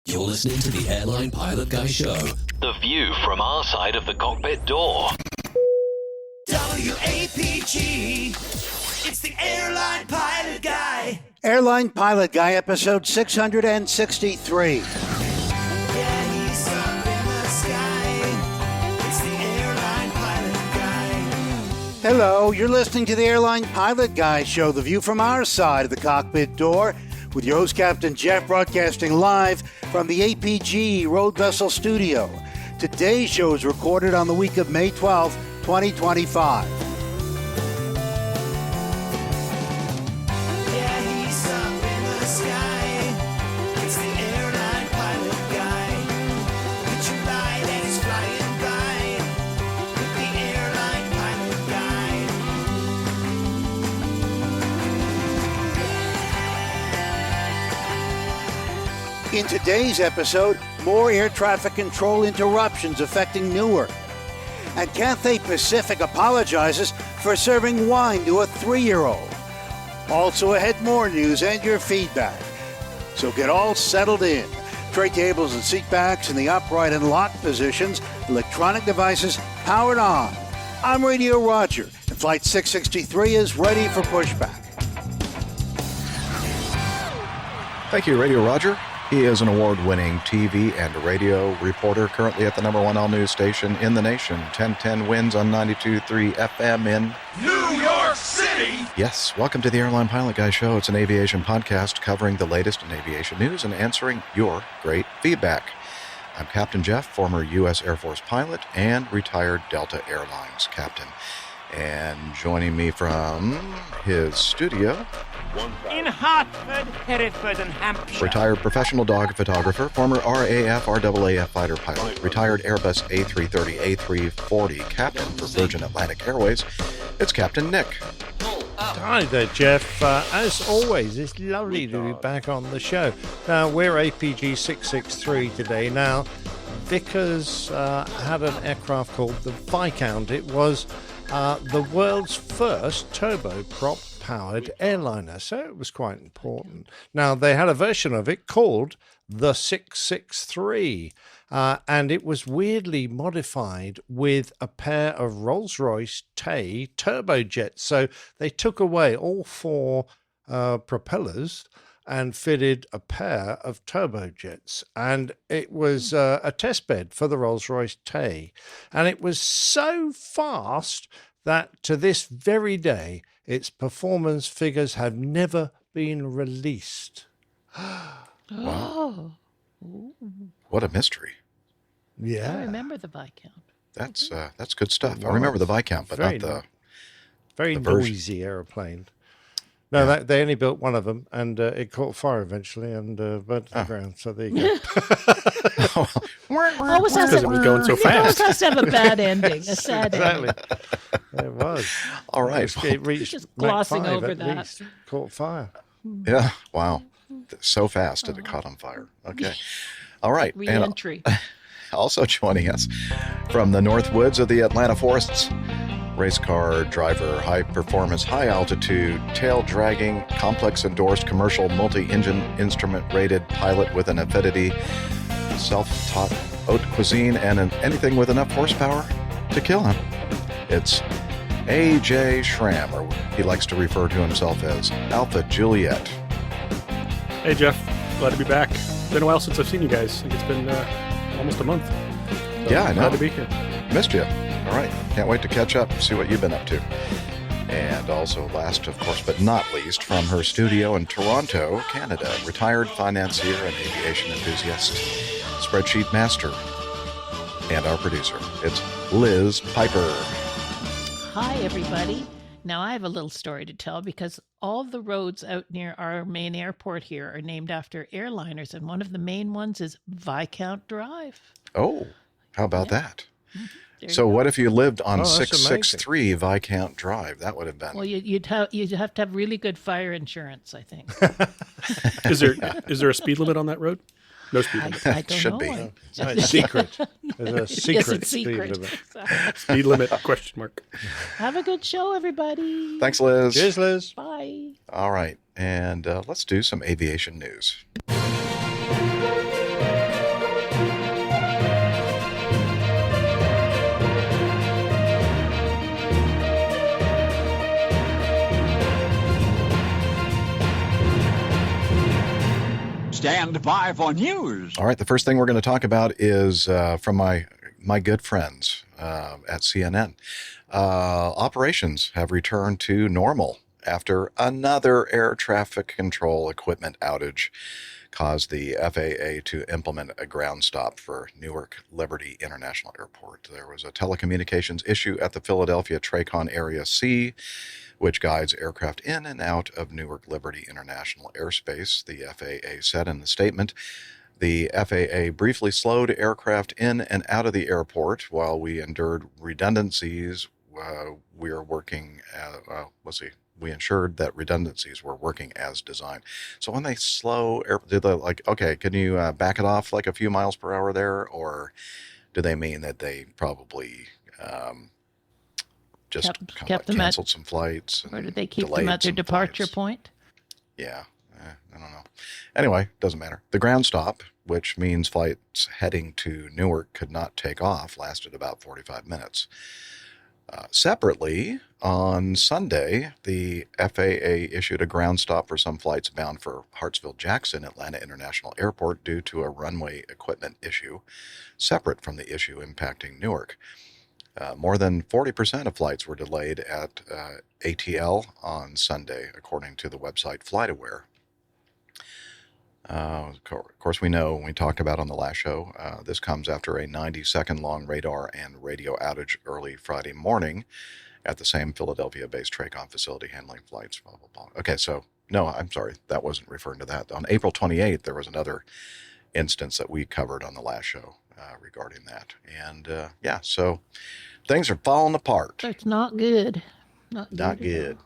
You're listening to the Airline Pilot Guy Show. The view from our side of the cockpit door. WAPG, it's the Airline Pilot Guy. Airline Pilot Guy, episode 663. Yeah, he's up in the sky. It's the Airline Pilot Guy. Hello, you're listening to the Airline Pilot Guy Show, the view from our side of the cockpit door, with your host, Captain Jeff, broadcasting live from the APG Road Vessel Studio. Today's show is recorded on the week of May 12th, 2025. Yeah, he's up in the sky. It's the Airline Pilot Guy. Picture light and he's flying by. With the Airline Pilot Guy. In today's episode, more air traffic control interruptions affecting Newark. And Cathay Pacific apologizes for serving wine to a 3-year-old. Also ahead, more news and your feedback. So get all settled in. Tray tables and seat backs in the upright and locked positions. Electronic devices powered on. I'm Radio Roger, and Flight 663 is ready for pushback. Thank you, Radio Roger. He is an award-winning TV and radio reporter, currently at the number one all-news station in the nation, 1010 Winds on 92.3 FM in New York City! Yes, welcome to the Airline Pilot Guy Show. It's an aviation podcast covering the latest in aviation news and answering your great feedback. I'm Captain Jeff, former U.S. Air Force pilot and retired Delta Airlines captain. And joining me from his studio, in Hartford, Hereford, and Hampshire. retired professional dog photographer, former RAF, RAAF fighter pilot, retired Airbus A330, A340 captain for Virgin Atlantic Airways, it's Captain Nick. Hi there, Jeff. As always, it's lovely to be back on the show. Now, we're APG 663 today. Now, Vickers had an aircraft called the Viscount. It was the world's first turboprop-powered airliner, so it was quite important. Now, they had a version of it called the 663, and it was weirdly modified with a pair of Rolls-Royce Tay turbojets. So they took away all four propellers and fitted a pair of turbojets. And it was a test bed for the Rolls-Royce Tay. And it was so fast that to this very day, its performance figures have never been released. Wow. What a mystery. Yeah. I remember the Viscount. That's good stuff. I remember the Viscount, but not the very version. noisy airplane. No, they only built one of them, and it caught fire eventually and burnt to the ground. So there you go. Always has Because it was going so always fast. has to have a bad ending, a sad Exactly. ending. It was. All right. It reached Just Mach glossing 5 over at that. least. Caught fire. Yeah, wow. So fast that it caught on fire. Okay. All right. And Re-entry. also joining us from the North Woods of the Atlanta forests, race car driver, high performance, high altitude, tail dragging, complex endorsed commercial multi-engine instrument rated pilot with an affinity, self-taught haute cuisine, and anything with enough horsepower to kill him. It's A.J. Schramm, or he likes to refer to himself as Alpha Juliet. Hey, Jeff. Glad to be back. Been a while since I've seen you guys. I think it's been almost a month. So Yeah, I know. Glad to be here. Missed you. All right. Can't wait to catch up, see what you've been up to. And also last, of course, but not least, from her studio in Toronto, Canada, retired financier and aviation enthusiast, spreadsheet master, and our producer. It's Liz Piper. Hi, everybody. Now, I have a little story to tell because all the roads out near our main airport here are named after airliners, and one of the main ones is Viscount Drive. Oh, how about that? There So you go. what if you lived on that's 663 Viscount Drive? That would have been... Well, you'd have to have really good fire insurance, I think. Is there a speed limit on that road? No speed limit. I don't Should know. be. I- No, it's secret. There's a secret Yes, it's speed secret. limit. Speed limit, question mark. Have a good show, everybody. Thanks, Liz. Cheers, Liz. Bye. All right. And let's do some aviation news. Stand by for news. All right, the first thing we're going to talk about is from my good friends at CNN. Operations have returned to normal after another air traffic control equipment outage caused the FAA to implement a ground stop for Newark Liberty International Airport. There was a telecommunications issue at the Philadelphia TRACON Area C, which guides aircraft in and out of Newark Liberty International Airspace, the FAA said in the statement. The FAA briefly slowed aircraft in and out of the airport while we endured redundancies. We ensured that redundancies were working as designed. So when they slow, did they okay, can you back it off like a few miles per hour there? Or do they mean that they probably just kept them canceled some flights? Or did they keep them at their departure point? Yeah, I don't know. Anyway, doesn't matter. The ground stop, which means flights heading to Newark could not take off, lasted about 45 minutes. Separately, on Sunday, the FAA issued a ground stop for some flights bound for Hartsfield-Jackson Atlanta International Airport due to a runway equipment issue, separate from the issue impacting Newark. More than 40% of flights were delayed at ATL on Sunday, according to the website FlightAware. Of course, we know, we talked about on the last show, this comes after a 90-second long radar and radio outage early Friday morning at the same Philadelphia-based TRACON facility handling flights, blah, blah, blah. Okay, so, no, I'm sorry, that wasn't referring to that. On April 28th, there was another instance that we covered on the last show regarding that. And, so things are falling apart. It's not good. Not good.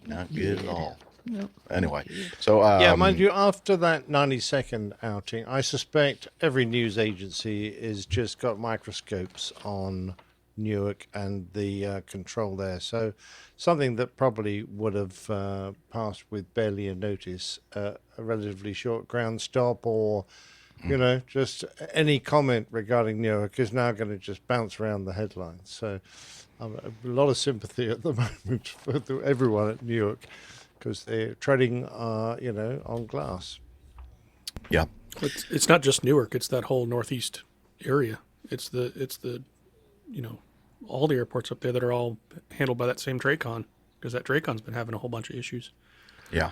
Not good at all. Nope. Anyway, so mind you, after that 90-second outing, I suspect every news agency has just got microscopes on Newark and the control there. So something that probably would have passed with barely a notice, a relatively short ground stop, or just any comment regarding Newark is now going to just bounce around the headlines. So a lot of sympathy at the moment for everyone at Newark, because they're treading, on glass. Yeah, it's not just Newark; it's that whole northeast area. It's the, all the airports up there that are all handled by that same TRACON, because that TRACON's been having a whole bunch of issues. Yeah.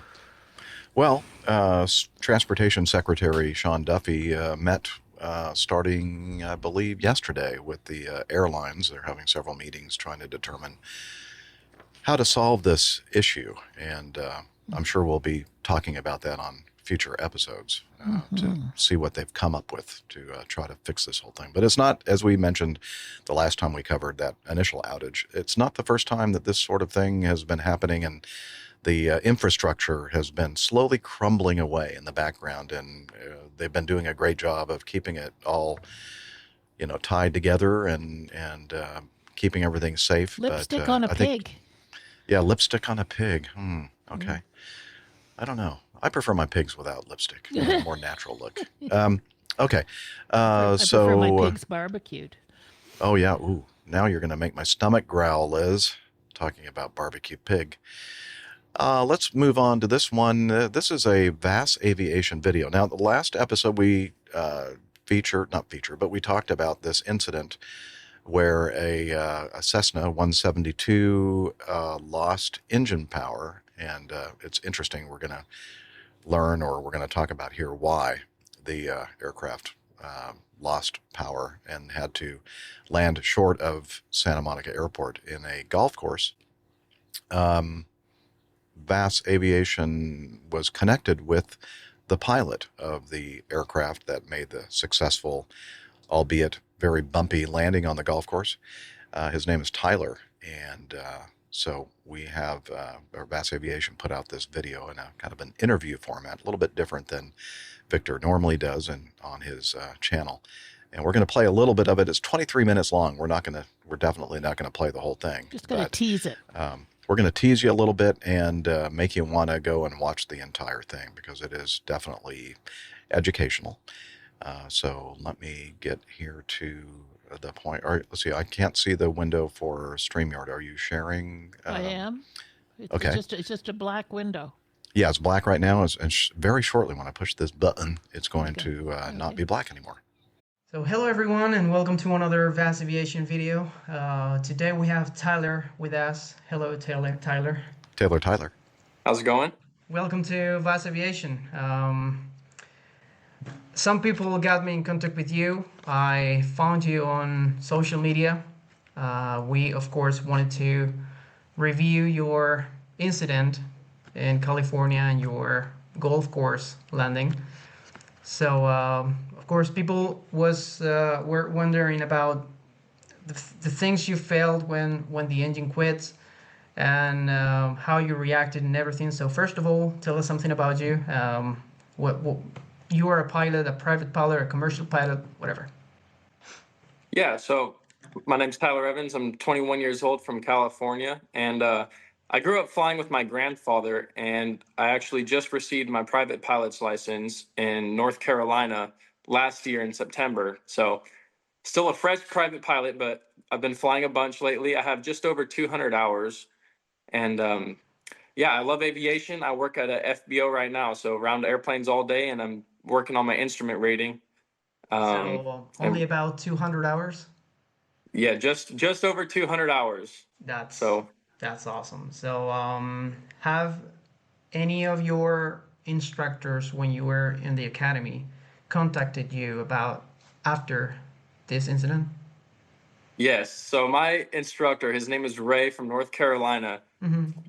Well, Transportation Secretary Sean Duffy met starting, I believe, yesterday with the airlines. They're having several meetings trying to determine how to solve this issue, and I'm sure we'll be talking about that on future episodes to see what they've come up with to try to fix this whole thing. But it's not, as we mentioned the last time we covered that initial outage, it's not the first time that this sort of thing has been happening, and the infrastructure has been slowly crumbling away in the background, and they've been doing a great job of keeping it all, tied together and keeping everything safe. Lipstick on a pig. Yeah, lipstick on a pig. Okay. I don't know. I prefer my pigs without lipstick. More natural look. Okay. I prefer my pigs barbecued. Oh, yeah. Ooh, now you're going to make my stomach growl, Liz, talking about barbecue pig. Let's move on to this one. This is a VAS Aviation video. Now, the last episode we we talked about this incident where a Cessna 172 lost engine power, and it's interesting. We're going to learn, or we're going to talk about here, why the aircraft lost power and had to land short of Santa Monica Airport in a golf course. VAS Aviation was connected with the pilot of the aircraft that made the successful, albeit very bumpy, landing on the golf course. His name is Tyler, and so we have VAS Aviation put out this video in a kind of an interview format, a little bit different than Victor normally does on his channel. And we're going to play a little bit of it. It's 23 minutes long. We're definitely not going to play the whole thing. Just going to tease it. We're going to tease you a little bit and make you want to go and watch the entire thing, because it is definitely educational. So let me get here to the point. All right, let's see. I can't see the window for StreamYard. Are you sharing? I am. Okay. It's just a black window. Yeah, it's black right now, and very shortly when I push this button, it's going to not be black anymore. So hello everyone and welcome to another Vast Aviation video. Today we have Tyler with us. Hello Tyler. Tyler. How's it going? Welcome to Vast Aviation. Some people got me in contact with you. I found you on social media. We of course wanted to review your incident in California and your golf course landing. So of course people were wondering about the things you felt when the engine quits and how you reacted and everything. So first of all, tell us something about you. What you are a pilot, a private pilot, a commercial pilot, whatever. Yeah, so my name's Tyler Evans. I'm 21 years old from California, and I grew up flying with my grandfather, and I actually just received my private pilot's license in North Carolina last year in September. So still a fresh private pilot, but I've been flying a bunch lately. I have just over 200 hours, and yeah, I love aviation. I work at a FBO right now, so around airplanes all day, and I'm working on my instrument rating. So only about 200 hours? Yeah, just over 200 hours. That's awesome. So have any of your instructors when you were in the academy contacted you about after this incident? Yes. So my instructor, his name is Ray from North Carolina.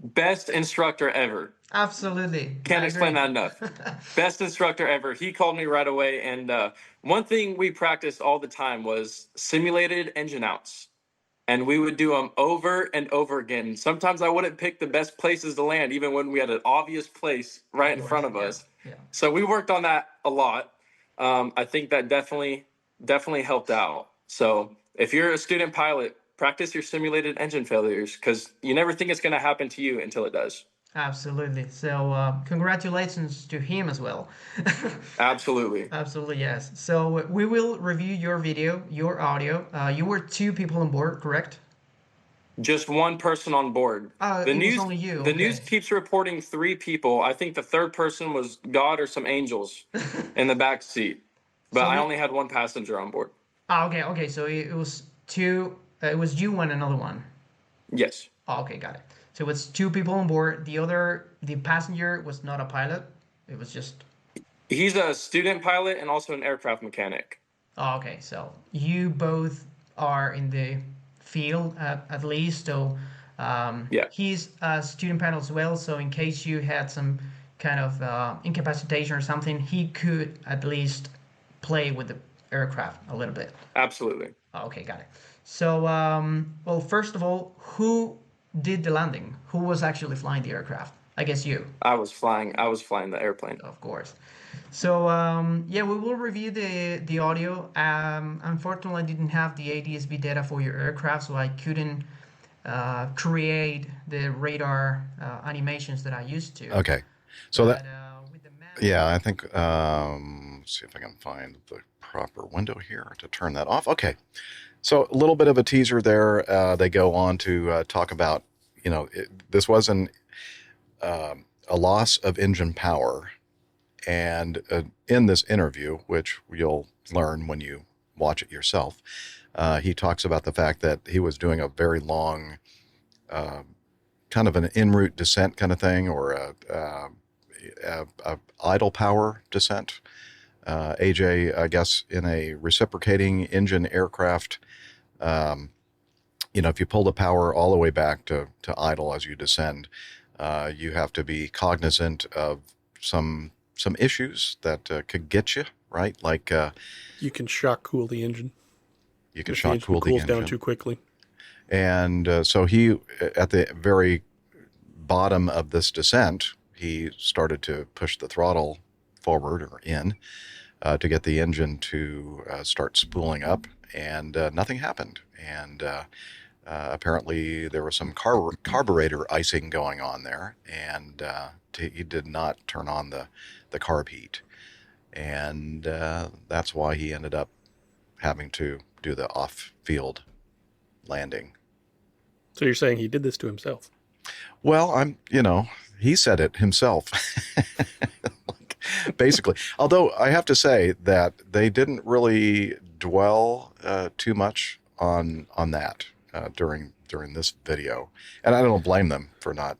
Best instructor ever. Absolutely. Can't explain that enough. Best instructor ever. He called me right away. And one thing we practiced all the time was simulated engine outs. And we would do them over and over again. Sometimes I wouldn't pick the best places to land, even when we had an obvious place right in front of us. Yeah. So we worked on that a lot. I think that definitely helped out. So if you're a student pilot, practice your simulated engine failures, because you never think it's going to happen to you until it does. Absolutely. So congratulations to him as well. Absolutely. Absolutely, yes. So we will review your video, your audio. You were 2 people on board, correct? Just one person on board. It was only you. The news keeps reporting 3 people. I think the 3rd person was God or some angels in the back seat. But I only had 1 passenger on board. Okay. So it was 2. It was you and another one. Yes. Okay, got it. So it's 2 people on board. The passenger was not a pilot. It was just. He's a student pilot and also an aircraft mechanic. Okay. So you both are in the field at least. So yeah. He's a student pilot as well. So in case you had some kind of incapacitation or something, he could at least play with the aircraft a little bit. Absolutely. Okay, got it. So, well, first of all, who did the landing? Who was actually flying the aircraft? I guess you. I was flying the airplane. Of course. So, yeah, we will review the audio. Unfortunately, I didn't have the ADS-B data for your aircraft, so I couldn't create the radar animations that I used to. Okay. So But, with the yeah, I think, let's see if I can find the proper window here to turn that off. Okay. So a little bit of a teaser there. They go on to talk about, this was a loss of engine power. And in this interview, which you'll learn when you watch it yourself, he talks about the fact that he was doing a very long, kind of an en route descent kind of thing, or a idle power descent. AJ, I guess, in a reciprocating engine aircraft, if you pull the power all the way back to idle as you descend, you have to be cognizant of some issues that could get you, right? Like you can shock cool the engine. You can if shock cool the engine. Cools down too quickly. And so he, at the very bottom of this descent, he started to push the throttle forward or in to get the engine to start spooling up, and nothing happened. And apparently there was some carburetor icing going on there, and he did not turn on the carb heat. And that's why he ended up having to do the off-field landing. So you're saying he did this to himself? Well, he said it himself. Basically, although I have to say that they didn't really dwell too much on that during this video, and I don't blame them for not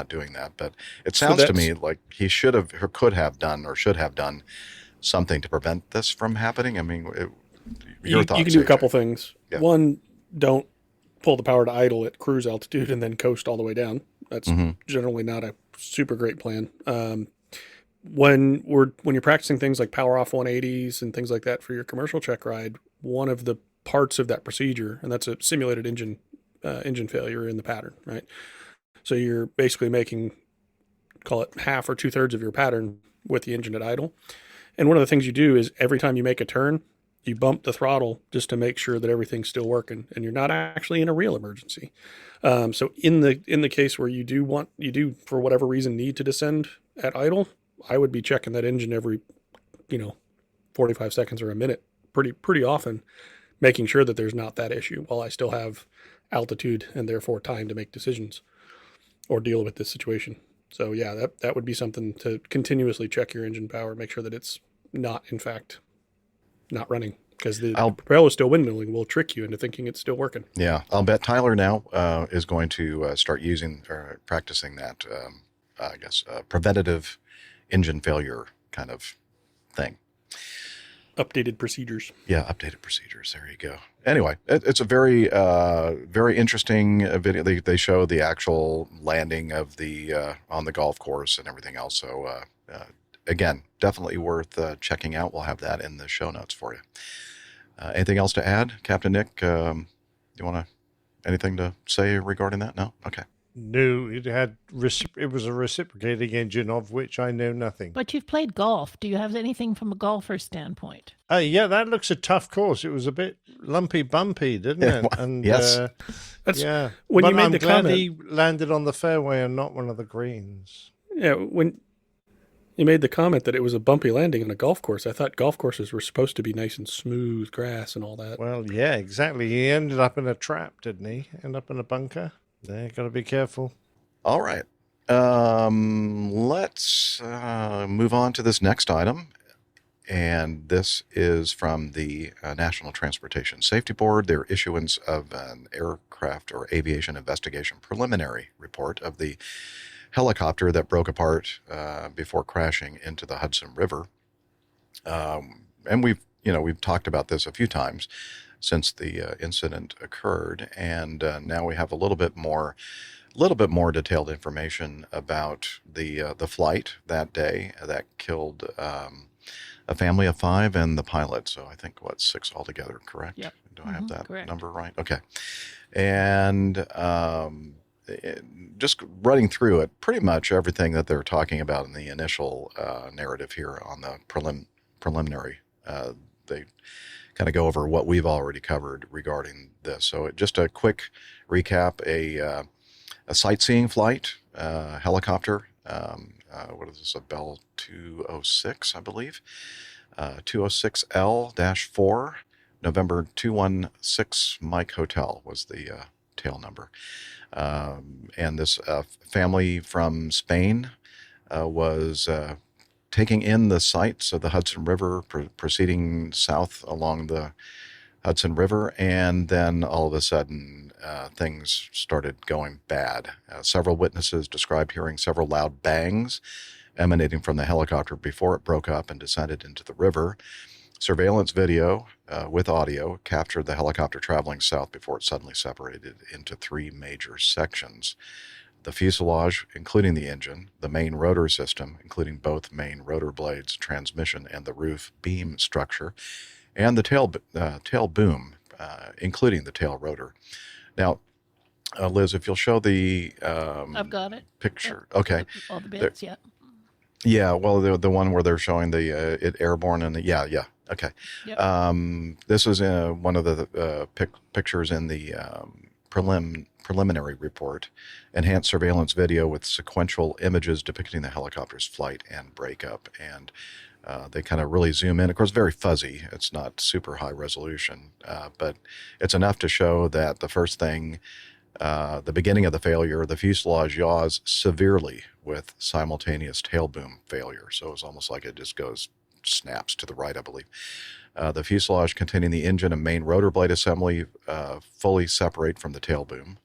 doing that. But it sounds to me like he should have or could have done or should have done something to prevent this from happening. I mean, your thoughts? You can do a couple things. Yeah. One, don't pull the power to idle at cruise altitude and then coast all the way down. That's generally not a super great plan. When you're practicing things like power off 180s and things like that for your commercial check ride, one of the parts of that procedure, and that's a simulated engine failure in the pattern, right? So you're basically making, call it half or 2/3 of your pattern with the engine at idle. And one of the things you do is every time you make a turn, you bump the throttle just to make sure that everything's still working and you're not actually in a real emergency. So in the case where you do for whatever reason need to descend at idle, I would be checking that engine every, 45 seconds or a minute, pretty often, making sure that there's not that issue while I still have altitude and therefore time to make decisions or deal with this situation. So yeah, that would be something to continuously check your engine power, make sure that it's not, in fact, not running, because the propeller still windmilling will trick you into thinking it's still working. Yeah, I'll bet Tyler now is going to start using or practicing that, preventative engine failure kind of thing. Updated procedures. Yeah, updated procedures. There you go. Anyway, it's a very, very interesting video. They show the actual landing of the on the golf course and everything else. So again, definitely worth checking out. We'll have that in the show notes for you. Anything else to add, Captain Nick? You want anything to say regarding that? No? Okay. No, it was a reciprocating engine of which I know nothing. But you've played golf. Do you have anything from a golfer's standpoint? Yeah, that looks a tough course. It was a bit lumpy bumpy, didn't it? And yes. Yeah. When but you made I'm the glad comment, he landed on the fairway and not one of the greens. Yeah, when you made the comment that it was a bumpy landing on a golf course, I thought golf courses were supposed to be nice and smooth grass and all that. Well, yeah, exactly. He ended up in a trap, didn't he? End up in a bunker. There, got to be careful. All right. Let's move on to this next item. And this is from the National Transportation Safety Board, their issuance of an aircraft or aviation investigation preliminary report of the helicopter that broke apart before crashing into the Hudson River. And we've talked about this a few times since the incident occurred, and now we have a little bit more detailed information about the flight that day that killed a family of 5 and the pilot. So I think 6 altogether, correct? Yep. Do I have that correct. number right? Okay. And just running through it, pretty much everything that they're talking about in the initial narrative here on the preliminary, they kind of go over what we've already covered regarding this. So just a quick recap: a sightseeing flight, helicopter. What is this? A Bell 206, I believe. 206L-4, November 216 Mike Hotel was the tail number. And this family from Spain was taking in the sights of the Hudson River, proceeding south along the Hudson River, and then all of a sudden things started going bad. Several witnesses described hearing several loud bangs emanating from the helicopter before it broke up and descended into the river. Surveillance video with audio captured the helicopter traveling south before it suddenly separated into 3 major sections: the fuselage, including the engine, the main rotor system, including both main rotor blades, transmission, and the roof beam structure, and the tail boom, including the tail rotor. Now, Liz, if you'll show the I've got it. picture. Okay. All the bits, yeah. Yeah, well, the one where they're showing the it airborne and yeah. Okay. Yep. This is one of the pictures in the preliminary report, enhanced surveillance video with sequential images depicting the helicopter's flight and breakup. And they kind of really zoom in. Of course, very fuzzy. It's not super high resolution, but it's enough to show that the first thing The beginning of the failure, the fuselage yaws severely with simultaneous tail boom failure. So it's almost like it just snaps to the right, I believe. The fuselage containing the engine and main rotor blade assembly fully separate from the tail boom.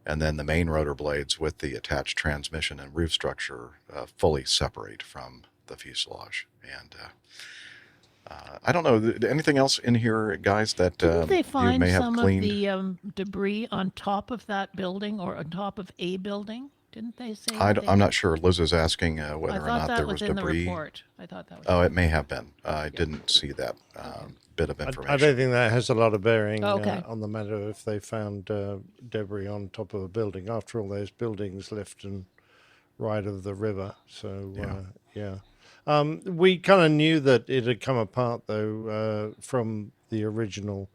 And then the main rotor blades with the attached transmission and roof structure fully separate from the fuselage. And I don't know, anything else in here, guys, that Didn't they you find may have some cleaned? of the debris on top of that building or on top of a building? Didn't they say? I'm not sure. Liz is asking whether or not there was in the debris. report. I thought that was. Oh, it may have been. I didn't see that bit of information. I don't think that has a lot of bearing Okay. on the matter if they found debris on top of a building. After all, there's buildings left and right of the river. So, yeah. We kind of knew that it had come apart, though, from the original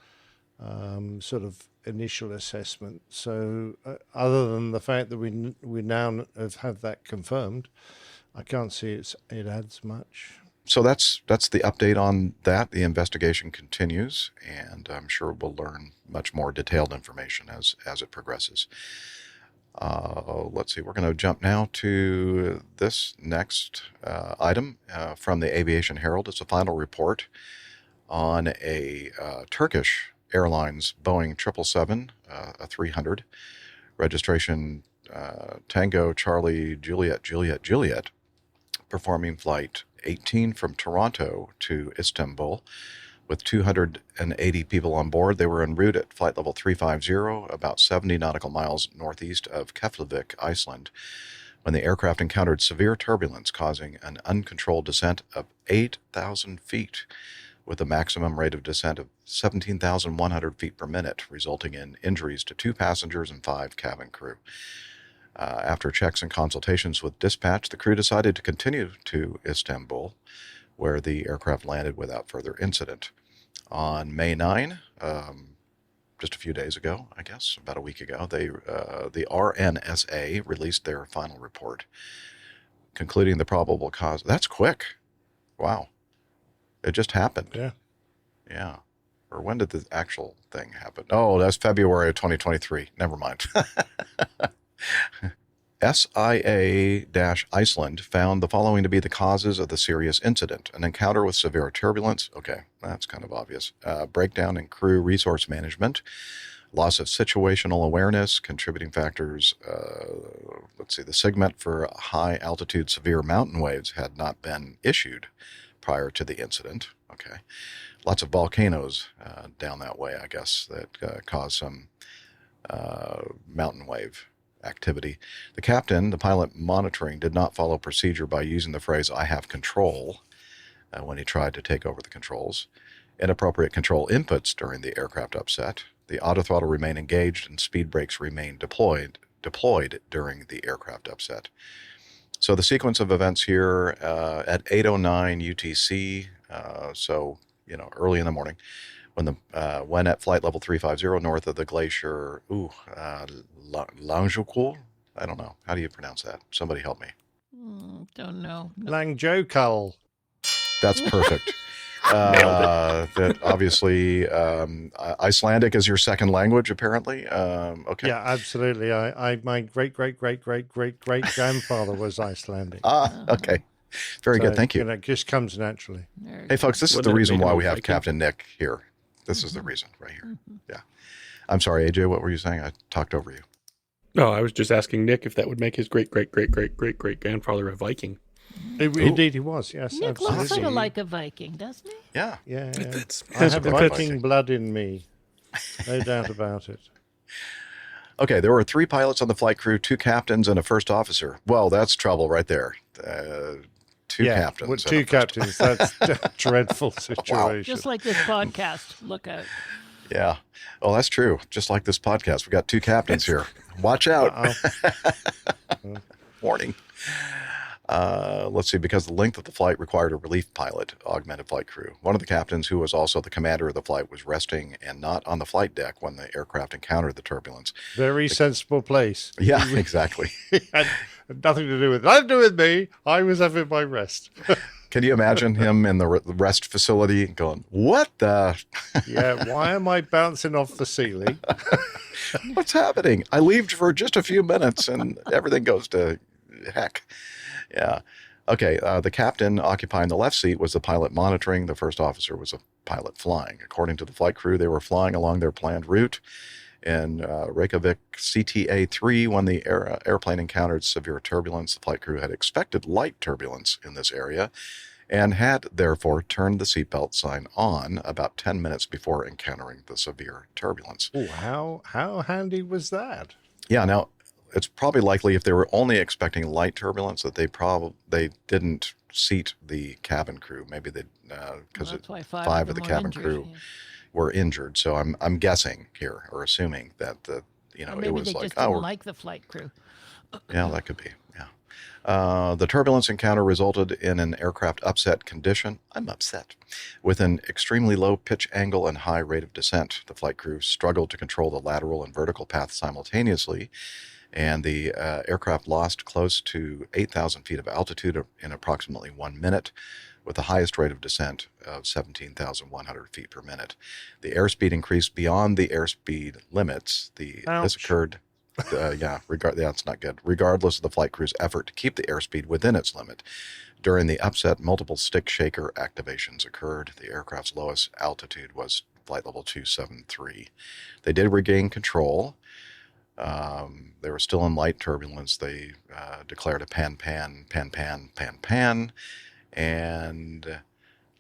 sort of initial assessment. So, other than the fact that we now have that confirmed, I can't see it adds much. So that's the update on that. The investigation continues, and I'm sure we'll learn much more detailed information as it progresses. Let's see. We're going to jump now to this next item from the Aviation Herald. It's a final report on a Turkish Airlines Boeing 777, a 300, registration Tango Charlie Juliet, performing flight 18 from Toronto to Istanbul with 280 people on board. They were en route at flight level 350, about 70 nautical miles northeast of Keflavik, Iceland, when the aircraft encountered severe turbulence, causing an uncontrolled descent of 8,000 feet with a maximum rate of descent of 17,100 feet per minute, resulting in injuries to 2 passengers and 5 cabin crew. After checks and consultations with dispatch, the crew decided to continue to Istanbul, where the aircraft landed without further incident. On May 9, just a few days ago, I guess, about a week ago, the RNSA released their final report, concluding the probable cause. That's quick. Wow. It just happened. Yeah. Yeah. Or when did the actual thing happen? Oh, that's February of 2023. Never mind. SIA-Iceland found the following to be the causes of the serious incident: an encounter with severe turbulence. Okay, that's kind of obvious. Breakdown in crew resource management, loss of situational awareness, contributing factors. The segment for high altitude severe mountain waves had not been issued prior to the incident. Okay. Lots of volcanoes down that way, I guess, that cause some mountain wave activity. The captain, the pilot monitoring, did not follow procedure by using the phrase, "I have control," when he tried to take over the controls. Inappropriate control inputs during the aircraft upset. The autothrottle remained engaged and speed brakes remained deployed during the aircraft upset. So the sequence of events here at 8:09 UTC, early in the morning, when at flight level 350 north of the glacier, Langjökull? I don't know. How do you pronounce that? Somebody help me. Don't know. Langjökull. That's perfect. That obviously Icelandic is your second language, apparently. Okay. Yeah, absolutely. My great grandfather was Icelandic. Okay. Very good. Thank you. It just comes naturally. Hey, folks, this is the reason why we have Captain Nick here. This is the reason right here. Yeah. I'm sorry, AJ, what were you saying? I talked over you. No, I was just asking Nick if that would make his great-great-great-great-great-great-grandfather a Viking. Indeed he was, yes. Nick absolutely. looks sort of like a Viking, doesn't he? Yeah. Yeah. I have Viking blood in me. No doubt about it. Okay, there were 3 pilots on the flight crew, 2 captains, and a first officer. Well, that's trouble right there. 2 captains. Well, 2 captains. That's a dreadful situation. Wow. Just like this podcast. Look out. Yeah. Oh, that's true. Just like this podcast. We got 2 captains here. Watch out. Warning. Let's see, because the length of the flight required a relief pilot, augmented flight crew. One of the captains, who was also the commander of the flight, was resting and not on the flight deck when the aircraft encountered the turbulence. Very sensible place. Yeah, exactly. Had nothing to do with it. Nothing to do with me. I was having my rest. Can you imagine him in the rest facility going, what the? Yeah, why am I bouncing off the ceiling? What's happening? I leave for just a few minutes and everything goes to heck. Yeah. Okay, the captain occupying the left seat was the pilot monitoring. The first officer was a pilot flying. According to the flight crew, they were flying along their planned route in Reykjavik CTA-3 when the airplane encountered severe turbulence. The flight crew had expected light turbulence in this area and had therefore turned the seatbelt sign on about 10 minutes before encountering the severe turbulence. Oh, how handy was that? Yeah, now it's probably likely if they were only expecting light turbulence that they didn't seat the cabin crew. Maybe they because five of the cabin crew were injured. So I'm guessing here or assuming that maybe it was they like just didn't like the flight crew. Yeah, that could be. Yeah. The turbulence encounter resulted in an aircraft upset condition. I'm upset. With an extremely low pitch angle and high rate of descent. The flight crew struggled to control the lateral and vertical path simultaneously, and the aircraft lost close to 8,000 feet of altitude in approximately 1 minute, with the highest rate of descent of 17,100 feet per minute. The airspeed increased beyond the airspeed limits. This occurred... that's not good. Regardless of the flight crew's effort to keep the airspeed within its limit. During the upset, multiple stick shaker activations occurred. The aircraft's lowest altitude was flight level 273. They did regain control. They were still in light turbulence. They declared a pan, and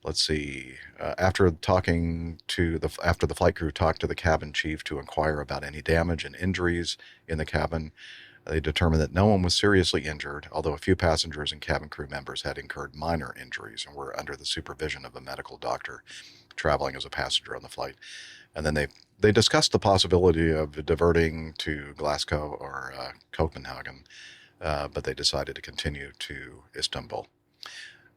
let's see. After the flight crew talked to the cabin chief to inquire about any damage and injuries in the cabin, they determined that no one was seriously injured, although a few passengers and cabin crew members had incurred minor injuries and were under the supervision of a medical doctor traveling as a passenger on the flight. And then they discussed the possibility of diverting to Glasgow or Copenhagen, but they decided to continue to Istanbul.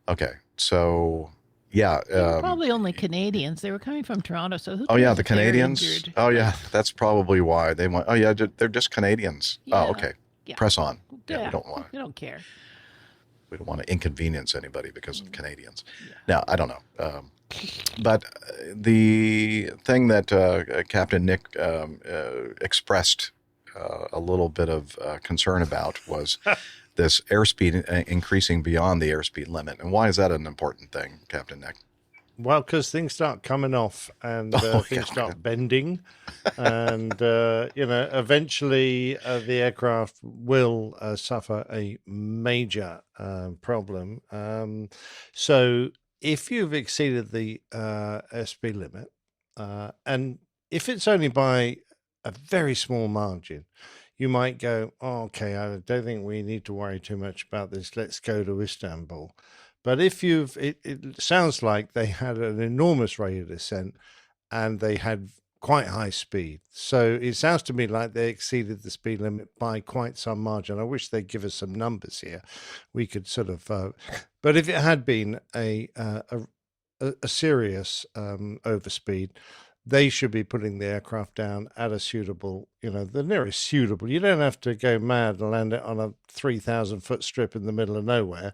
Okay, so... Yeah. Probably only Canadians. They were coming from Toronto, so who cares the Canadians? Oh, yeah, that's probably why they went. Oh, yeah, they're just Canadians. Yeah. Oh, okay. Yeah. Press on. Yeah, we don't care. We don't want to inconvenience anybody because of Canadians. Yeah. Now, I don't know. But the thing that Captain Nick expressed a little bit of concern about was this airspeed increasing beyond the airspeed limit. And why is that an important thing, Captain Nick? Well, because things start coming off and things start bending. And, eventually the aircraft will suffer a major problem. So if you've exceeded the airspeed limit, and if it's only by a very small margin, you might go, oh, okay, I don't think we need to worry too much about this. Let's go to Istanbul. But if it sounds like they had an enormous rate of descent and they had quite high speed. So it sounds to me like they exceeded the speed limit by quite some margin. I wish they'd give us some numbers here. We could sort of, but if it had been a serious overspeed, they should be putting the aircraft down at a suitable, the nearest suitable. You don't have to go mad and land it on a 3,000 foot strip in the middle of nowhere,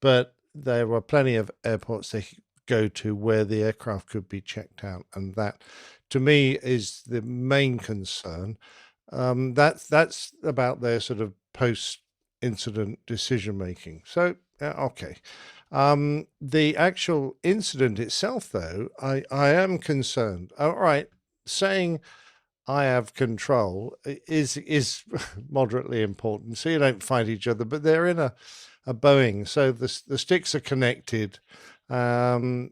but there were plenty of airports they could go to where the aircraft could be checked out. And that, to me, is the main concern. That's about their sort of post-incident decision-making. So, okay. The actual incident itself, though, I am concerned. All right, saying I have control is moderately important, so you don't fight each other. But they're in a Boeing, so the sticks are connected. The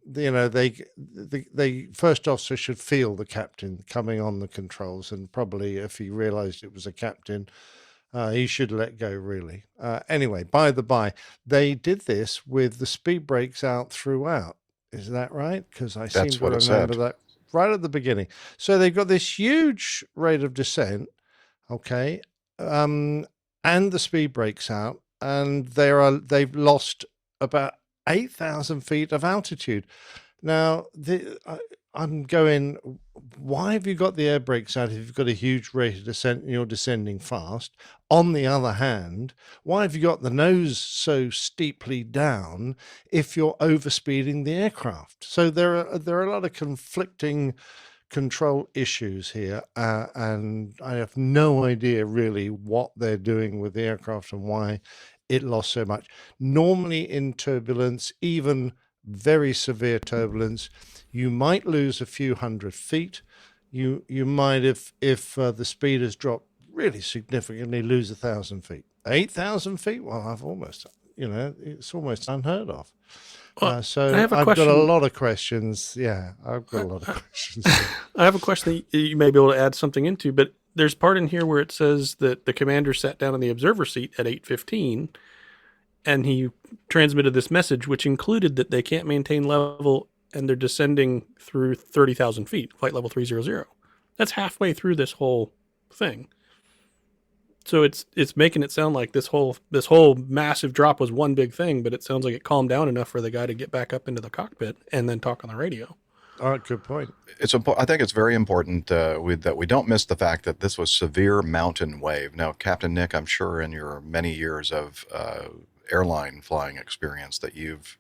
first officer should feel the captain coming on the controls, and probably if he realised it was a captain, he should let go, really. Anyway, by the by, they did this with the speed brakes out throughout. Is that right? Because I seem to remember that right at the beginning. So they've got this huge rate of descent, okay, and the speed brakes out, and they've lost about 8,000 feet of altitude. Now, I'm going, why have you got the air brakes out if you've got a huge rate of descent and you're descending fast? On the other hand, why have you got the nose so steeply down if you're overspeeding the aircraft? So there are a lot of conflicting control issues here, and I have no idea really what they're doing with the aircraft and why it lost so much. Normally in turbulence, even very severe turbulence, you might lose a few hundred feet. You might, if the speed has dropped really significantly, lose 1,000 feet. 8,000 feet? Well, I've almost, it's almost unheard of. So I've got a lot of questions. Yeah, I've got a lot of questions. I have a question that you may be able to add something into, but there's part in here where it says that the commander sat down in the observer seat at 8:15, and he transmitted this message, which included that they can't maintain level and they're descending through 30,000 feet, flight level 300. That's halfway through this whole thing. So it's making it sound like this whole massive drop was one big thing, but it sounds like it calmed down enough for the guy to get back up into the cockpit and then talk on the radio. All right, good point. I think it's very important that we don't miss the fact that this was severe mountain wave. Now, Captain Nick, I'm sure in your many years of airline flying experience that you've,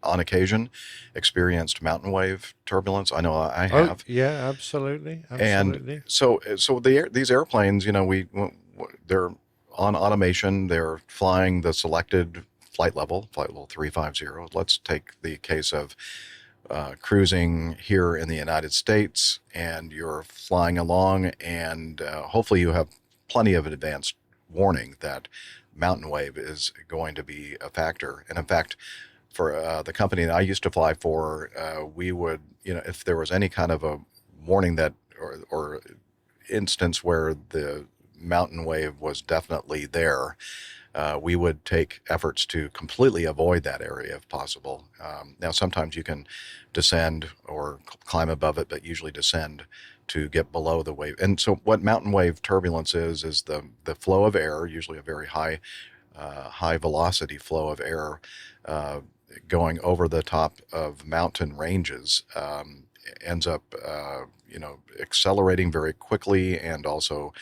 on occasion, experienced mountain wave turbulence. I know I have. Oh, yeah, absolutely. And so these airplanes, they're on automation. They're flying the selected flight level 350. Let's take the case of cruising here in the United States, and you're flying along, and hopefully you have plenty of advanced warning that mountain wave is going to be a factor. And in fact, for the company that I used to fly for, we would, if there was any kind of a warning that or instance where the mountain wave was definitely there, we would take efforts to completely avoid that area if possible. Now, sometimes you can descend or climb above it, but usually descend to get below the wave. And so what mountain wave turbulence is the flow of air, usually a very high velocity flow of air going over the top of mountain ranges, ends up accelerating very quickly and also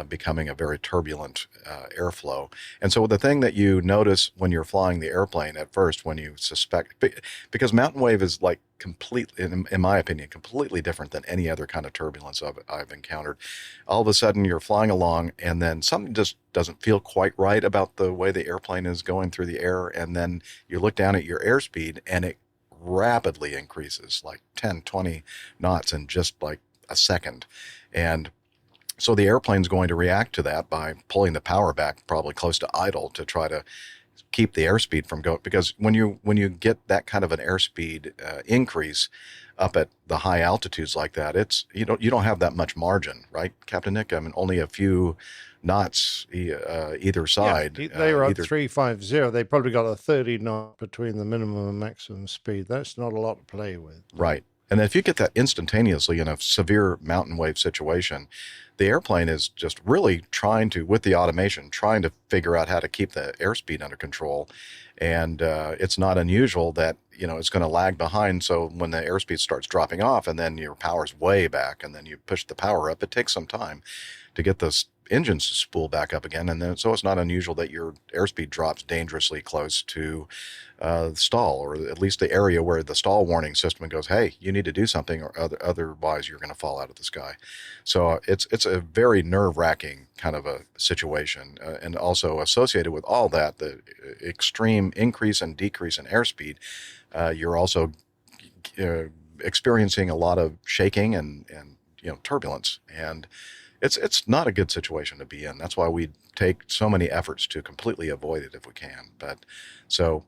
becoming a very turbulent airflow. And so the thing that you notice when you're flying the airplane at first, when you suspect, because mountain wave is like completely, in my opinion, completely different than any other kind of turbulence I've encountered. All of a sudden you're flying along and then something just doesn't feel quite right about the way the airplane is going through the air. And then you look down at your airspeed and it rapidly increases like 10, 20 knots in just like a second. And so the airplane's going to react to that by pulling the power back probably close to idle to try to keep the airspeed from going. Because when you get that kind of an airspeed increase up at the high altitudes like that, it's you don't have that much margin, right, Captain Nick? I mean, only a few knots either side. Yeah, they were at 350. They probably got a 30 knot between the minimum and maximum speed. That's not a lot to play with. Right. And if you get that instantaneously in a severe mountain wave situation, the airplane is just really trying to, with the automation, trying to figure out how to keep the airspeed under control. And it's not unusual that, it's going to lag behind. So when the airspeed starts dropping off and then your power's way back and then you push the power up, it takes some time to get those engines to spool back up again. And then so it's not unusual that your airspeed drops dangerously close to stall, or at least the area where the stall warning system goes, hey, you need to do something or otherwise you're going to fall out of the sky. So it's a very nerve-wracking kind of a situation. And also associated with all that, the extreme increase and decrease in airspeed, you're also experiencing a lot of shaking and turbulence. And it's not a good situation to be in. That's why we take so many efforts to completely avoid it if we can. But so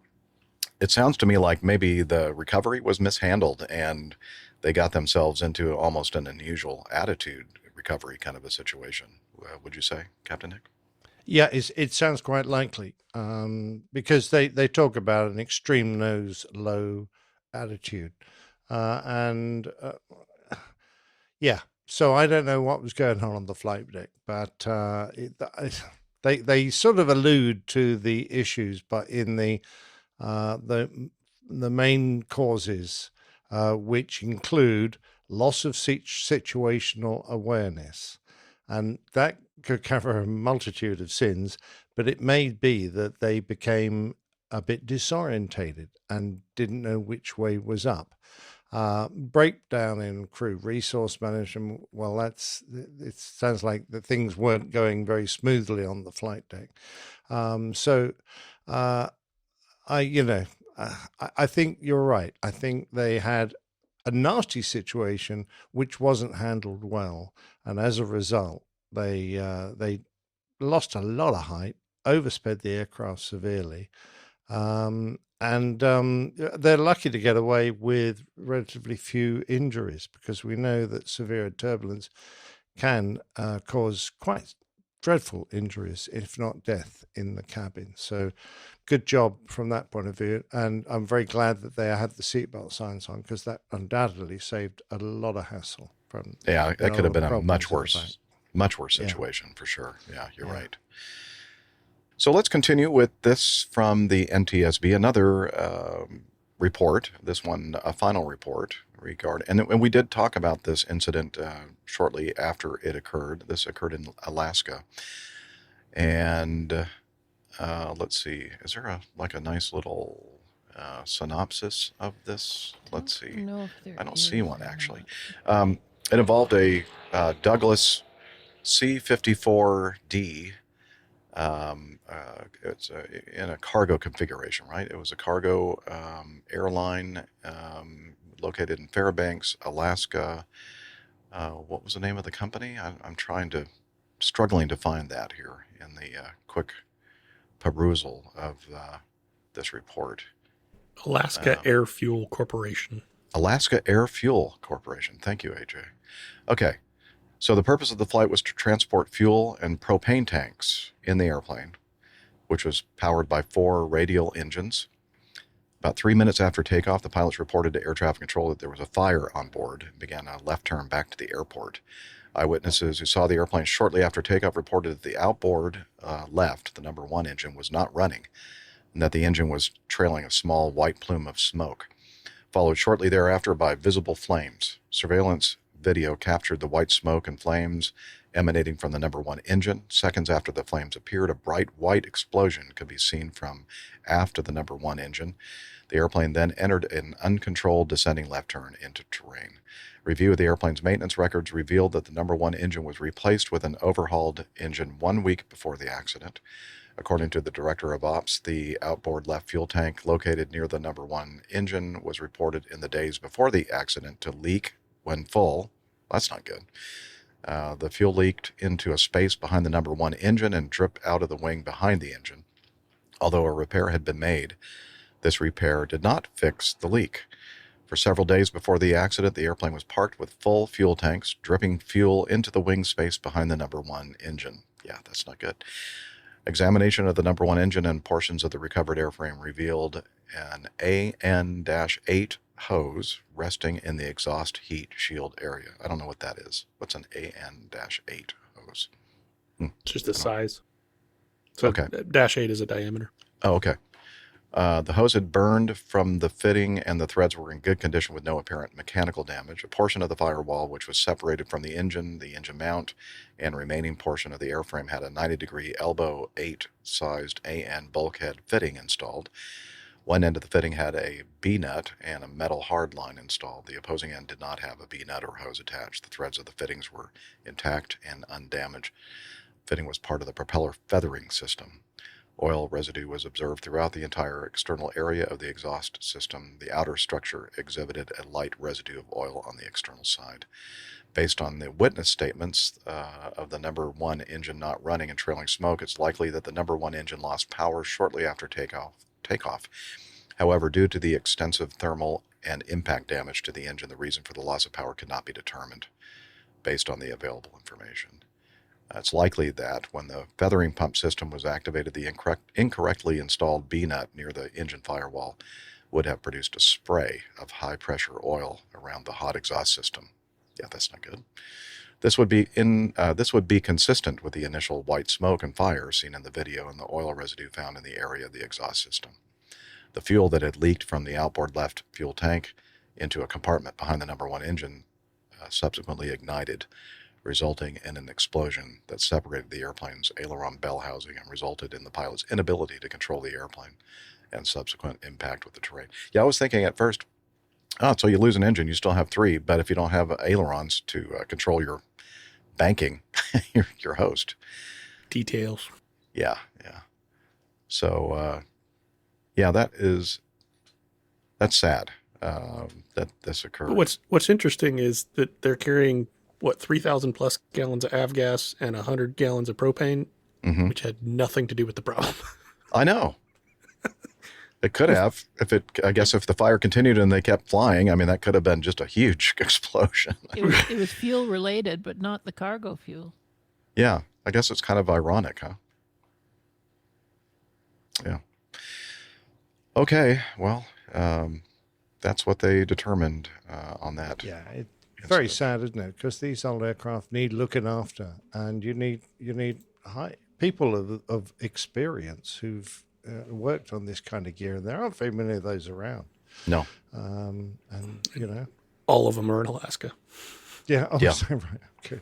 it sounds to me like maybe the recovery was mishandled and they got themselves into almost an unusual attitude recovery kind of a situation. Would you say, Captain Nick? Yeah, it sounds quite likely because they talk about an extreme nose low attitude. Yeah. So I don't know what was going on the flight deck, but they sort of allude to the issues, but in the main causes which include loss of situational awareness. And that could cover a multitude of sins, but it may be that they became a bit disorientated and didn't know which way was up. Breakdown in crew resource management. Well, it sounds like that things weren't going very smoothly on the flight deck. I think you're right. I think they had a nasty situation which wasn't handled well, and as a result, they lost a lot of height, oversped the aircraft severely. And they're lucky to get away with relatively few injuries, because we know that severe turbulence can cause quite dreadful injuries, if not death, in the cabin. So good job from that point of view. And I'm very glad that they had the seatbelt signs on, because that undoubtedly saved a lot of hassle. That could have been a much worse situation for sure. Yeah, you're right. So let's continue with this from the NTSB, another report, this one a final report and we did talk about this incident shortly after it occurred. This occurred in Alaska. And let's see, is there a nice little synopsis of this? Let's see. I don't see one, actually. It involved a Douglas C-54D. It's in a cargo configuration, right? It was a cargo airline located in Fairbanks, Alaska. What was the name of the company? I'm struggling to find that here in the quick perusal of this report. Alaska Air Fuel Corporation. Alaska Air Fuel Corporation. Thank you, AJ. Okay. So the purpose of the flight was to transport fuel and propane tanks in the airplane, which was powered by 4 radial engines. About 3 minutes after takeoff, the pilots reported to air traffic control that there was a fire on board and began a left turn back to the airport. Eyewitnesses who saw the airplane shortly after takeoff reported that the outboard left, the number 1 engine, was not running, and that the engine was trailing a small white plume of smoke, followed shortly thereafter by visible flames. Surveillance video captured the white smoke and flames emanating from the number 1 engine. Seconds after the flames appeared, a bright white explosion could be seen from aft of the number 1 engine. The airplane then entered an uncontrolled descending left turn into terrain. Review of the airplane's maintenance records revealed that the number 1 engine was replaced with an overhauled engine 1 week before the accident. According to the director of ops, the outboard left fuel tank located near the number 1 engine was reported in the days before the accident to leak when full. That's not good. The fuel leaked into a space behind the number 1 engine and dripped out of the wing behind the engine. Although a repair had been made, this repair did not fix the leak. For several days before the accident, the airplane was parked with full fuel tanks, dripping fuel into the wing space behind the number 1 engine. Yeah, that's not good. Examination of the number 1 engine and portions of the recovered airframe revealed an AN-8 hose resting in the exhaust heat shield area. I don't know what that is. What's an AN-8 hose? It's just a size. So okay. -8 is a diameter. Oh, okay. The hose had burned from the fitting and the threads were in good condition with no apparent mechanical damage. A portion of the firewall, which was separated from the engine mount, and remaining portion of the airframe had a 90-degree elbow 8-sized AN bulkhead fitting installed. One end of the fitting had a B-nut and a metal hard line installed. The opposing end did not have a B-nut or hose attached. The threads of the fittings were intact and undamaged. Fitting was part of the propeller feathering system. Oil residue was observed throughout the entire external area of the exhaust system. The outer structure exhibited a light residue of oil on the external side. Based on the witness statements of the number 1 engine not running and trailing smoke, it's likely that the number 1 engine lost power shortly after takeoff. However, due to the extensive thermal and impact damage to the engine, the reason for the loss of power could not be determined based on the available information. It's likely that when the feathering pump system was activated, the incorrectly installed B-nut near the engine firewall would have produced a spray of high-pressure oil around the hot exhaust system. Yeah, that's not good. This would be consistent with the initial white smoke and fire seen in the video and the oil residue found in the area of the exhaust system. The fuel that had leaked from the outboard left fuel tank into a compartment behind the number one engine, subsequently ignited, resulting in an explosion that separated the airplane's aileron bell housing and resulted in the pilot's inability to control the airplane and subsequent impact with the terrain. Yeah, I was thinking at first, so you lose an engine, you still have three, but if you don't have ailerons to control your banking, your host. Details. Yeah. So, that's sad that this occurred. But what's interesting is that they're carrying 3,000 plus gallons of avgas and 100 gallons of propane, which had nothing to do with the problem. I know. It could have, if the fire continued and they kept flying. I mean, that could have been just a huge explosion. It was fuel related, but not the cargo fuel. Yeah, I guess it's kind of ironic, huh? Yeah. Okay, well, that's what they determined on that. Yeah, it's very sad, isn't it? Because these old aircraft need looking after, and you need people of experience who've worked on this kind of gear, and there aren't very many of those around. No. And all of them are in Alaska. Yeah. Yeah. Right. Okay.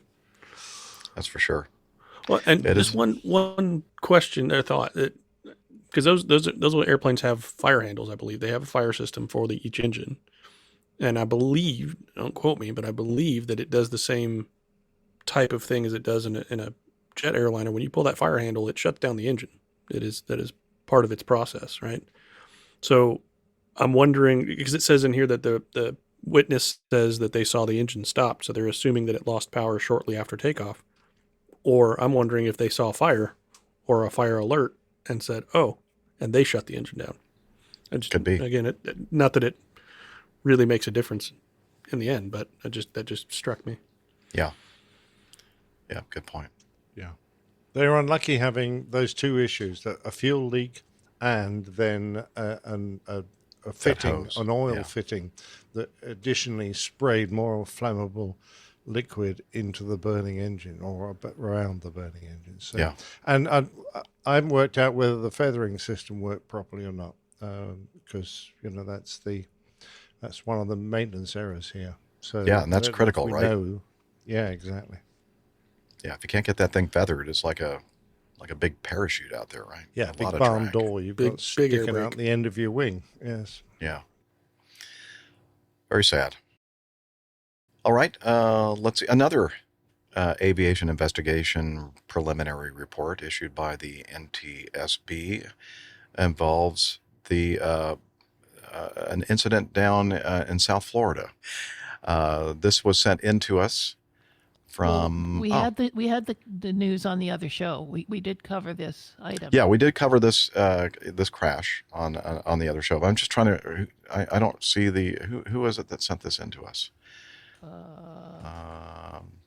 That's for sure. Well, and just one question or thought, that because those airplanes have fire handles, I believe they have a fire system for each engine, and I believe, don't quote me, but I believe that it does the same type of thing as it does in a jet airliner. When you pull that fire that shuts down the engine. That is part of its process, right? So I'm wondering, because it says in here that the witness says that they saw the engine stop, so they're assuming that it lost power shortly after takeoff. Or I'm wondering if they saw fire or a fire alert and said, oh, and they shut the engine down. Could be. Again, not that it really makes a difference in the end, but that just struck me. Yeah. Yeah, good point. Yeah. They were unlucky having those two issues, a fuel leak and then a fitting, an oil fitting that additionally sprayed more flammable liquid into the burning engine or around the burning engine. So, yeah. And I haven't worked out whether the feathering system worked properly or not, because that's one of the maintenance errors here. So yeah, and that's critical, right? Yeah, exactly. Yeah, if you can't get that thing feathered, it's like a big parachute out there, right? Yeah, big barn door you've got sticking out the end of your wing. Yes. Yeah. Very sad. All right, let's see. Another aviation investigation preliminary report issued by the NTSB involves an incident down in South Florida. This was sent in to us from... We had the news on the other show. We did cover this item. Yeah, we did cover this this crash on the other show. But I'm just trying to... I don't see who was it that sent this in to us?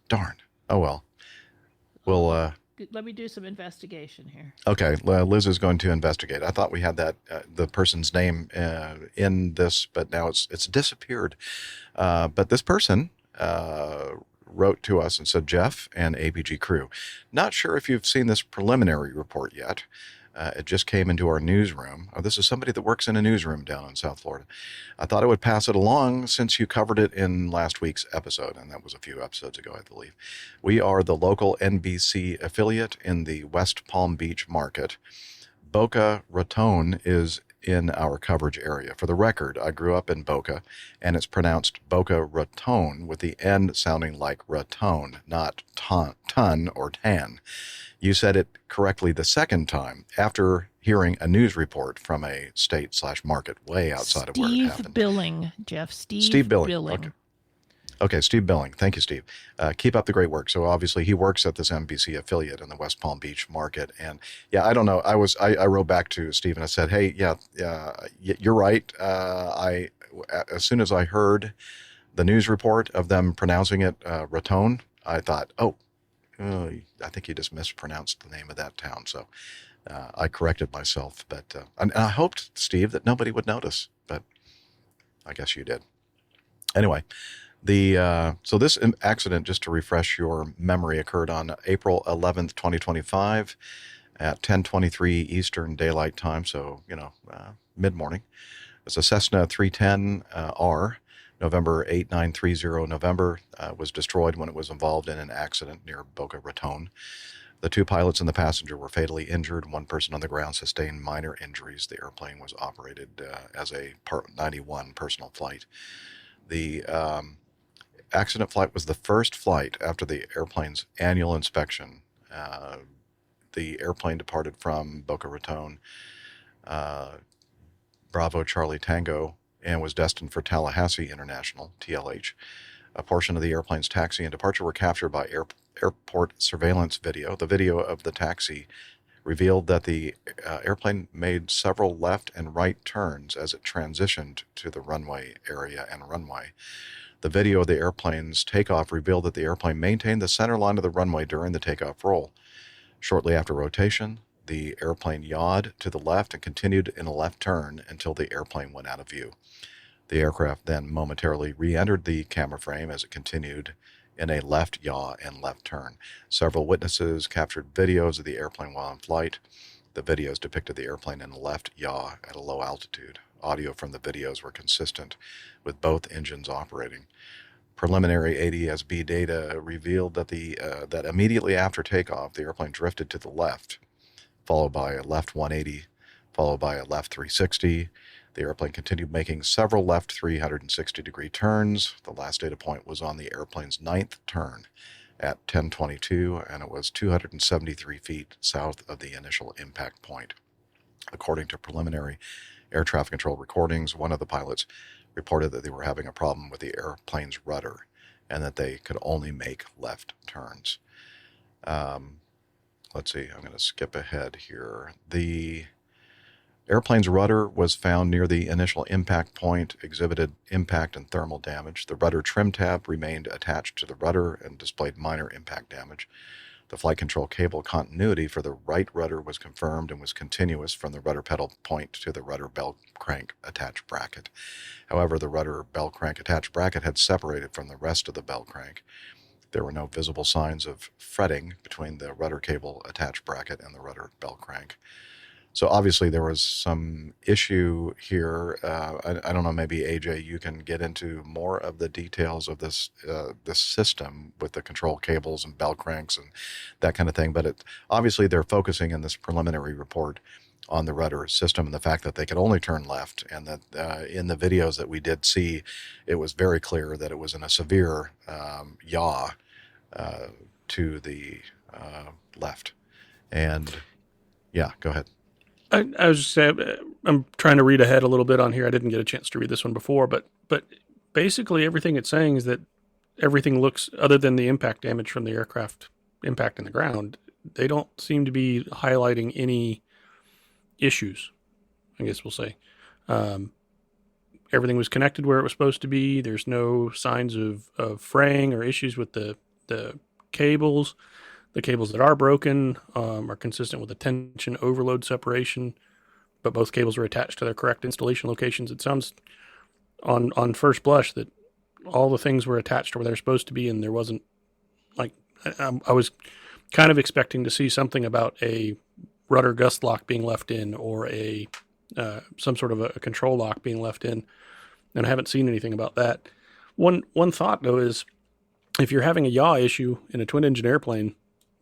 Darn. Oh, well. We'll... Let me do some investigation here. Okay, Liz is going to investigate. I thought we had that the person's name in this, but now it's disappeared. But this person wrote to us and said, Jeff and APG crew, not sure if you've seen this preliminary report yet. It just came into our newsroom. Oh, this is somebody that works in a newsroom down in South Florida. I thought I would pass it along since you covered it in last week's episode, and that was a few episodes ago, I believe. We are the local NBC affiliate in the West Palm Beach market. Boca Raton is in our coverage area. For the record, I grew up in Boca, and it's pronounced Boca Raton with the N sounding like raton, not ton or tan. You said it correctly the second time after hearing a news report from a state/market way outside of where it happened. Steve Billing, Jeff. Steve Billing. Okay, Steve Billing. Thank you, Steve. Keep up the great work. So obviously he works at this NBC affiliate in the West Palm Beach market. And yeah, I don't know. I wrote back to Steve and I said, hey, you're right. As soon as I heard the news report of them pronouncing it Raton, I thought, I think you just mispronounced the name of that town. So I corrected myself. But and I hoped, Steve, that nobody would notice. But I guess you did. Anyway, so this accident, just to refresh your memory, occurred on April 11th, 2025 at 10:23 Eastern Daylight Time. So, mid-morning. It's a Cessna 310R November 8930 November was destroyed when it was involved in an accident near Boca Raton. The two pilots and the passenger were fatally injured. One person on the ground sustained minor injuries. The airplane was operated as a Part 91 personal flight. The accident flight was the first flight after the airplane's annual inspection. The airplane departed from Boca Raton, Bravo Charlie Tango, and was destined for Tallahassee International, TLH. A portion of the airplane's taxi and departure were captured by airport surveillance video. The video of the taxi revealed that the airplane made several left and right turns as it transitioned to the runway area and runway. The video of the airplane's takeoff revealed that the airplane maintained the center line of the runway during the takeoff roll. Shortly after rotation, the airplane yawed to the left and continued in a left turn until the airplane went out of view. The aircraft then momentarily re-entered the camera frame as it continued in a left yaw and left turn. Several witnesses captured videos of the airplane while in flight. The videos depicted the airplane in a left yaw at a low altitude. Audio from the videos were consistent with both engines operating. Preliminary ADS-B data revealed that that immediately after takeoff, the airplane drifted to the left, followed by a left 180, followed by a left 360. The airplane continued making several left 360-degree turns. The last data point was on the airplane's ninth turn at 10:22, and it was 273 feet south of the initial impact point. According to preliminary air traffic control recordings, one of the pilots reported that they were having a problem with the airplane's rudder and that they could only make left turns. Let's see, I'm going to skip ahead here. The airplane's rudder was found near the initial impact point, exhibited impact and thermal damage. The rudder trim tab remained attached to the rudder and displayed minor impact damage. The flight control cable continuity for the right rudder was confirmed and was continuous from the rudder pedal point to the rudder bell crank attach bracket. However, the rudder bell crank attach bracket had separated from the rest of the bell crank. There were no visible signs of fretting between the rudder cable attach bracket and the rudder bell crank. So obviously there was some issue here. I don't know, maybe AJ, you can get into more of the details of this system with the control cables and bell cranks and that kind of thing. But obviously they're focusing in this preliminary report on the rudder system and the fact that they could only turn left, and that in the videos that we did see, it was very clear that it was in a severe yaw to the left. And yeah, go ahead. I was just saying, I'm trying to read ahead a little bit on here. I didn't get a chance to read this one before, but basically everything it's saying is that everything looks, other than the impact damage from the aircraft impacting the ground, they don't seem to be highlighting any issues, I guess we'll say. Everything was connected where it was supposed to be. There's no signs of fraying or issues with the cables. The cables that are broken are consistent with the tension overload separation, but both cables were attached to their correct installation locations. It sounds on first blush that all the things were attached to where they're supposed to be, and there wasn't, like, I was kind of expecting to see something about a rudder gust lock being left in, or a some sort of a control lock being left in, and I haven't seen anything about that. One thought, though, is if you're having a yaw issue in a twin-engine airplane,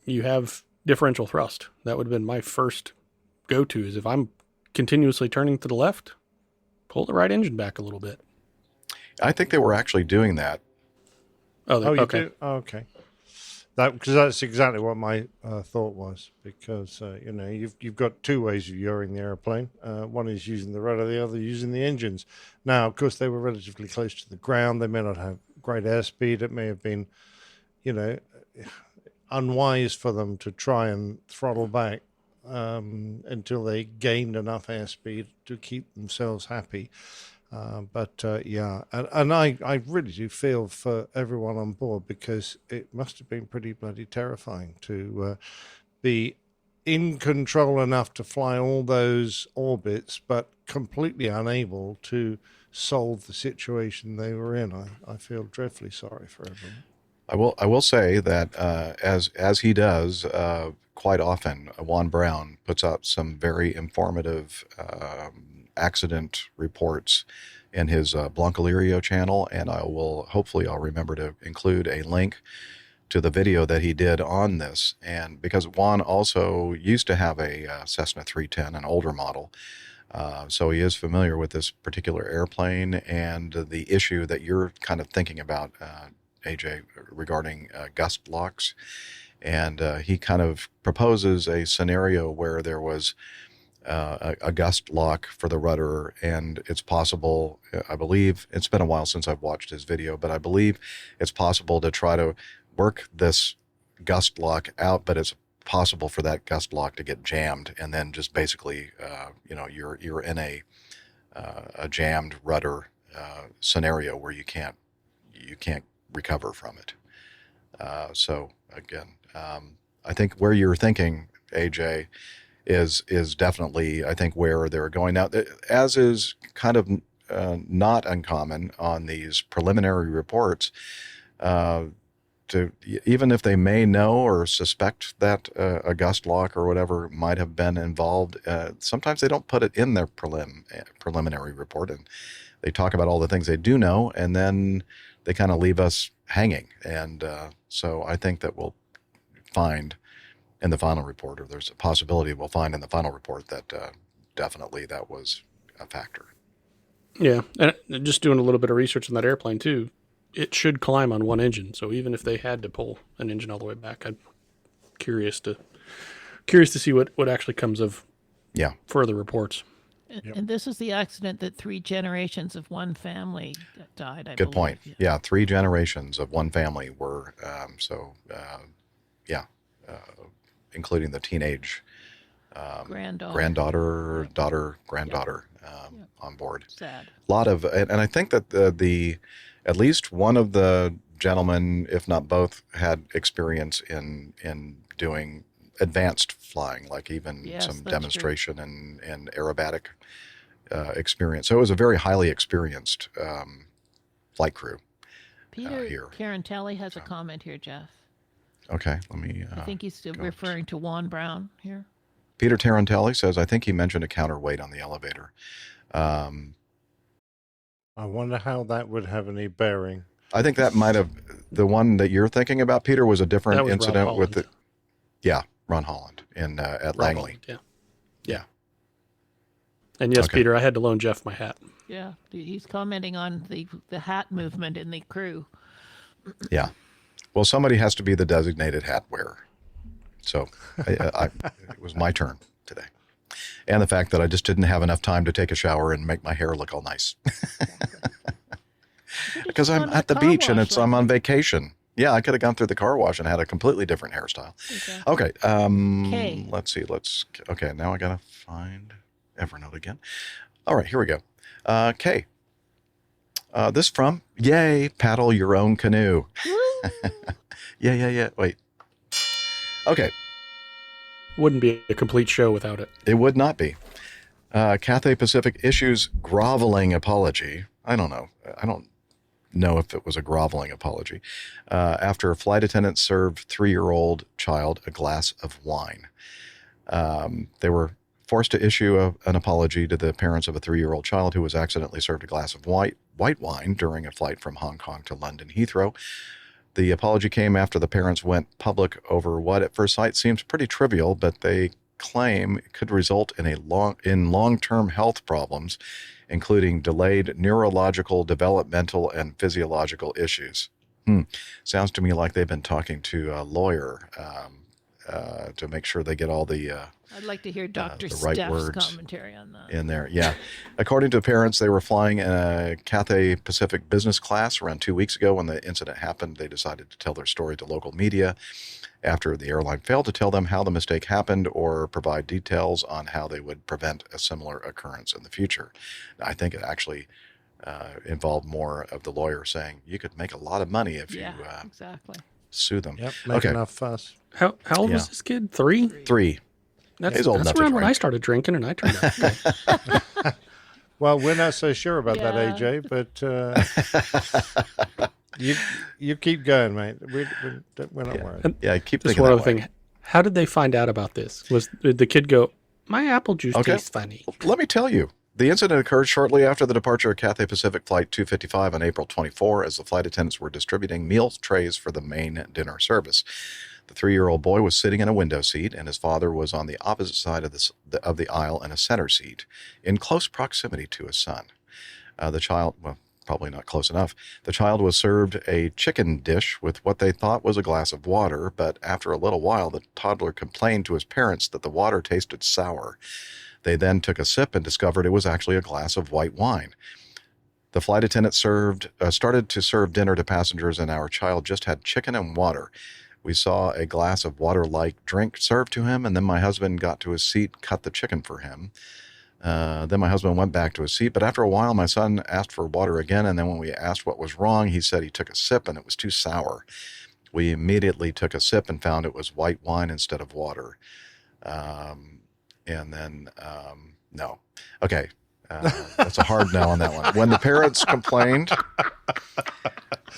you have differential thrust. That would have been my first go-to, is if I'm continuously turning to the left, pull the right engine back a little bit. I think they were actually doing that. Oh, you okay. do? Oh, okay. Because that's exactly what my thought was. Because you've got two ways of yawing the airplane. One is using the rudder, the other using the engines. Now, of course, they were relatively close to the ground. They may not have great airspeed. It may have been, unwise for them to try and throttle back until they gained enough airspeed to keep themselves happy. But I really do feel for everyone on board, because it must have been pretty bloody terrifying to be in control enough to fly all those orbits, but completely unable to solve the situation they were in. I feel dreadfully sorry for everyone. I will say that as he does quite often, Juan Brown puts out some very informative accident reports in his Blancalirio channel, and hopefully I'll remember to include a link to the video that he did on this. And because Juan also used to have a Cessna 310, an older model, so he is familiar with this particular airplane and the issue that you're kind of thinking about, AJ, regarding gust locks. And he kind of proposes a scenario where there was a gust lock for the rudder, and it's possible, I believe, it's been a while since I've watched his video, but I believe it's possible to try to work this gust lock out, but it's possible for that gust lock to get jammed, and then just basically, you're in a jammed rudder scenario where you can't recover from it. So again, I think where you're thinking, AJ, is definitely, I think, where they're going now, as is kind of not uncommon on these preliminary reports. Even if they may know or suspect that a gust lock or whatever might have been involved, sometimes they don't put it in their preliminary report, and they talk about all the things they do know, and then they kind of leave us hanging. And so I think that we'll find in the final report, or there's a possibility we'll find in the final report, that definitely that was a factor. Yeah, and just doing a little bit of research on that airplane too, it should climb on one engine. So even if they had to pull an engine all the way back, I'm curious to see what actually comes of further reports. And this is the accident that 3 generations of one family died, I believe. Good point. Yeah, 3 generations of one family were, including the teenage granddaughter on board. Sad. A lot of, and I think that at least one of the gentlemen, if not both, had experience in doing advanced flying, like even some demonstration and aerobatic experience. So it was a very highly experienced flight crew. Peter here. Carantelli has a comment here, Jeff. Okay, let me. I think he's still referring to Juan Brown here. Peter Tarantelli says, I think he mentioned a counterweight on the elevator. I wonder how that would have any bearing. I think that might have, the one that you're thinking about, Peter, was a different incident with the. Yeah, Ron Holland at Langley. Holland, yeah. And yes, okay. Peter, I had to loan Jeff my hat. Yeah, he's commenting on the hat movement in the crew. Yeah. Well, somebody has to be the designated hat wearer. So it was my turn today. And the fact that I just didn't have enough time to take a shower and make my hair look all nice. Because I'm at the beach and I'm on vacation. Yeah, I could have gone through the car wash and had a completely different hairstyle. Okay. Let's see. Okay, now I got to find Evernote again. All right, here we go. Kay. This from, yay, paddle your own canoe. Yeah. Wait. Okay. Wouldn't be a complete show without it. It would not be. Cathay Pacific issues groveling apology. I don't know if it was a groveling apology. After a flight attendant served 3-year-old child a glass of wine. They were forced to issue an apology to the parents of a 3-year-old child who was accidentally served a glass of white wine during a flight from Hong Kong to London Heathrow. The apology came after the parents went public over what at first sight seems pretty trivial, but they claim it could result in long-term health problems, including delayed neurological, developmental, and physiological issues. Sounds to me like they've been talking to a lawyer to make sure they get all the I'd like to hear Dr. the right Steph's words commentary on that. in there. Yeah. According to the parents, they were flying in a Cathay Pacific business class around 2 weeks ago. When the incident happened, they decided to tell their story to local media after the airline failed to tell them how the mistake happened or provide details on how they would prevent a similar occurrence in the future. I think it actually involved more of the lawyer saying you could make a lot of money if you exactly sue them. Yep, make enough fuss. How old was this kid? 3? 3. That's around when I started drinking, and I turned out okay. Well, we're not so sure about that, AJ, but you keep going, mate. We're not worried. Yeah, keep just thinking one that other thing. How did they find out about this? Did the kid go, my apple juice tastes funny? Let me tell you. The incident occurred shortly after the departure of Cathay Pacific Flight 255 on April 24, as the flight attendants were distributing meal trays for the main dinner service. The 3-year-old boy was sitting in a window seat, and his father was on the opposite side of the aisle in a center seat, in close proximity to his son. The child, well, probably not close enough. The child was served a chicken dish with what they thought was a glass of water, but after a little while, the toddler complained to his parents that the water tasted sour. They then took a sip and discovered it was actually a glass of white wine. The flight attendant started to serve dinner to passengers, and our child just had chicken and water. We saw a glass of water-like drink served to him, and then my husband got to his seat, cut the chicken for him. Then my husband went back to his seat, but after a while, my son asked for water again, and then when we asked what was wrong, he said he took a sip and it was too sour. We immediately took a sip and found it was white wine instead of water. And then, no. Okay. That's a hard no on that one. When the parents complained,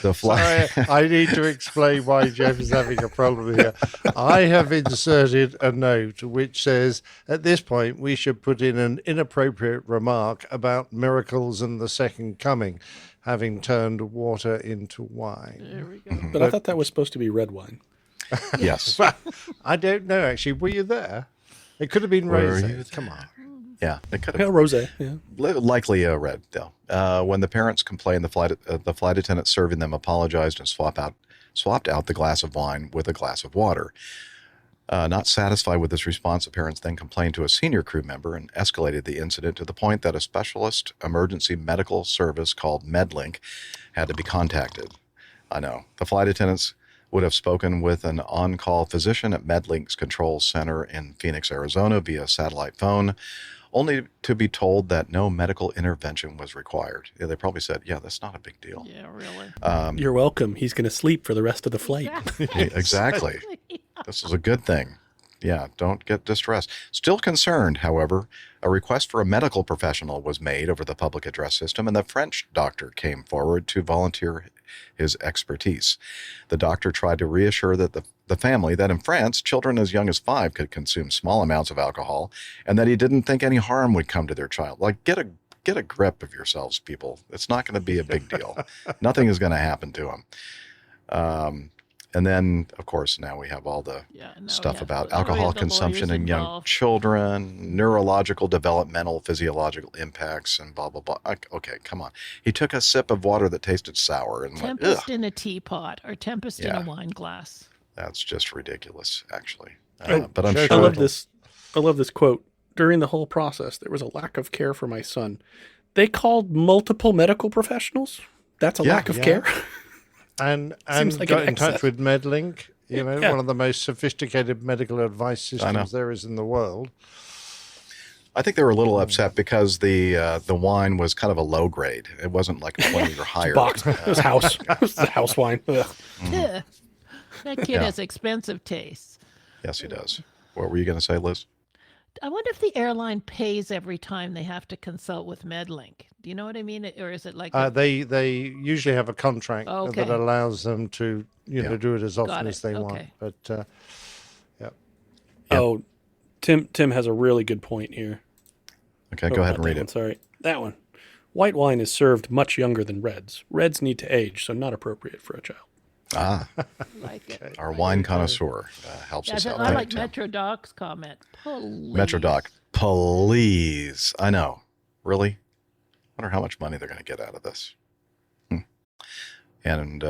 the flight... Sorry, I need to explain why Jeff is having a problem here. I have inserted a note which says, at this point, we should put in an inappropriate remark about miracles and the second coming, having turned water into wine. There we go. But I thought that was supposed to be red wine. Yes. Well, I don't know, actually. Were you there? It could have been rosé. Come on. Yeah, it could have. Yeah, rosé. Yeah. Likely a red, though. When the parents complained, the flight attendant serving them apologized and swapped out the glass of wine with a glass of water. Not satisfied with this response, the parents then complained to a senior crew member and escalated the incident to the point that a specialist emergency medical service called MedLink had to be contacted. I know. The flight attendants would have spoken with an on-call physician at MedLink's control center in Phoenix, Arizona via satellite phone, only to be told that no medical intervention was required. Yeah, they probably said, yeah, that's not a big deal. Yeah, really. You're welcome. He's going to sleep for the rest of the flight. Exactly. This is a good thing. Yeah, don't get distressed. Still concerned, however, a request for a medical professional was made over the public address system, and the French doctor came forward to volunteer his expertise. The doctor tried to reassure that the family that in France, children as young as 5 could consume small amounts of alcohol, and that he didn't think any harm would come to their child. Like, get a grip of yourselves, people. It's not going to be a big deal. Nothing is going to happen to him. And then, of course, now we have all the stuff about alcohol consumption in young children, neurological, developmental, physiological impacts, and blah, blah, blah. Okay, come on. He took a sip of water that tasted sour. And tempest in a teapot or tempest in a wine glass. That's just ridiculous, actually. But I'm sure... I love this quote. During the whole process, there was a lack of care for my son. They called multiple medical professionals? That's a lack of care? And like got in touch with MedLink, one of the most sophisticated medical advice systems there is in the world. I think they were a little upset because the wine was kind of a low grade. It wasn't like a 20 or higher. It was house. It was the house wine. That kid has expensive tastes. Yes, he does. What were you going to say, Liz? I wonder if the airline pays every time they have to consult with MedLink. Do you know what I mean? Or is it like they usually have a contract that allows them to do it as often as they want. But Oh, Tim has a really good point here. Okay, go ahead and read it. Sorry, that one. White wine is served much younger than reds. Reds need to age, so not appropriate for a child. Like it. Our wine connoisseur helps us out. I like Metro Doc's comment. Please. Metro Doc, please. I know. Really? Wonder how much money they're going to get out of this. And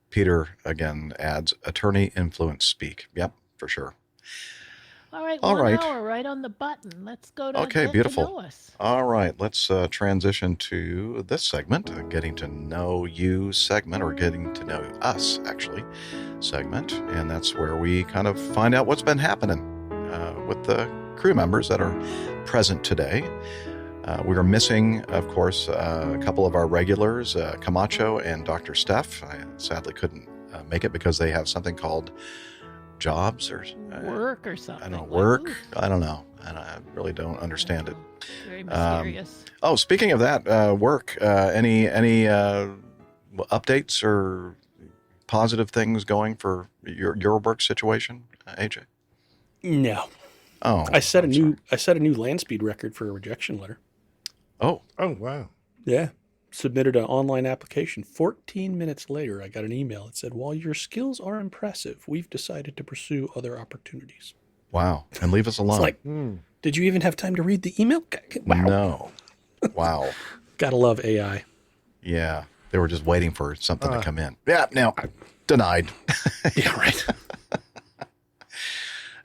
Peter again adds, attorney influence speak. Yep, for sure. All right, hour right on the button. Let's go to Okay, Get beautiful. To Know Us. All right, let's transition to this segment, Getting to Know You segment, or Getting to Know Us, actually, segment. And that's where we kind of find out what's been happening with the crew members that are present today. We are missing, of course, a couple of our regulars, Camacho and Dr. Steph. I sadly couldn't make it because they have something called jobs or work or something. I don't know, work. I don't know. I really don't understand it. Very mysterious. Speaking of that, work. Any updates or positive things going for your work situation, AJ? No. Oh, I set a new land speed record for a rejection letter. Oh, wow. Yeah. Submitted an online application. 14 minutes later, I got an email that said, while your skills are impressive, we've decided to pursue other opportunities. wow. And leave us alone. It's like, did you even have time to read the email? Wow. No. Wow. Gotta love AI. Yeah. They were just waiting for something to come in. Yeah. Now, denied. Yeah, right.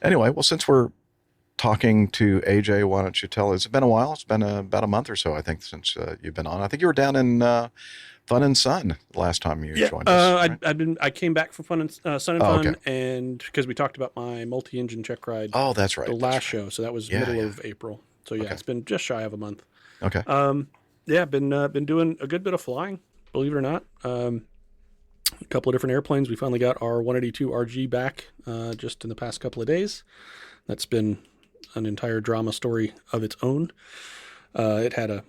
Anyway, well, since we're talking to AJ, why don't you tell us? It's been a while. It's been about a month or so, I think, since you've been on. I think you were down in Fun and Sun last time you joined us. Right? I came back from Sun and Fun, okay. and because we talked about my multi-engine check ride. Oh, that's right. The last show, so that was middle of April. So yeah, Okay. It's been just shy of a month. Okay. Yeah, been doing a good bit of flying, believe it or not. A couple of different airplanes. We finally got our 182 RG back just in the past couple of days. That's been an entire drama story of its own. It had a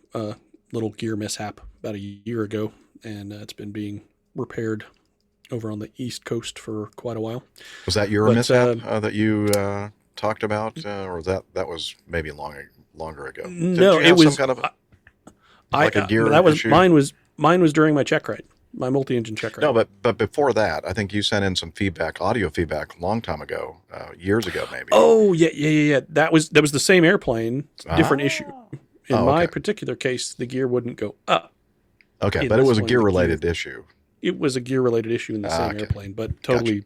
little gear mishap about a year ago, and it's been being repaired over on the East Coast for quite a while. Was that your mishap that you talked about, or that was maybe longer ago? No, Did you have it was some kind of a gear issue? Mine was during my check ride. My multi-engine check ride. No, but before that, I think you sent in some feedback, audio feedback, a long time ago, years ago, maybe. Oh yeah. That was the same airplane, different issue. In my particular case, the gear wouldn't go up. Okay, but it was a gear-related issue. It was a gear-related issue in the same airplane, but totally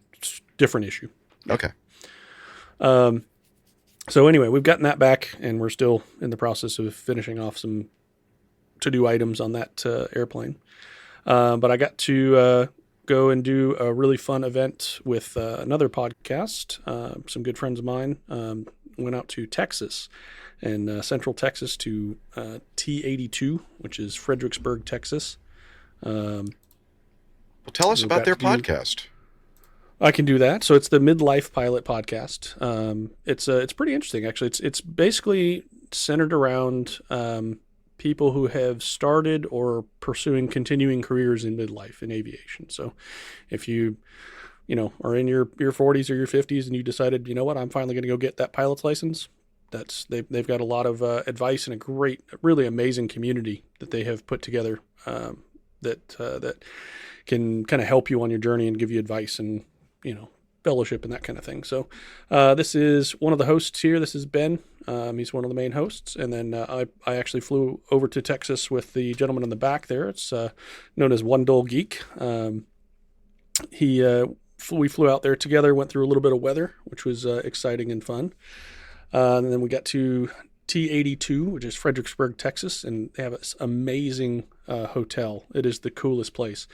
different issue. Okay. So anyway, we've gotten that back, and we're still in the process of finishing off some to-do items on that airplane. But I got to go and do a really fun event with another podcast. Some good friends of mine went out to Texas, and Central Texas to T82, which is Fredericksburg, Texas. Well, tell us about their podcast. I can do that. So it's the Midlife Pilot podcast. It's pretty interesting, actually. It's basically centered around people who have started or pursuing continuing careers in midlife in aviation. So if you are in your 40s or your 50s and you decided, you know what, I'm finally going to go get that pilot's license, they've got a lot of advice and a great, really amazing community that they have put together that can kind of help you on your journey and give you advice and, fellowship and that kind of thing. So this is one of the hosts here. This is Ben. He's one of the main hosts. And then I actually flew over to Texas with the gentleman in the back there. It's known as One Dull Geek. We flew out there together, went through a little bit of weather, which was exciting and fun. And then we got to T82, which is Fredericksburg, Texas, and they have this amazing hotel. It is the coolest place.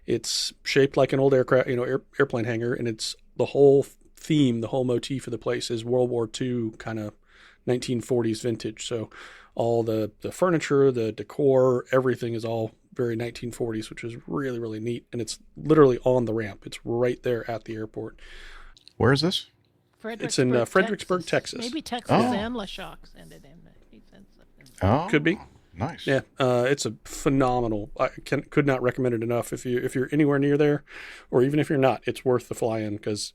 It's shaped like an old airplane hangar, and it's the whole theme, the whole motif of the place is World War II kind of 1940s vintage. So all the furniture, the decor, everything is all very 1940s, which is really, really neat. And it's literally on the ramp. It's right there at the airport. Where is this? It's in Fredericksburg, Texas. Maybe Texas and LaShock sent it in. He sent something. Oh, could be. Nice. Yeah, it's a phenomenal. I could not recommend it enough. If you're anywhere near there, or even if you're not, it's worth the fly in because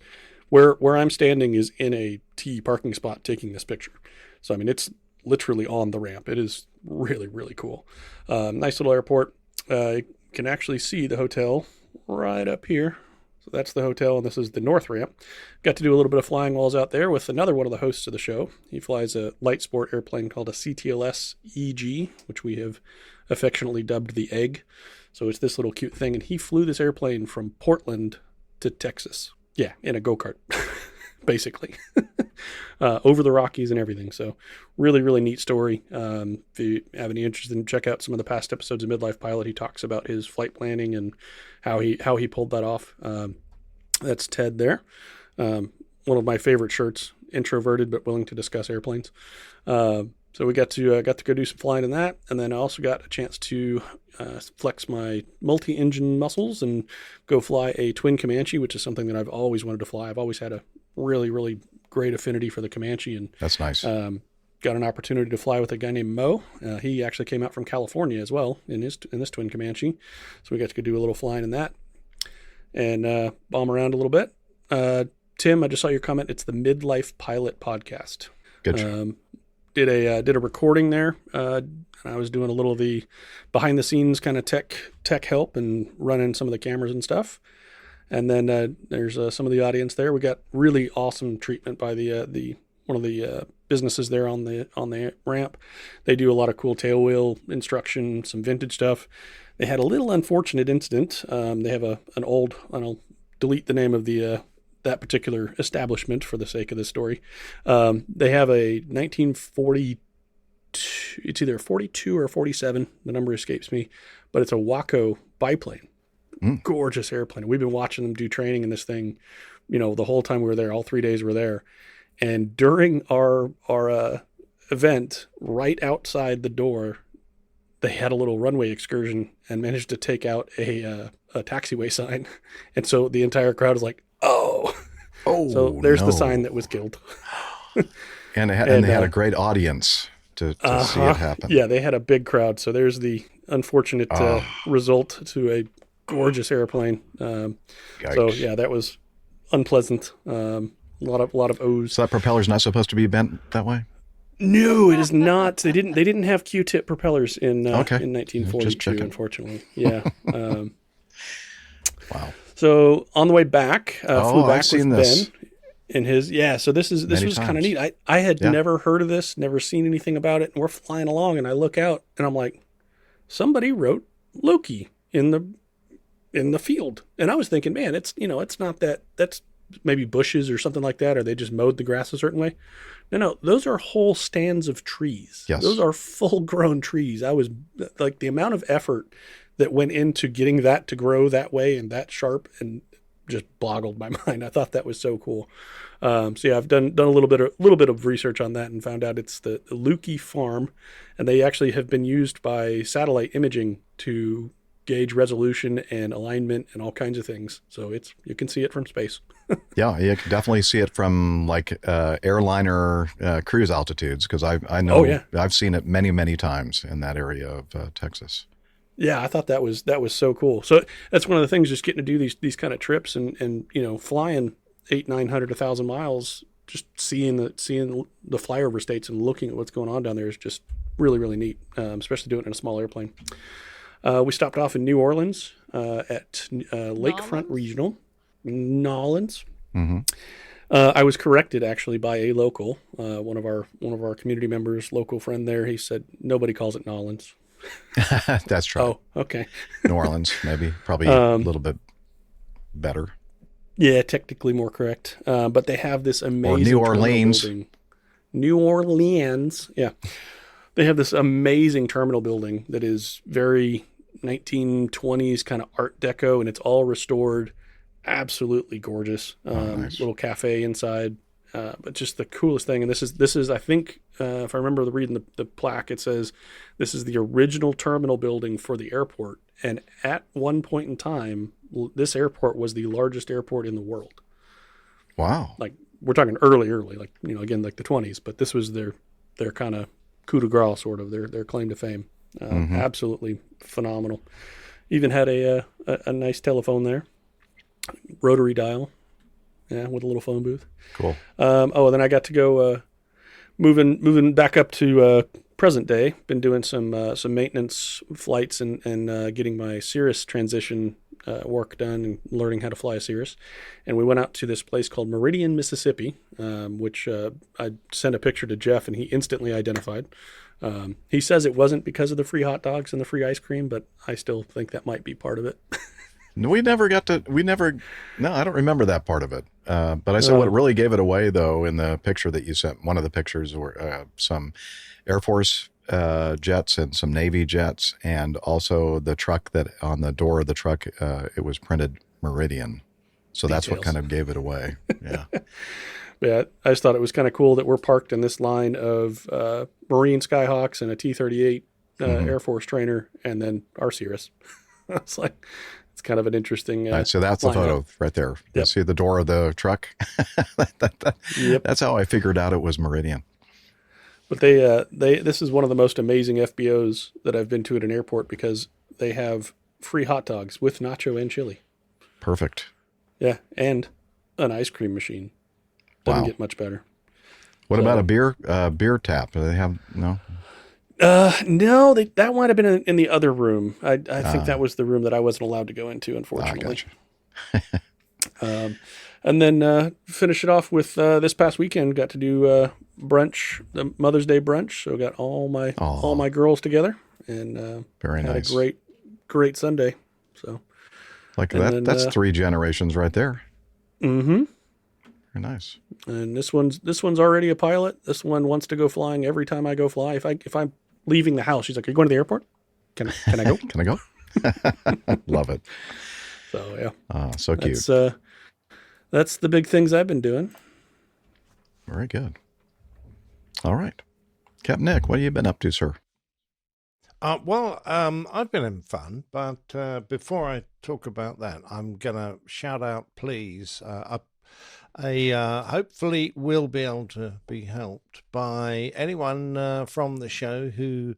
where I'm standing is in a T parking spot taking this picture. So I mean, it's literally on the ramp. It is really, really cool. Nice little airport. You can actually see the hotel right up here. So that's the hotel, and this is the north ramp. Got to do a little bit of flying while I was out there with another one of the hosts of the show. He flies a light sport airplane called a CTLS EG, which we have affectionately dubbed the Egg. So it's this little cute thing, and he flew this airplane from Portland to Texas. Yeah, in a go-kart, basically, over the Rockies and everything. So really, really neat story. If you have any interest in check out some of the past episodes of Midlife Pilot, he talks about his flight planning and how he pulled that off. That's Ted there. One of my favorite shirts, introverted but willing to discuss airplanes. So we got to go do some flying in that, and then I also got a chance to flex my multi-engine muscles and go fly a twin Comanche, which is something that I've always wanted to fly. I've always had a really, really great affinity for the Comanche, and that's nice. Got an opportunity to fly with a guy named Mo. He actually came out from California as well in this twin Comanche, so we got to go do a little flying in that and bomb around a little bit. Tim, I just saw your comment. It's the Midlife Pilot podcast. Good show. did a recording there. And I was doing a little of the behind the scenes kind of tech help and running some of the cameras and stuff. And then there's some of the audience there. We got really awesome treatment by the one of the businesses there on the ramp. They do a lot of cool tail wheel instruction, some vintage stuff. They had a little unfortunate incident. They have an old, and I'll delete the name of that particular establishment for the sake of this story. They have a 1942, it's either 42 or 47, the number escapes me, but it's a Waco biplane. Gorgeous airplane. We've been watching them do training in this thing, the whole time we were there, all 3 days we were there. And during our event, right outside the door, they had a little runway excursion and managed to take out a taxiway sign. And so the entire crowd is like, oh, so there's the sign that was killed. And they had a great audience to see it happen. Yeah, they had a big crowd. So there's the unfortunate result to a gorgeous airplane. So yeah, that was unpleasant. A lot of O's. So that propeller's not supposed to be bent that way? No, it is not. They didn't have Q-tip propellers in Okay. in 1942, unfortunately. Yeah. Wow. So on the way back, flew back I've seen with this. Ben in his. Yeah. So this was kind of neat. I had never heard of this, never seen anything about it, and we're flying along, and I look out, and I'm like, somebody wrote Loki in the field, and I was thinking, man, it's not that. That's maybe bushes or something like that, or they just mowed the grass a certain way. No, those are whole stands of trees. Yes. Those are full-grown trees. I was like, the amount of effort that went into getting that to grow that way and that sharp, and just boggled my mind. I thought that was so cool. So yeah, I've done a little bit of research on that and found out it's the Lukey farm, and they actually have been used by satellite imaging to gauge resolution and alignment and all kinds of things. So you can see it from space. Yeah, you can definitely see it from like airliner cruise altitudes, because I know. Oh, yeah. I've seen it many, many times in that area of Texas. Yeah, I thought that was so cool. So that's one of the things, just getting to do these kind of trips and flying 800, 900, 1,000 miles, just seeing the flyover states and looking at what's going on down there is just really, really neat, especially doing it in a small airplane. We stopped off in New Orleans at Lakefront Regional, Nolans. Mm-hmm. I was corrected actually by a local, one of our community members, local friend there. He said nobody calls it Nolans. That's true. Oh, okay. New Orleans, maybe, probably a little bit better. Yeah, technically more correct. But they have this amazing New Orleans. building. New Orleans, yeah. They have this amazing terminal building that is very 1920s kind of Art Deco, and it's all restored. Absolutely gorgeous. Nice. Little cafe inside, but just the coolest thing. And this is I think, if I remember reading the plaque, it says this is the original terminal building for the airport. And at one point in time, this airport was the largest airport in the world. Wow. Like, we're talking early, like, again, like the 20s, but this was their kind of coup de grace, sort of their claim to fame. Absolutely phenomenal. Even had a nice telephone there, rotary dial, with a little phone booth. Cool. Then I got to go moving back up to present day. Been doing some maintenance flights and getting my Cirrus transition work done and learning how to fly a Cirrus. And we went out to this place called Meridian, Mississippi, which I sent a picture to Jeff, and he instantly identified. He says it wasn't because of the free hot dogs and the free ice cream, but I still think that might be part of it. No, I don't remember that part of it. But I saw what really gave it away, though, in the picture that you sent. One of the pictures were some Air Force jets and some Navy jets, and also the truck that on the door of the truck, it was printed Meridian. So that's what kind of gave it away. Yeah. Yeah, I just thought it was kind of cool that we're parked in this line of Marine Skyhawks and a T-38 Air Force trainer, and then our Cirrus. It's like, it's kind of an interesting. Right, so that's the photo right there. You Yep. see the door of the truck? Yep. That's how I figured out it was Meridian. But this is one of the most amazing FBOs that I've been to at an airport, because they have free hot dogs with nacho and chili. Perfect. Yeah, and an ice cream machine. Doesn't Wow. get much better. What about a beer tap? Do they have no? No, that might have been in the other room. I think that was the room that I wasn't allowed to go into, unfortunately. Gotcha. And then finish it off with this past weekend. Got to do brunch, the Mother's Day brunch. So got all my girls together, and very had nice. a great Sunday. So that's 3 generations right there. Mm-hmm. Very nice. And this one's already a pilot. This one wants to go flying every time I go fly. If I'm leaving the house, she's like, "Are you going to the airport? Can I go? Can I go?" Love it. So yeah. So cute. That's the big things I've been doing. Very good. All right. Captain Nick, what have you been up to, sir? I've been having fun, but before I talk about that, I'm going to shout out, please, hopefully we'll be able to be helped by anyone from the show who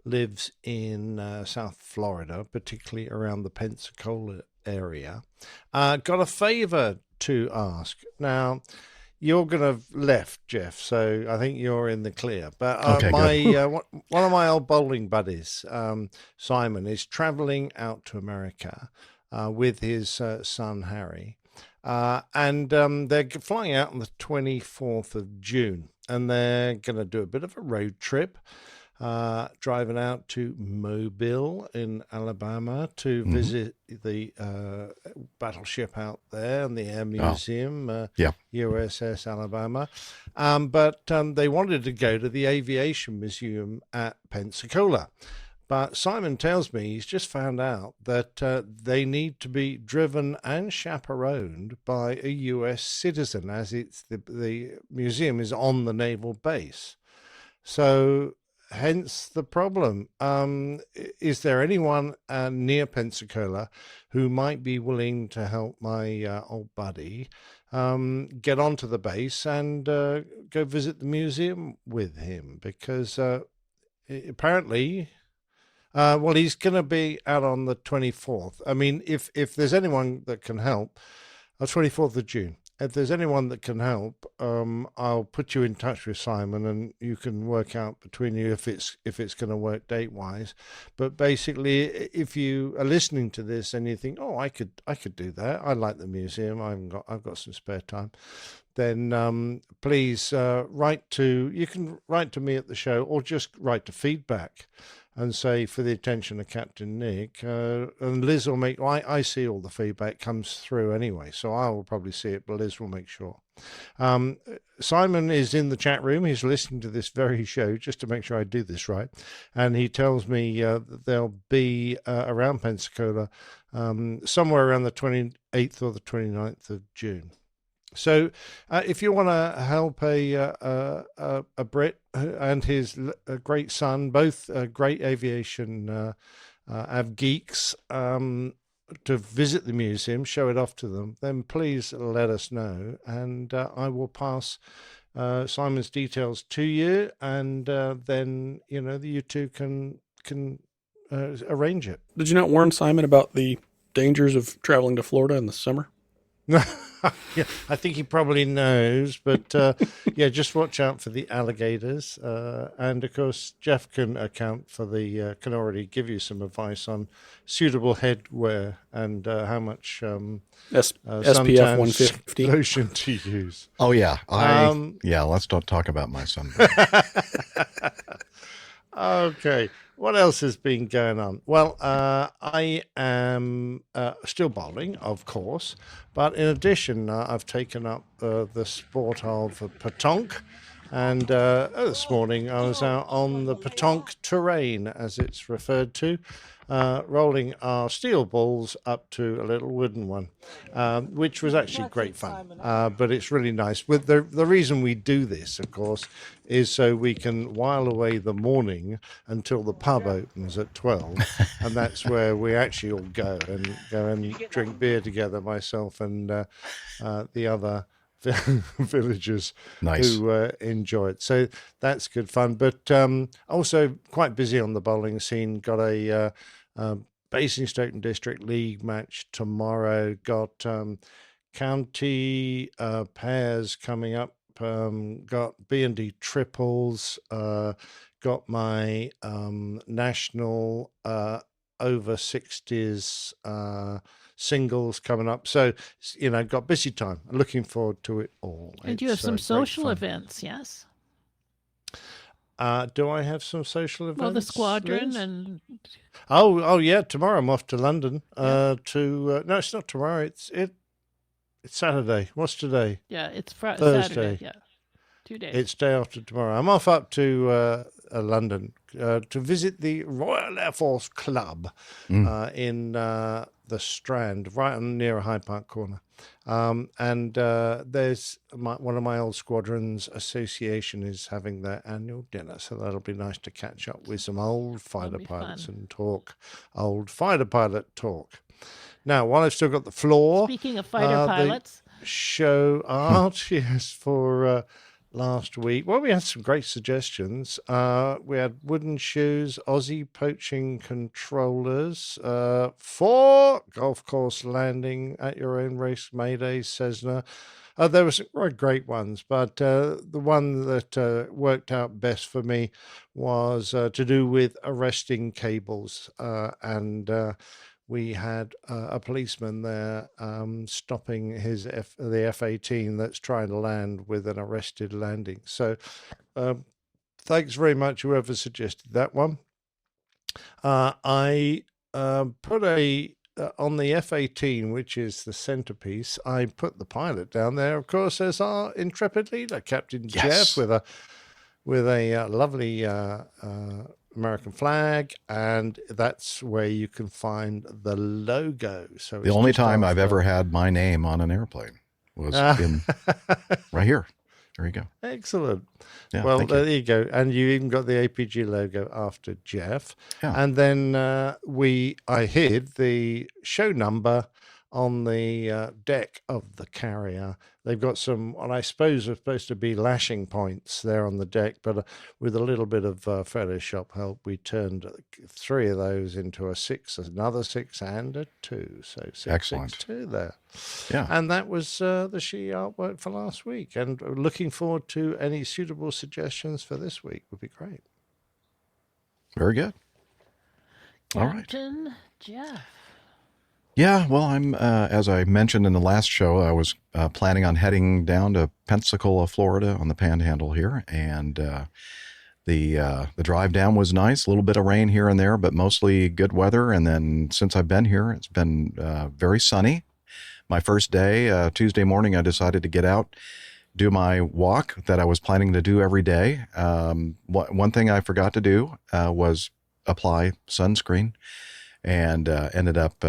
lives in South Florida, particularly around the Pensacola area. Got a favor to ask. Now, you're going to have left, Jeff, so I think you're in the clear. But one of my old bowling buddies, Simon, is traveling out to America with his son, Harry. And they're flying out on the 24th of June, and they're going to do a bit of a road trip, driving out to Mobile in Alabama to visit the battleship out there and the Air Museum, USS Alabama. But they wanted to go to the Aviation Museum at Pensacola. But Simon tells me he's just found out that they need to be driven and chaperoned by a U.S. citizen, as it's the museum is on the naval base. So hence the problem. Is there anyone near Pensacola who might be willing to help my old buddy get onto the base and go visit the museum with him? Because apparently... he's going to be out on the 24th. I mean, if there's anyone that can help, 24th of June, if there's anyone that can help, I'll put you in touch with Simon and you can work out between you if it's going to work date-wise. But basically, if you are listening to this and you think, oh, I could do that. I like the museum. I've got some spare time. Then please you can write to me at the show or just write to feedback and say, for the attention of Captain Nick, and Liz will make, I see all the feedback comes through anyway, so I will probably see it, but Liz will make sure. Simon is in the chat room. He's listening to this very show just to make sure I do this right. And he tells me that they'll be around Pensacola somewhere around the 28th or the 29th of June. So if you want to help a Brit and his great son, both great aviation geeks, to visit the museum, show it off to them, then please let us know. And I will pass Simon's details to you. And then, you two can arrange it. Did you not warn Simon about the dangers of traveling to Florida in the summer? Yeah, I think he probably knows, but just watch out for the alligators. And of course, Jeff can account for can already give you some advice on suitable headwear and how much SPF 150 lotion to use. Oh yeah, let's don't talk about my son. Okay. What else has been going on? Well, I am still bowling, of course, but in addition, I've taken up the sport of petanque, and this morning I was out on the petanque terrain, as it's referred to, rolling our steel balls up to a little wooden one, which was actually great fun. But it's really nice. With the reason we do this, of course, is so we can while away the morning until the pub opens at 12, and that's where we actually all go and drink beer together, myself and the other villagers who enjoy it. So that's good fun. But also quite busy on the bowling scene. Got a Basingstoke District League match tomorrow. Got county pairs coming up got B&D triples, got my national over 60s singles coming up. So, got busy time. I'm looking forward to it all. And you have some social events, yes? Do I have some social events? Well, the squadron Liz? and... Oh, yeah. Tomorrow I'm off to London no, it's not tomorrow. It's Saturday. What's today? Yeah, it's Thursday. Saturday. Yeah, 2 days. It's day after tomorrow. I'm off up to London to visit the Royal Air Force Club in the Strand, right near a Hyde Park corner. And there's one of my old squadrons association is having their annual dinner, so that'll be nice to catch up with some old fighter pilots and talk old fighter pilot talk. Now, while I've still got the floor, speaking of fighter pilots, show art, yes, for last week. Well, we had some great suggestions. We had wooden shoes, Aussie poaching controllers, 4 golf course landing at your own race, Mayday, Cessna. There were some great ones, but the one that worked out best for me was to do with arresting cables. And we had a policeman there stopping the F-18 that's trying to land with an arrested landing. So thanks very much, whoever suggested that one. I put on the F-18, which is the centerpiece, I put the pilot down there, of course, as our intrepid leader, Captain Jeff, with a lovely American flag, and that's where you can find the logo. So the only time I've ever had my name on an airplane was right here. There you go. Excellent. Yeah, well, there you go. And you even got the APG logo after Jeff. Yeah. And then I hid the show number on the deck of the carrier. They've got some, what I suppose are supposed to be lashing points there on the deck, but with a little bit of Photoshop help, we turned 3 of those into a 6, another 6, and a 2. So 6, Excellent. 6, 2 there. Yeah. And that was the She artwork for last week. And looking forward to any suitable suggestions for this week would be great. Very good. All right. Captain Jeff. Yeah, well, I'm as I mentioned in the last show, I was planning on heading down to Pensacola, Florida, on the Panhandle here, and the drive down was nice. A little bit of rain here and there, but mostly good weather. And then since I've been here, it's been very sunny. My first day, Tuesday morning, I decided to get out, do my walk that I was planning to do every day. One thing I forgot to do was apply sunscreen, and ended up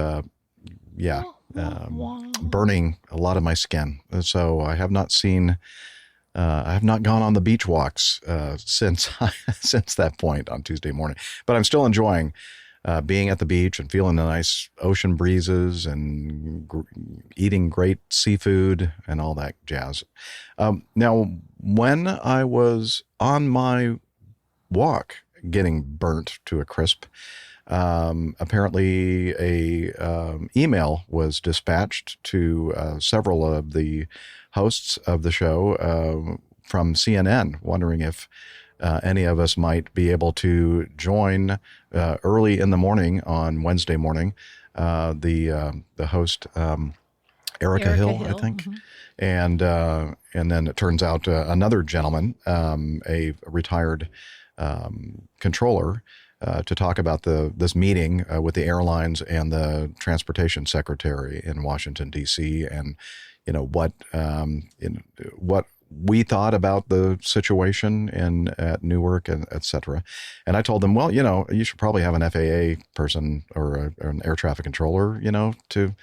burning a lot of my skin. So I have not gone on the beach walks since that point on Tuesday morning. But I'm still enjoying being at the beach and feeling the nice ocean breezes and eating great seafood and all that jazz. Now, when I was on my walk getting burnt to a crisp, apparently a email was dispatched to several of the hosts of the show from CNN, wondering if any of us might be able to join early in the morning on Wednesday morning. The host Erica Hill, I think, mm-hmm. and then it turns out another gentleman, a retired controller, to talk about this meeting with the airlines and the transportation secretary in Washington, D.C., and what we thought about the situation at Newark, and et cetera. And I told them, well, you should probably have an FAA person or an air traffic controller, to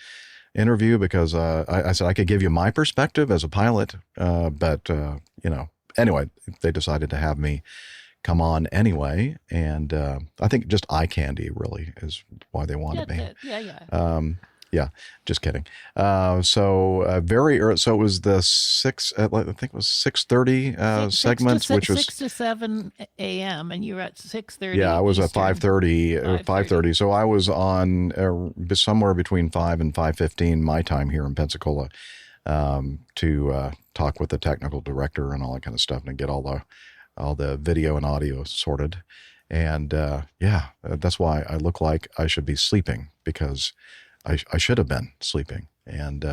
interview, because I said I could give you my perspective as a pilot, but anyway, they decided to have me come on anyway, and I think just eye candy really is why they wanted me. Yeah, just kidding. So very early. So it was the 6:30 segment, which was 6 to 7 a.m. and you were at 6:30. Yeah, I was at 5:30. So I was on somewhere between 5 and 5:15 my time here in Pensacola, to talk with the technical director and all that kind of stuff and get all the video and audio sorted. And that's why I look like I should be sleeping, because I should have been sleeping. And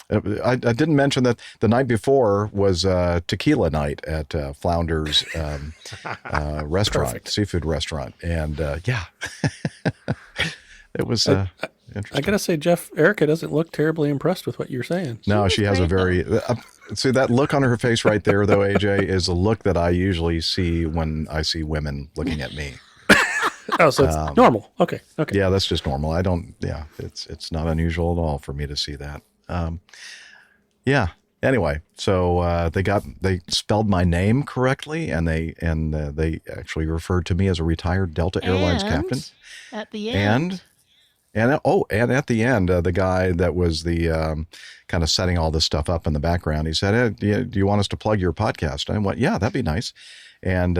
I didn't mention that the night before was tequila night at Flounder's restaurant, Perfect. seafood restaurant. And it was interesting. I gotta say, Jeff, Erica doesn't look terribly impressed with what you're saying. No, she has a very see that look on her face right there, though. AJ, is a look that I usually see when I see women looking at me. Oh, so it's normal. Okay. Yeah, that's just normal. I don't. Yeah, it's not unusual at all for me to see that. Yeah. Anyway, so they spelled my name correctly, and they actually referred to me as a retired Delta Airlines captain. At the end. And at the end, the guy that was the kind of setting all this stuff up in the background, he said, hey, do you want us to plug your podcast? And I went, yeah, that'd be nice. And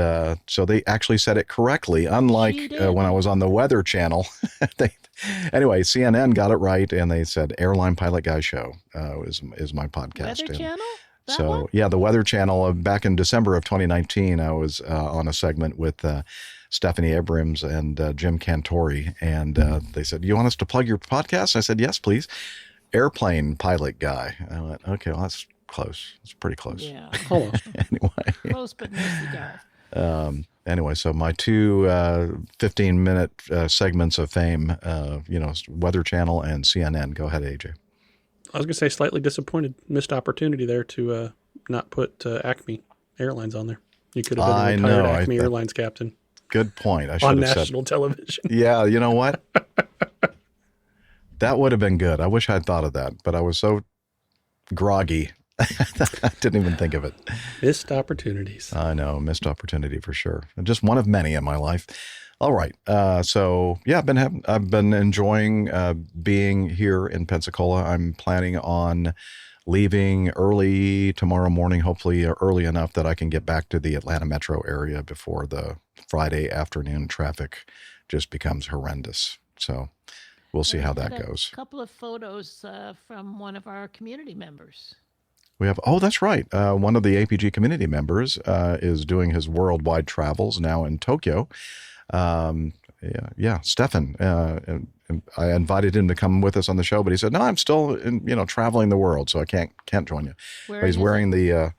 so they actually said it correctly, unlike when I was on the Weather Channel. Anyway, CNN got it right, and they said Airline Pilot Guy Show is my podcast. Weather Channel? So, yeah, the Weather Channel, back in December of 2019, I was on a segment with Stephanie Abrams and Jim Cantori, and they said, you want us to plug your podcast? I said, yes, please. Airplane Pilot Guy. I went, okay, well, that's close. It's pretty close. Yeah. Anyway. Close, but mostly guy. Anyway, so my two 15-minute segments of fame, Weather Channel and CNN. Go ahead, AJ. I was going to say slightly disappointed. Missed opportunity there to not put Acme Airlines on there. You could have been a retired Acme Airlines captain. Good point. I should on have national television. Yeah, you know what? That would have been good. I wish I'd thought of that, but I was so groggy. I didn't even think of it. Missed opportunities. I know, missed opportunity for sure. Just one of many in my life. All right. So yeah, I've been enjoying being here in Pensacola. I'm planning on leaving early tomorrow morning, hopefully early enough that I can get back to the Atlanta metro area before the Friday afternoon traffic just becomes horrendous. So we'll see how that goes. A couple of photos from one of our community members. We have, that's right. One of the APG community members is doing his worldwide travels now in Tokyo. Stefan. And I invited him to come with us on the show, but he said, no, I'm still traveling the world, so I can't join you. But he's wearing the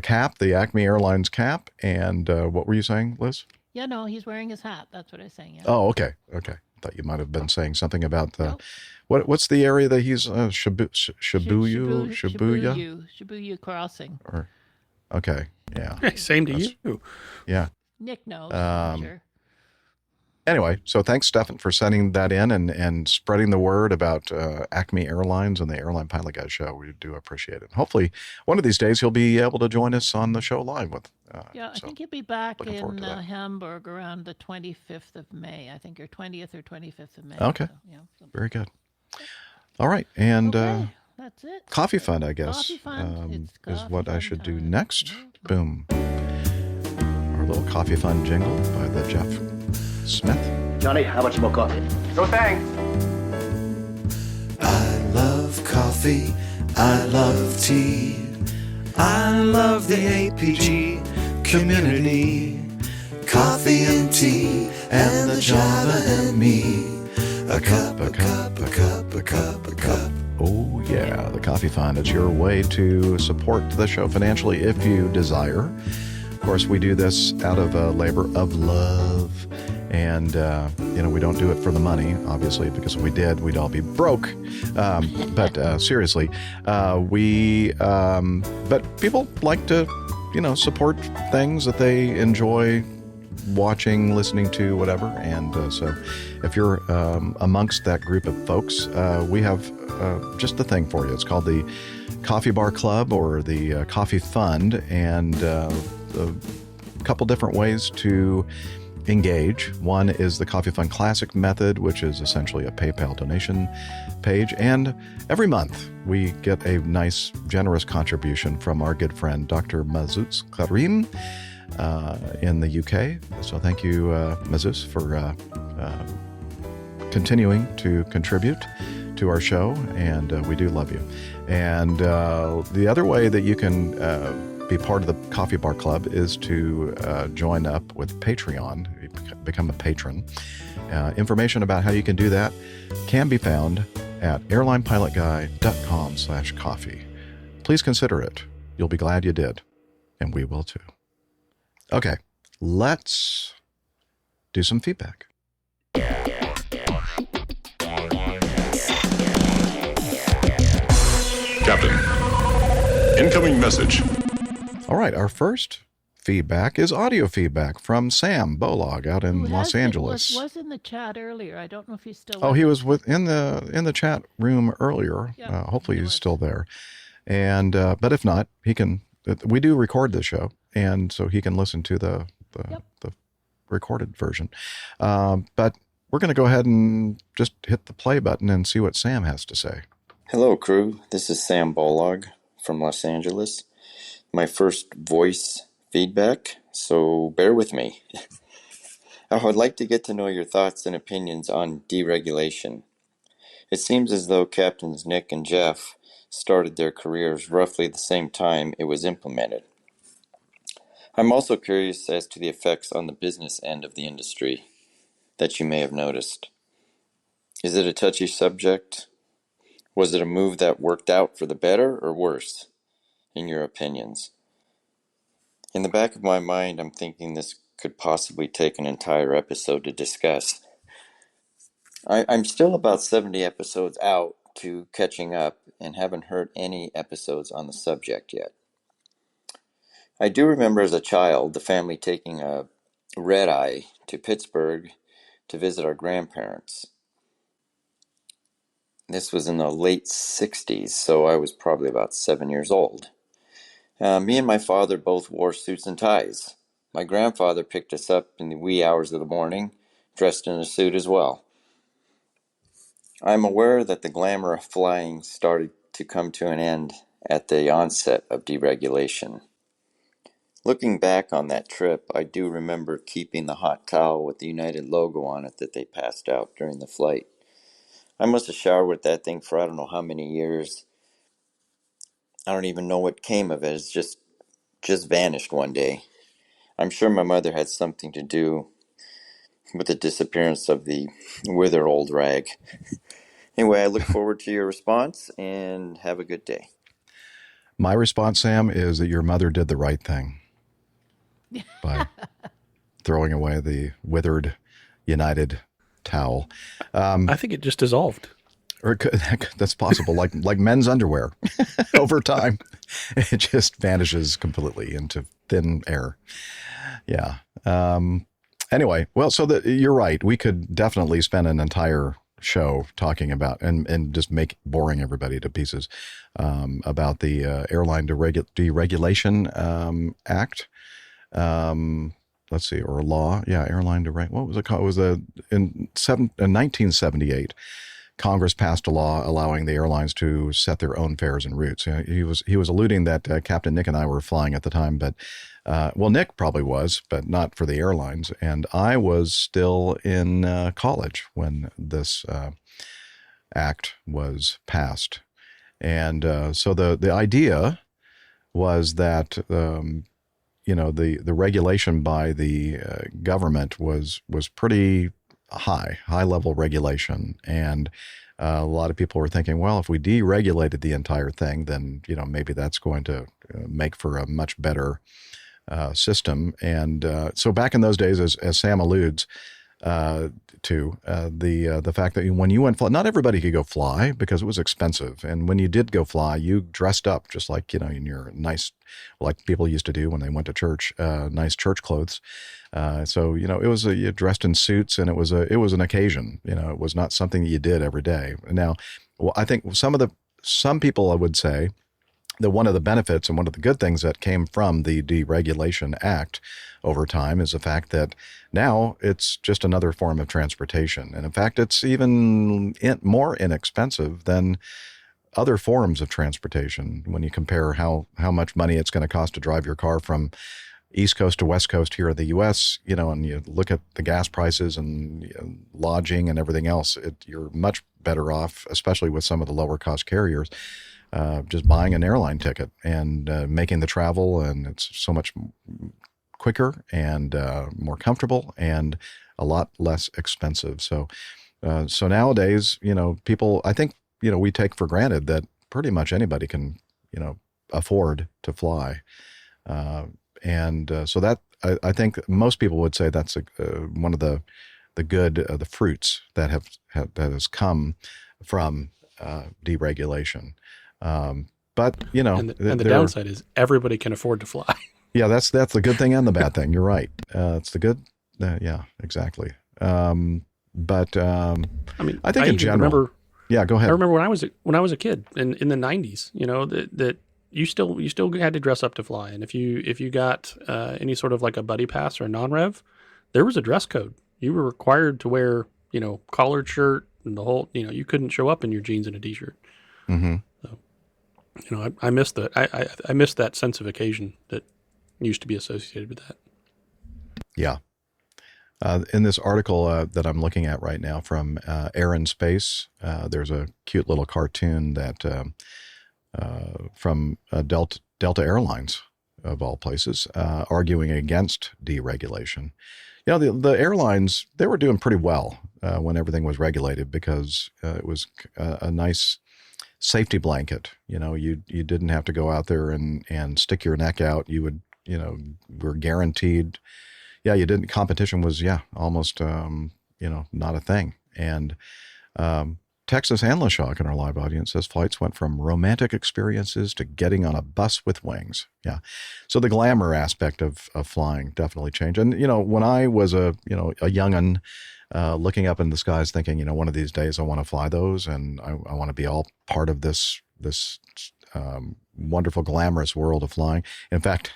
cap, the Acme Airlines cap. And what were you saying, Liz? Yeah, no, he's wearing his hat. That's what I was saying. Yeah. Oh, okay. I thought you might have been saying something about the, what's the area that he's, Shibuya Crossing. Okay. Yeah. Same to you. Yeah. Nick knows. I'm sure. Anyway, so thanks, Stefan, for sending that in and spreading the word about Acme Airlines and the Airline Pilot Guy show. We do appreciate it. Hopefully, one of these days, he'll be able to join us on the show live with. I think he'll be back in Hamburg around the 25th of May. I think, or 20th or 25th of May. Okay. So, very good. All right. And that's it. Coffee Fund, I guess, Coffee Fund. is what I should do next. Boom. Our little Coffee Fund jingle by the Jeff Smith. Johnny, how much more coffee? No thanks. I love coffee. I love tea. I love the APG community. Coffee and tea and the Java and me. A cup, a cup, a cup, a cup, a cup. Oh, yeah, the Coffee Fund. It's your way to support the show financially if you desire. Of course, we do this out of a labor of love. And, we don't do it for the money, obviously, because if we did, we'd all be broke. But seriously, but people like to, support things that they enjoy watching, listening to, whatever. And so if you're amongst that group of folks, we have just the thing for you. It's called the Coffee Bar Club or the Coffee Fund, and a couple different ways to engage. One is the Coffee Fund Classic method, which is essentially a PayPal donation page. And every month we get a nice, generous contribution from our good friend, Dr. Mazuz Karim in the UK. So thank you, Mazuz, for continuing to contribute to our show, and we do love you. And the other way that you can be part of the Coffee Bar Club is to join up with Patreon, become a patron. Information about how you can do that can be found at airlinepilotguy.com/coffee. Please consider it. You'll be glad you did, and we will too. Okay, let's do some feedback. Captain, incoming message. All right, our first feedback is audio feedback from Sam Bolog out in Los Angeles. Was in the chat earlier. I don't know if he's still. Oh, he was in the chat room earlier. Yeah, hopefully he's still there. And but if not, he can. We do record the show, and so he can listen to the recorded version. But we're going to go ahead and just hit the play button and see what Sam has to say. Hello, crew. This is Sam Bolog from Los Angeles. My first voice feedback, so bear with me. I would like to get to know your thoughts and opinions on deregulation. It seems as though Captains Nick and Jeff started their careers roughly the same time it was implemented. I'm also curious as to the effects on the business end of the industry that you may have noticed. Is it a touchy subject? Was it a move that worked out for the better or worse, in your opinions? In the back of my mind, I'm thinking this could possibly take an entire episode to discuss. I'm still about 70 episodes out to catching up and haven't heard any episodes on the subject yet. I do remember as a child the family taking a red-eye to Pittsburgh to visit our grandparents. This was in the late 60s, so I was probably about 7 years old. Me and my father both wore suits and ties. My grandfather picked us up in the wee hours of the morning, dressed in a suit as well. I'm aware that the glamour of flying started to come to an end at the onset of deregulation. Looking back on that trip, I do remember keeping the hot towel with the United logo on it that they passed out during the flight. I must have showered with that thing for I don't know how many years. I don't even know what came of it. It's just vanished one day. I'm sure my mother had something to do with the disappearance of the withered old rag. Anyway, I look forward to your response and have a good day. My response, Sam, is that your mother did the right thing by throwing away the withered United towel. I think it just dissolved. Or that's possible, like men's underwear. Over time, it just vanishes completely into thin air. Yeah. Anyway, well, so you're right. We could definitely spend an entire show talking about and just make boring everybody to pieces about the Airline Deregulation Act. Let's see, or law. Yeah, Airline Deregulation. What was it called? It was in 1978. Congress passed a law allowing the airlines to set their own fares and routes. He was alluding that Captain Nick and I were flying at the time, but well, Nick probably was, but not for the airlines. And I was still in college when this act was passed. And so the idea was that the regulation by the government was pretty high level regulation. And a lot of people were thinking, well, if we deregulated the entire thing, then, maybe that's going to make for a much better system. And so back in those days, as Sam alludes to, the fact that when you went fly, not everybody could go fly because it was expensive. And when you did go fly, you dressed up just like, in your nice, like people used to do when they went to church, nice church clothes. So, it was you dressed in suits, and it was an occasion. It was not something that you did every day. Now, well, I think some people I would say that one of the benefits and one of the good things that came from the Deregulation Act over time is the fact that now it's just another form of transportation. And in fact, it's even more inexpensive than other forms of transportation when you compare how much money it's going to cost to drive your car from East Coast to West Coast here in the U.S., and you look at the gas prices and lodging and everything else, you're much better off, especially with some of the lower cost carriers, just buying an airline ticket and making the travel, and it's so much quicker and more comfortable and a lot less expensive. So nowadays, people, I think, we take for granted that pretty much anybody can, afford to fly. So that, I think most people would say that's one of the good, the fruits that has come from deregulation. But and the downside is everybody can afford to fly. Yeah, that's the good thing and the bad thing. You're right. It's the good. Yeah, exactly. I think in general. Yeah, go ahead. I remember when I was a kid in the 90s. That you still had to dress up to fly, and if you got any sort of like a buddy pass or a non-rev, there was a dress code. You were required to wear collared shirt and the whole. You couldn't show up in your jeans and a t-shirt. Mm-hmm. So, I miss that. I miss that sense of occasion that used to be associated with that. Yeah. In this article that I'm looking at right now from Air and Space, there's a cute little cartoon that from Delta Airlines, of all places, arguing against deregulation. The airlines, they were doing pretty well when everything was regulated because it was a nice safety blanket. You didn't have to go out there and stick your neck out. You would, were guaranteed. Yeah, you didn't. Competition was, almost, not a thing. And Texas and LaShock in our live audience says flights went from romantic experiences to getting on a bus with wings. Yeah. So the glamour aspect of flying definitely changed. And, when I was a young'un looking up in the skies thinking, one of these days I want to fly those and I want to be all part of this wonderful, glamorous world of flying. In fact,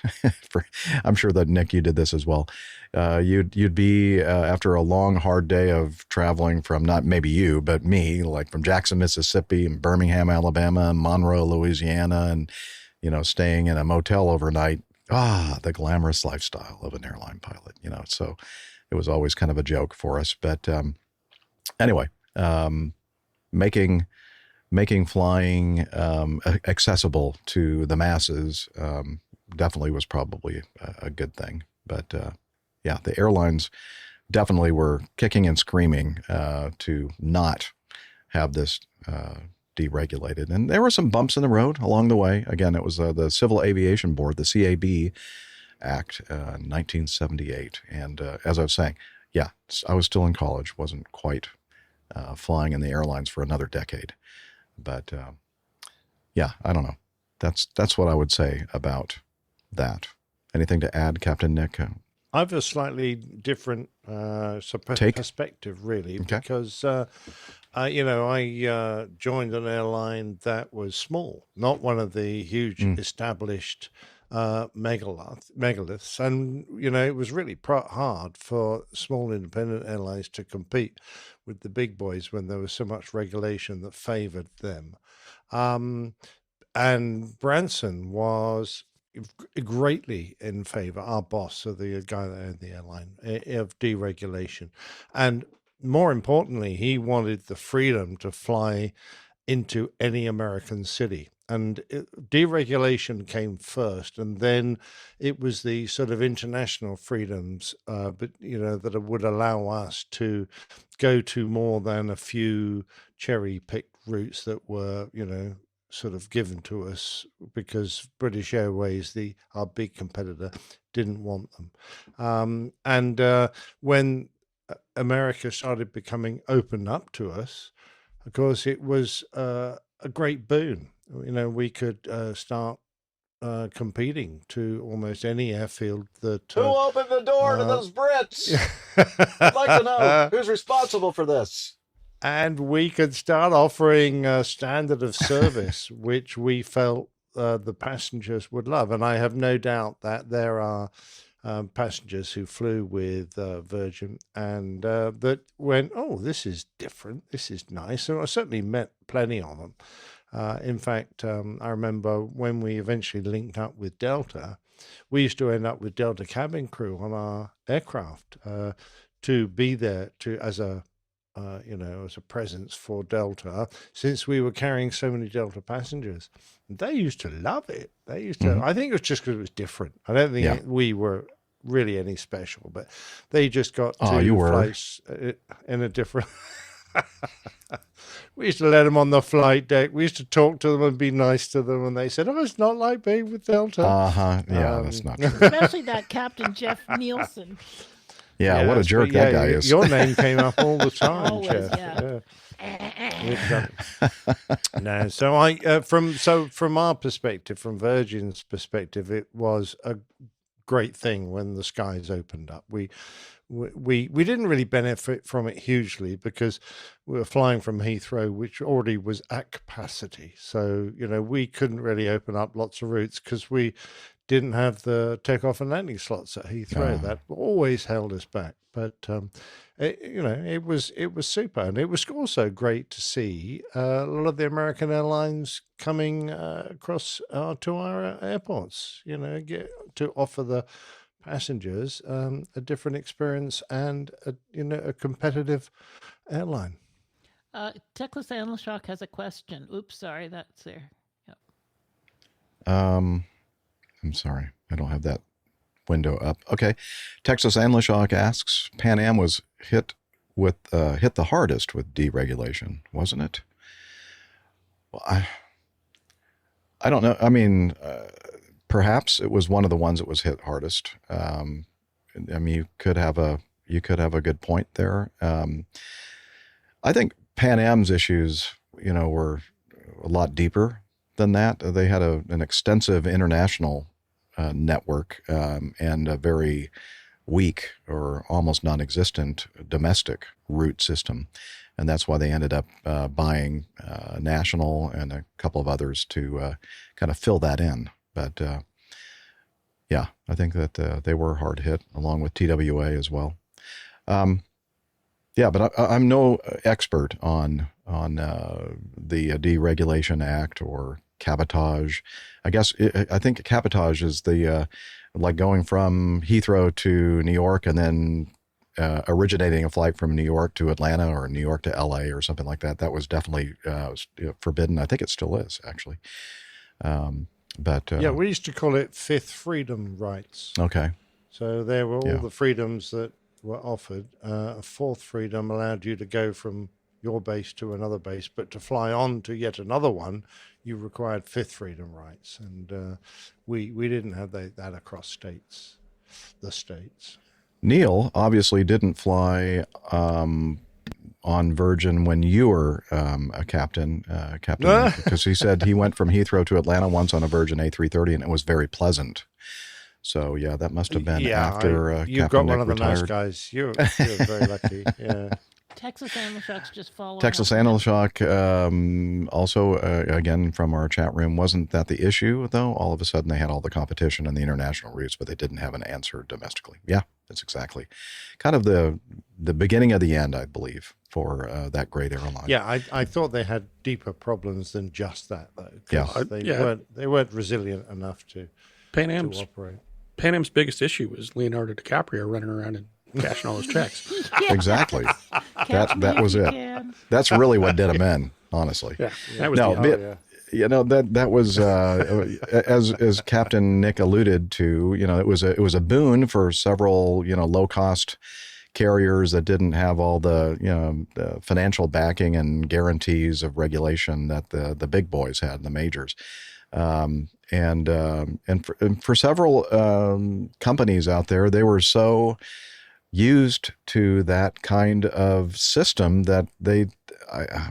I'm sure that Nick, you did this as well. You'd be after a long, hard day of traveling from not maybe you, but me, like from Jackson, Mississippi, and Birmingham, Alabama, and Monroe, Louisiana, and staying in a motel overnight. The glamorous lifestyle of an airline pilot. So it was always kind of a joke for us. But anyway, making flying accessible to the masses definitely was probably a good thing. But the airlines definitely were kicking and screaming to not have this deregulated. And there were some bumps in the road along the way. Again, it was the Civil Aviation Board, the CAB Act, 1978. And as I was saying, I was still in college, wasn't quite flying in the airlines for another decade. But I don't know. That's what I would say about that. Anything to add, Captain Nick? I have a slightly different perspective, really, because I joined an airline that was small, not one of the huge established megaliths, and it was really hard for small independent airlines to compete with the big boys when there was so much regulation that favored them. And Branson was greatly in favor, our boss, so the guy that owned the airline, of deregulation. And more importantly, he wanted the freedom to fly into any American city. And deregulation came first, and then it was the sort of international freedoms, that would allow us to go to more than a few cherry-picked routes that were, sort of given to us because British Airways, our big competitor, didn't want them. When America started becoming opened up to us, of course, it was a great boon. We could start competing to almost any airfield that... Who opened the door to those Brits? I'd like to know who's responsible for this. And we could start offering a standard of service, which we felt the passengers would love. And I have no doubt that there are passengers who flew with Virgin and that went, this is different, this is nice. And I certainly met plenty of them. In fact, I remember when we eventually linked up with Delta, we used to end up with Delta cabin crew on our aircraft to be there as a as a presence for Delta, since we were carrying so many Delta passengers. They used to love it. They used to. I think it was just because it was different. I don't think we were really any special, but they just got to fly in a different. We used to let them on the flight deck. We used to talk to them and be nice to them, and they said, "Oh, it's not like being with Delta." Yeah, that's not true. Especially that Captain Jeff Nielsen. Yeah, what a jerk that guy is. Your name came up all the time, Always, Jeff. No, so from our perspective, from Virgin's perspective, it was a great thing when the skies opened up. We didn't really benefit from it hugely because we were flying from Heathrow, which already was at capacity. So, we couldn't really open up lots of routes because we didn't have the takeoff and landing slots at Heathrow. That always held us back. But it was super, and it was also great to see a lot of the American airlines coming across to our airports. To offer the passengers a different experience and a competitive airline. Tekla Sandelshock has a question. Oops, sorry, that's there. Yep. I'm sorry, I don't have that window up. Okay, Texas Anlishock asks, Pan Am was hit the hardest with deregulation, wasn't it? Well, I don't know. I mean, perhaps it was one of the ones that was hit hardest. I mean, you could have a good point there. I think Pan Am's issues, were a lot deeper than that. They had an extensive international network and a very weak or almost non-existent domestic route system. And that's why they ended up buying National and a couple of others to kind of fill that in. But yeah, I think that they were hard hit along with TWA as well. Yeah, but I'm no expert on the Deregulation Act or cabotage. I think cabotage is the like going from Heathrow to New York and then originating a flight from New York to Atlanta or New York to LA or something like that. That was definitely forbidden. I think it still is, actually. But yeah, we used to call it Fifth Freedom rights. Okay. So there were all the freedoms that were offered. A fourth freedom allowed you to go from your base to another base, but to fly on to yet another one, you required fifth freedom rights. And we didn't have that across the states. Neil obviously didn't fly on Virgin when you were a captain, because he said he went from Heathrow to Atlanta once on a Virgin A330, and it was very pleasant. So yeah, that must have been after you Captain got one Nick of the retired. nice guys. You're very lucky. Yeah. Texas Analishock's just following. Texas up. Analishock, also again from our chat room, wasn't that the issue though? All of a sudden they had all the competition in the international routes, but they didn't have an answer domestically. Yeah, that's exactly kind of the beginning of the end, I believe, for that great airline. Yeah, I thought they had deeper problems than just that though. Yeah, they weren't resilient enough to operate. Pan Am's biggest issue was Leonardo DiCaprio running around and cashing all his checks. Exactly. That was it. That's really what did him in, honestly. Yeah, that was that was as Captain Nick alluded to. It was a boon for several low cost carriers that didn't have all the the financial backing and guarantees of regulation that the big boys had, the majors. And for several companies out there, they were so used to that kind of system that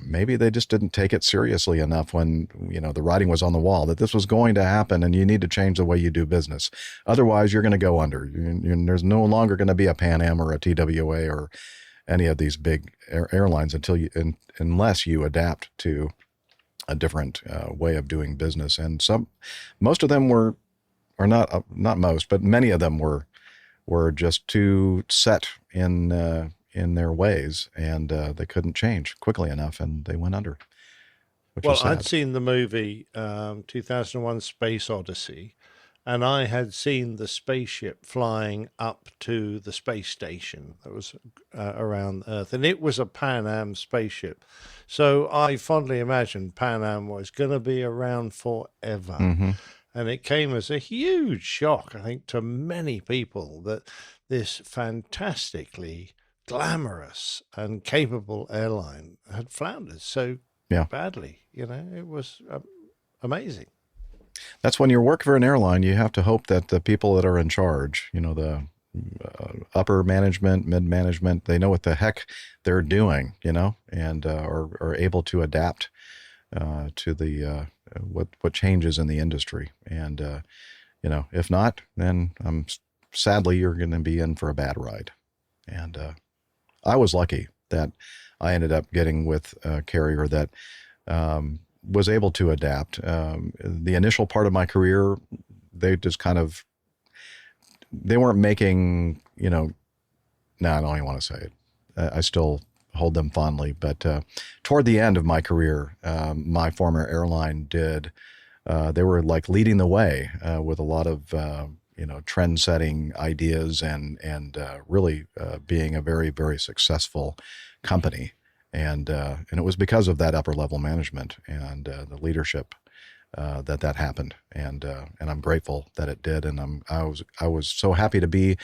maybe they just didn't take it seriously enough when the writing was on the wall that this was going to happen and you need to change the way you do business. Otherwise, you're going to go under. There's no longer going to be a Pan Am or a TWA or any of these big airlines unless you adapt to a different way of doing business. And most of them were, or not most, but many of them were just too set in their ways, and they couldn't change quickly enough, and they went under. Which was sad. I'd seen the movie 2001: Space Odyssey, and I had seen the spaceship flying up to the space station that was around Earth, and it was a Pan Am spaceship. So I fondly imagined Pan Am was going to be around forever. Mm-hmm. And it came as a huge shock, I think, to many people that this fantastically glamorous and capable airline had floundered so badly. You know, it was amazing. That's when you work for an airline, you have to hope that the people that are in charge, you know, the upper management, mid-management, they know what the heck they're doing, you know, and are able to adapt to the what changes in the industry. And, you know, if not, then sadly, you're going to be in for a bad ride. And I was lucky that I ended up getting with a carrier that was able to adapt. The initial part of my career, they just kind of, they weren't making, you know, no, I don't even want to say it. I still hold them fondly, but toward the end of my career, my former airline did, they were like leading the way with a lot of, you know, trend-setting ideas and really being a very, very successful company. And it was because of that upper level management and the leadership that happened. And I'm grateful that it did. And I was so happy to be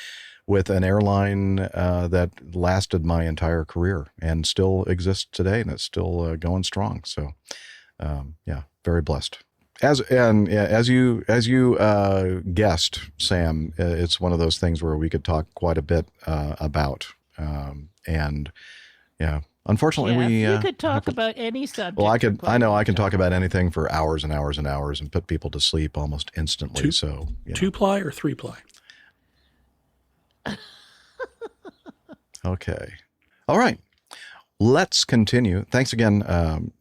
with an airline that lasted my entire career and still exists today, and it's still going strong. So yeah, very blessed. As you guessed, Sam, it's one of those things where we could talk quite a bit about, and yeah, unfortunately you could talk about any subject. Well, I know I can talk about anything for hours and hours and hours and put people to sleep almost instantly. Two-ply or three-ply? Okay. All right. Let's continue. Thanks again,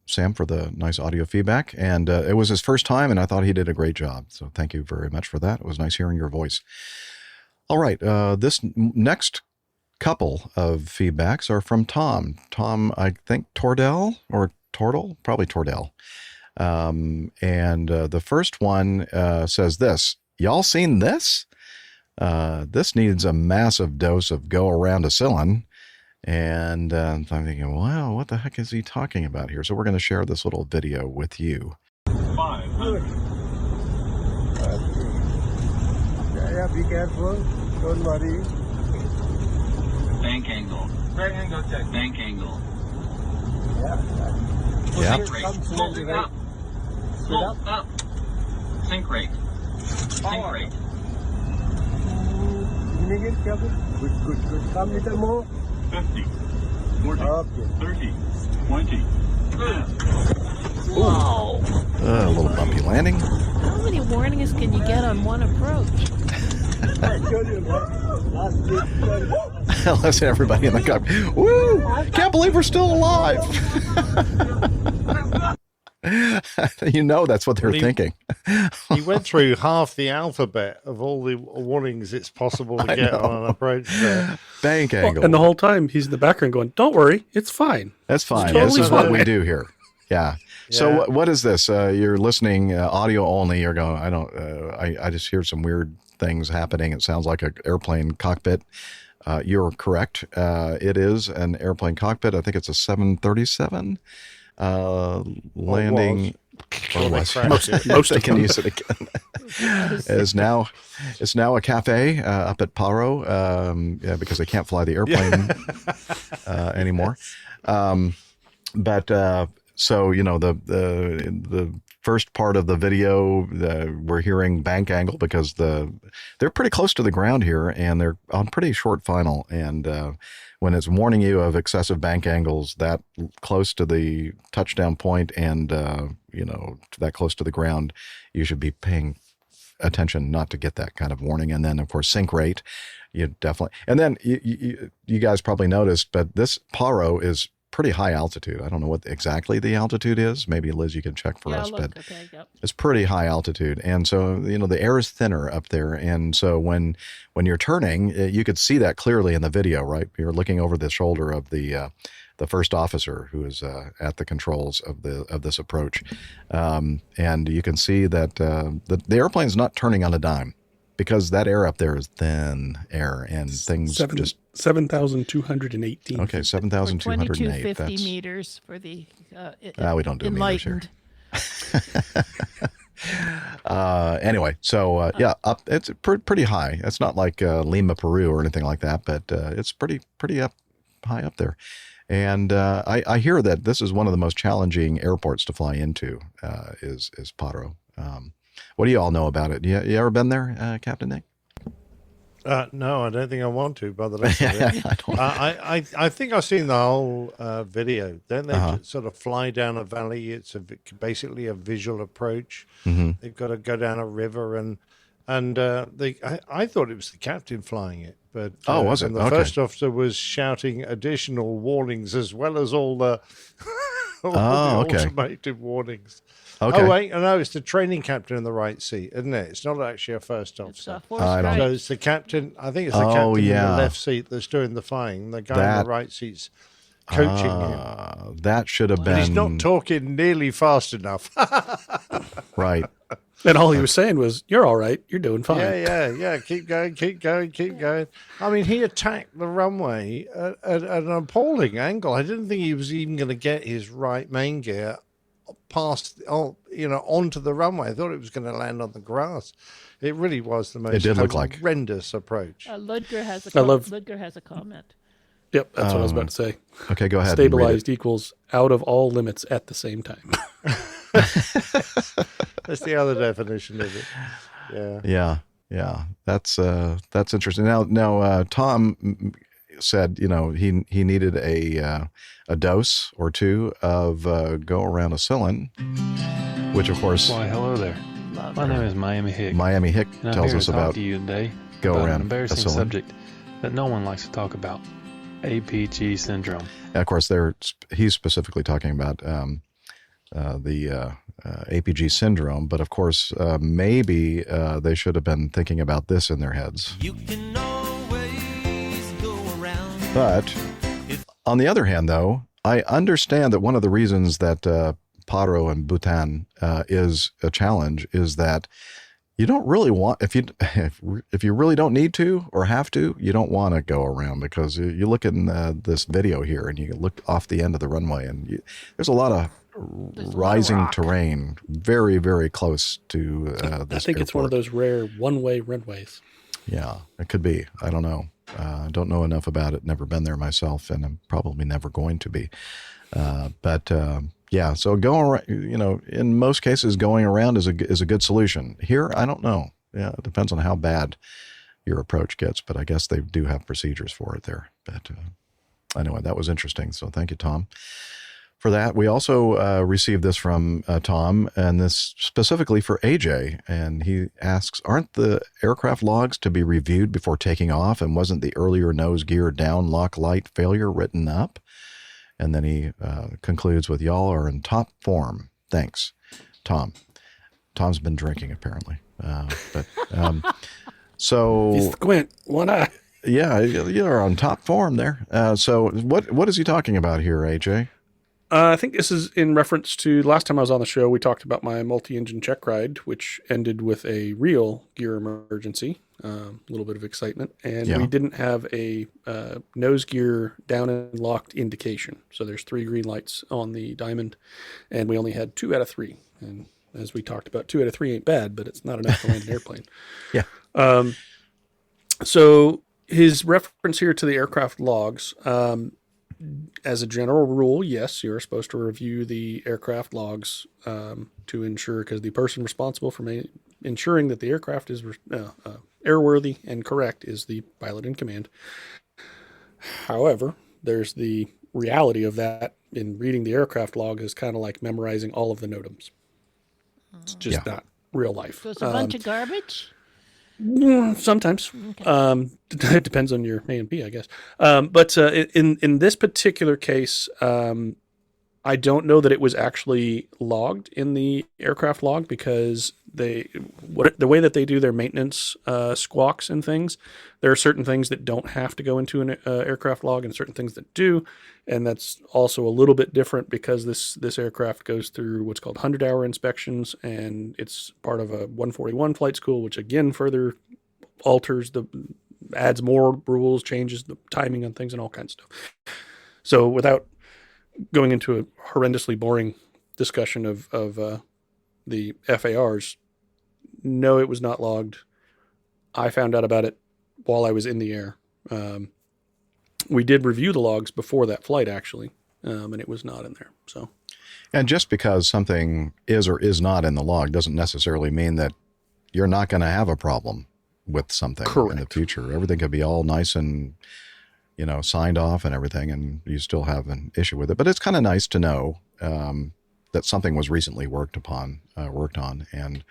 Sam, for the nice audio feedback. And it was his first time, and I thought he did a great job. So thank you very much for that. It was nice hearing your voice. All right. This next couple of feedbacks are from Tom. Tom, I think Tordell or Tortle? Probably Tordell. And the first one says this. Y'all seen this? This needs a massive dose of go-around-a-cillin'. And I'm thinking, wow, what the heck is he talking about here? So we're going to share this little video with you. 500. Yeah, be careful. Don't worry. Bank angle. Bank angle check. Bank angle. Yeah. Sink rate. Pull up. Pull up. Sink rate. Sink rate. Good. Come little more. 50, 40, Okay. 30, 20. Whoa! A little bumpy landing. How many warnings can you get on one approach? Listen, everybody in the cockpit. Woo! Can't believe we're still alive. You know that's what they're thinking. He went through half the alphabet of all the warnings it's possible to get on an approach there. Bank angle. And the whole time he's in the background going, don't worry, it's fine. That's fine. Totally This is what we do here. Yeah. Yeah. So what is this? You're listening audio only. You're going, I just hear some weird things happening. It sounds like an airplane cockpit. You're correct. It is an airplane cockpit. I think it's a 737 landing. Most they can use it again. It's now a Cathay up at Paro because they can't fly the airplane anymore. So you know the first part of the video, we're hearing bank angle because they're pretty close to the ground here and they're on pretty short final. And when it's warning you of excessive bank angles that close to the touchdown point and that close to the ground, you should be paying attention not to get that kind of warning. And then of course sink rate, you definitely. And then you guys probably noticed, but this Paro is pretty high altitude. I don't know what exactly the altitude is. Maybe Liz, you can check for us, but it's pretty high altitude. And so, the air is thinner up there. And so when you're turning, you could see that clearly in the video, right? You're looking over the shoulder of the the first officer who is at the controls of this approach, and you can see that the airplane's not turning on a dime because that air up there is thin air and things 7,218. Okay, 7,208. 2250 meters for the we don't do enlightened. meters here. Anyway, so up. It's pretty high. It's not like Lima, Peru, or anything like that, but it's pretty high up there. And I hear that this is one of the most challenging airports to fly into. Is Paro. What do you all know about it? You ever been there, Captain Nick? No, I don't think I want to. By the looks of it, I think I've seen the whole video. Don't they sort of fly down a valley? It's basically a visual approach. Mm-hmm. They've got to go down a river, and I thought it was the captain flying it, but was it? And the first officer was shouting additional warnings as well as all the automated warnings. Okay. Oh wait, no, it's the training captain in the right seat, isn't it? It's not actually a first officer. So it's the captain. I think it's the captain in the left seat that's doing the flying. The guy in the right seat's coaching him. That should have been. But he's not talking nearly fast enough. Right. And all he was saying was, "You're all right. You're doing fine." Yeah. Keep going. I mean, he attacked the runway at an appalling angle. I didn't think he was even going to get his right main gear past, onto the runway. I thought it was going to land on the grass. It really was the most horrendous approach. Ludger has a comment. Yep, that's what I was about to say. Okay, go ahead. Stabilized equals out of all limits at the same time. That's the other definition of it. Yeah. That's interesting. Now, Tom said, he needed a dose or two of go around a Cillin, which of course. Why, hello there. My name is Miami Hick. Miami Hick tells us about to you today go about around an embarrassing a Cillin subject that no one likes to talk about: APG syndrome. And of course, he's specifically talking about the APG syndrome, but of course, maybe they should have been thinking about this in their heads. You can always go around. But on the other hand, though, I understand that one of the reasons that Paro and Bhutan is a challenge is that you don't really want, if you really don't need to or have to, you don't want to go around, because you look in this video here and you look off the end of the runway and there's a lot of rising terrain very, very close to this I think airport. It's one of those rare one-way runways. Yeah, it could be. I don't know. Don't know enough about it. Never been there myself, and I'm probably never going to be. But so going around, in most cases, going around is a good solution. Here, I don't know. Yeah, it depends on how bad your approach gets, but I guess they do have procedures for it there. But anyway, that was interesting. So thank you, Tom, for that. We also received this from Tom, and this specifically for AJ, and he asks, aren't the aircraft logs to be reviewed before taking off, and wasn't the earlier nose gear down lock light failure written up? And then he concludes with, y'all are in top form. Thanks, Tom. Tom's been drinking, apparently. So He's squint, one eye. Yeah, you're on top form there. So what is he talking about here, AJ? I think this is in reference to last time I was on the show. We talked about my multi-engine check ride, which ended with a real gear emergency. A little bit of excitement, and we didn't have a nose gear down and locked indication. So there's 3 green lights on the Diamond, and we only had 2 out of 3. And as we talked about, 2 out of 3 ain't bad, but it's not enough to land an airplane. Yeah. So his reference here to the aircraft logs. As a general rule, yes, you're supposed to review the aircraft logs to ensure, because the person responsible for ensuring that the aircraft is airworthy and correct is the pilot in command. However, there's the reality of that in reading the aircraft log is kind of like memorizing all of the NOTAMs. It's just not real life. So it's a bunch of garbage? Sometimes. Okay. It depends on your A&P, I guess. But in this particular case, I don't know that it was actually logged in the aircraft log, because the way that they do their maintenance squawks and things, there are certain things that don't have to go into an aircraft log and certain things that do. And that's also a little bit different because this aircraft goes through what's called 100-hour inspections, and it's part of a 141 flight school, which again further adds more rules, changes the timing on things and all kinds of stuff. So without going into a horrendously boring discussion of the FARs, no, it was not logged. I found out about it while I was in the air. We did review the logs before that flight, actually, and it was not in there. So, and just because something is or is not in the log doesn't necessarily mean that you're not going to have a problem with something in the future. Everything could be all nice and, signed off and everything, and you still have an issue with it. But it's kind of nice to know that something was recently worked on, and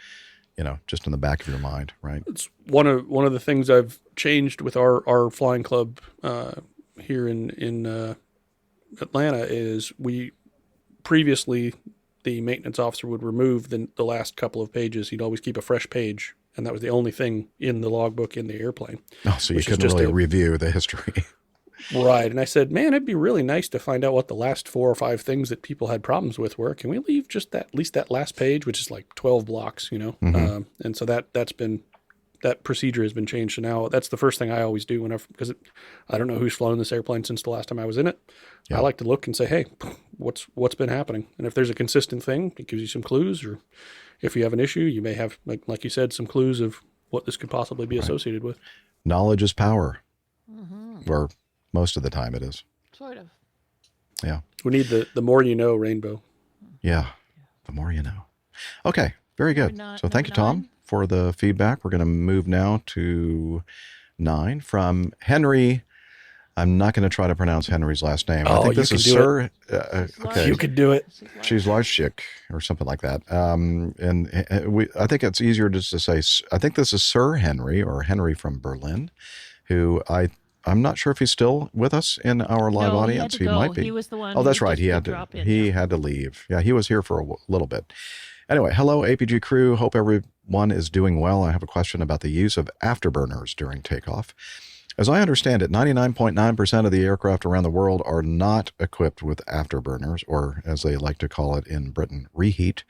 just in the back of your mind, right? It's one of the things I've changed with our flying club here in Atlanta is previously the maintenance officer would remove the last couple of pages. He'd always keep a fresh page, and that was the only thing in the logbook in the airplane. Oh, so you couldn't really review the history. Right. And I said, man, it'd be really nice to find out what the last 4 or 5 things that people had problems with were. Can we leave just at least that last page, which is like 12 blocks, Mm-hmm. And so that procedure has been changed. So now that's the first thing I always do because I don't know who's flown this airplane since the last time I was in it. Yeah. I like to look and say, hey, what's been happening? And if there's a consistent thing, it gives you some clues, or if you have an issue, you may have, like you said, some clues of what this could possibly be associated with. Knowledge is power. Mm-hmm. Or most of the time it is. Sort of. Yeah. We need the more you know rainbow. Yeah. The more you know. Okay. Very good. So thank you, Tom, for the feedback. We're going to move now to 9 from Henry. I'm not going to try to pronounce Henry's last name. I think this is Sir. Okay. You could do it. She's Larschik or something like that. I think it's easier just to say, I think this is Sir Henry or Henry from Berlin, who I'm not sure if he's still with us in our live audience. He might be. He was the one. Oh, that's right. He had to leave. Yeah, he was here for a little bit. Anyway, hello, APG crew. Hope everyone is doing well. I have a question about the use of afterburners during takeoff. As I understand it, 99.9% of the aircraft around the world are not equipped with afterburners, or as they like to call it in Britain, reheat.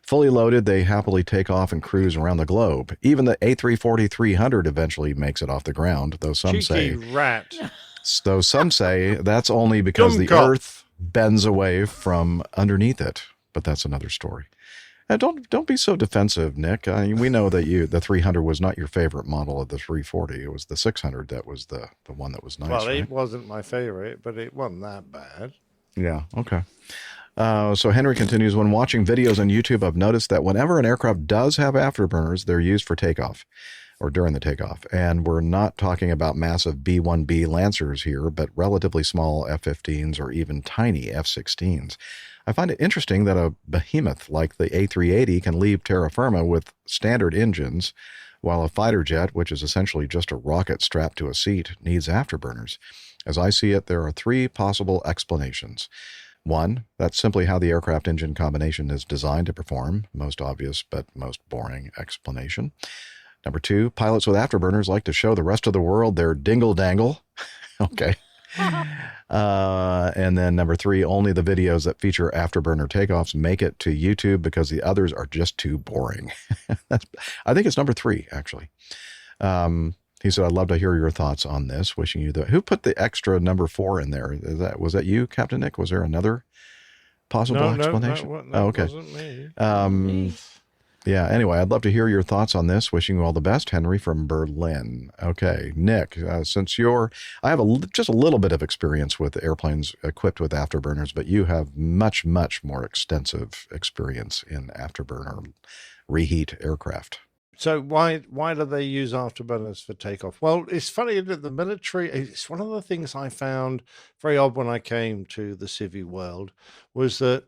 Fully loaded, they happily take off and cruise around the globe. Even the A340-300 eventually makes it off the ground, though some say that's only because the Earth bends away from underneath it. But that's another story. Don't be so defensive, Nick. We know that the 300 was not your favorite model of the 340. It was the 600 that was the one that was nice. Well, right? It wasn't my favorite, but it wasn't that bad. Yeah, okay. So Henry continues, when watching videos on YouTube, I've noticed that whenever an aircraft does have afterburners, they're used for takeoff or during the takeoff. And we're not talking about massive B-1B Lancers here, but relatively small F-15s or even tiny F-16s. I find it interesting that a behemoth like the A380 can leave terra firma with standard engines, while a fighter jet, which is essentially just a rocket strapped to a seat, needs afterburners. As I see it, there are 3 possible explanations. 1, that's simply how the aircraft engine combination is designed to perform. Most obvious, but most boring explanation. Number 2, pilots with afterburners like to show the rest of the world their dingle-dangle. Okay. And then number 3, only the videos that feature afterburner takeoffs make it to YouTube because the others are just too boring. I think it's number 3, actually. He said, I'd love to hear your thoughts on this. Wishing you who put the extra number 4 in there? Was that you, Captain Nick? Was there another possible explanation? No, okay. Wasn't me. Yeah, anyway, I'd love to hear your thoughts on this. Wishing you all the best, Henry from Berlin. Okay, Nick, since I have just a little bit of experience with airplanes equipped with afterburners, but you have much, much more extensive experience in afterburner reheat aircraft. So why do they use afterburners for takeoff? Well, it's funny that the military, it's one of the things I found very odd when I came to the civvy world was that,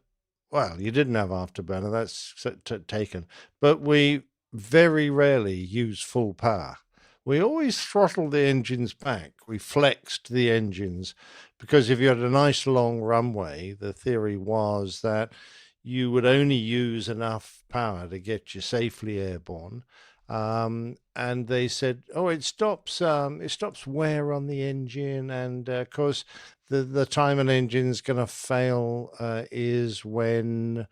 well, you didn't have afterburner, that's taken. But we very rarely use full power. We always throttled the engines back. We flexed the engines because if you had a nice long runway, the theory was that you would only use enough power to get you safely airborne. And they said, it stops wear on the engine, and of course the time an engine's going to fail is when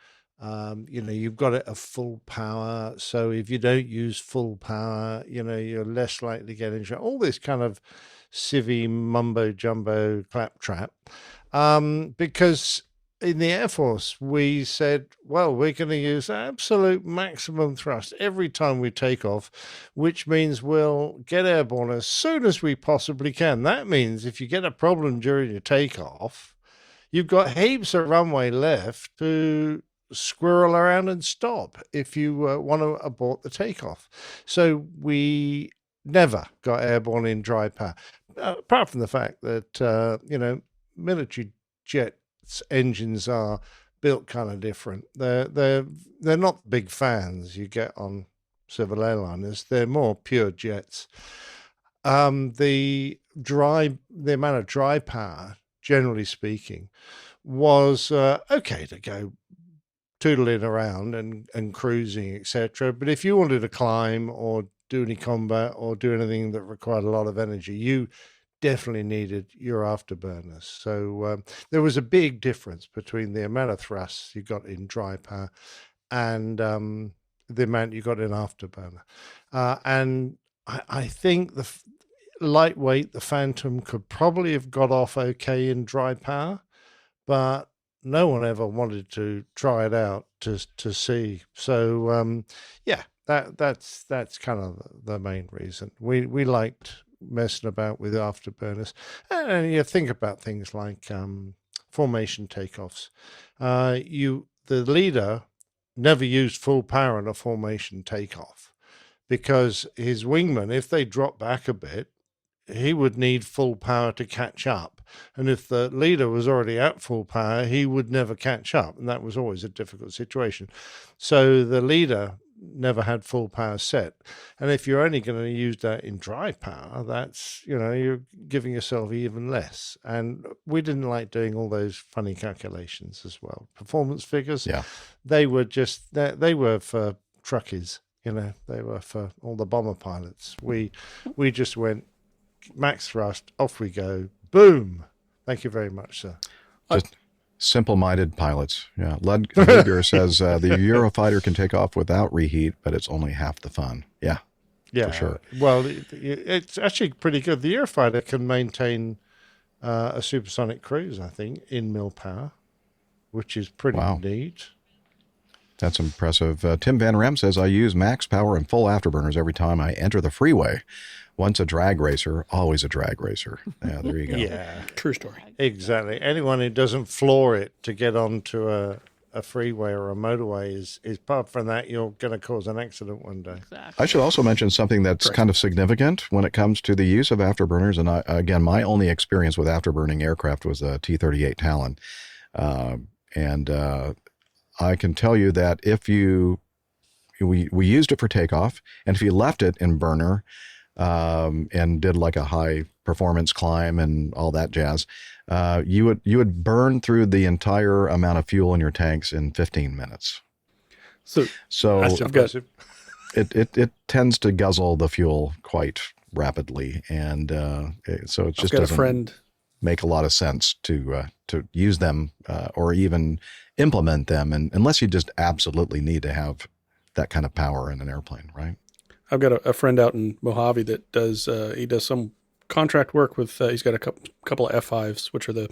you've got it at full power. So if you don't use full power, you're less likely to get injured. All this kind of civvy mumbo jumbo claptrap, because in the Air Force, we said, well, we're going to use absolute maximum thrust every time we take off, which means we'll get airborne as soon as we possibly can. That means if you get a problem during your takeoff, you've got heaps of runway left to squirrel around and stop if you want to abort the takeoff. So we never got airborne in dry power, apart from the fact that, military jet engines are built kind of different. They're not big fans you get on civil airliners. They're more pure jets. The amount of dry power, generally speaking, was okay to go tootling around and cruising, etc. But if you wanted to climb or do any combat or do anything that required a lot of energy, you definitely needed your afterburners. So there was a big difference between the amount of thrust you got in dry power and the amount you got in afterburner. And I think the lightweight, the Phantom, could probably have got off okay in dry power, but no one ever wanted to try it out to see. So that's kind of the main reason. We liked messing about with afterburners, and you think about things like formation takeoffs. The leader never used full power in a formation takeoff because his wingman, if they drop back a bit, he would need full power to catch up, and if the leader was already at full power, he would never catch up, and that was always a difficult situation. So the leader never had full power set, and if you're only going to use that in dry power, that's you're giving yourself even less. And we didn't like doing all those funny calculations as well. Performance figures, they were for truckies, they were for all the bomber pilots. We just went max thrust, off we go, boom. Thank you very much, sir. Just simple-minded pilots. Yeah. Ludger says the Eurofighter can take off without reheat, but it's only half the fun. Yeah, for sure. Well, it's actually pretty good. The Eurofighter can maintain a supersonic cruise, I think, in mil power, which is pretty neat. That's impressive. Tim Van Rem says, I use max power and full afterburners every time I enter the freeway. Once a drag racer, always a drag racer. Yeah, there you go. Yeah. True story. Exactly. Anyone who doesn't floor it to get onto a freeway or a motorway is apart from that, you're going to cause an accident one day. I should also mention something that's kind of significant when it comes to the use of afterburners. And again, my only experience with afterburning aircraft was a T-38 Talon. And I can tell you that if we used it for takeoff, and if you left it in burner, and did like a high performance climb and all that jazz, you would burn through the entire amount of fuel in your tanks in 15 minutes. So that's impressive. It tends to guzzle the fuel quite rapidly, and so it just doesn't make a lot of sense to use them or even implement them, and unless you just absolutely need to have that kind of power in an airplane, right? I've got a friend out in Mojave that does some contract work with. He's got a couple of F5s, which are the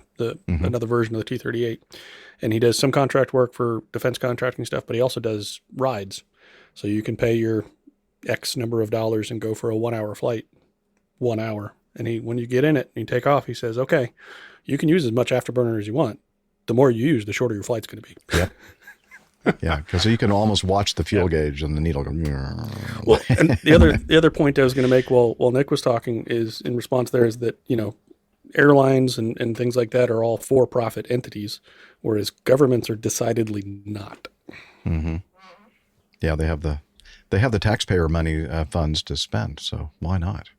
another version of the T-38, and he does some contract work for defense contracting stuff. But he also does rides, so you can pay your X number of dollars and go for a 1 hour flight, 1 hour. And when you get in it and you take off, he says, "Okay, you can use as much afterburner as you want. The more you use, the shorter your flight's going to be." Yep. Yeah, because you can almost watch the fuel gauge and the needle go. Well, and the other point I was going to make while Nick was talking is in response there is that airlines and things like that are all for-profit entities, whereas governments are decidedly not. Mm-hmm. Yeah, they have the taxpayer money funds to spend, so why not?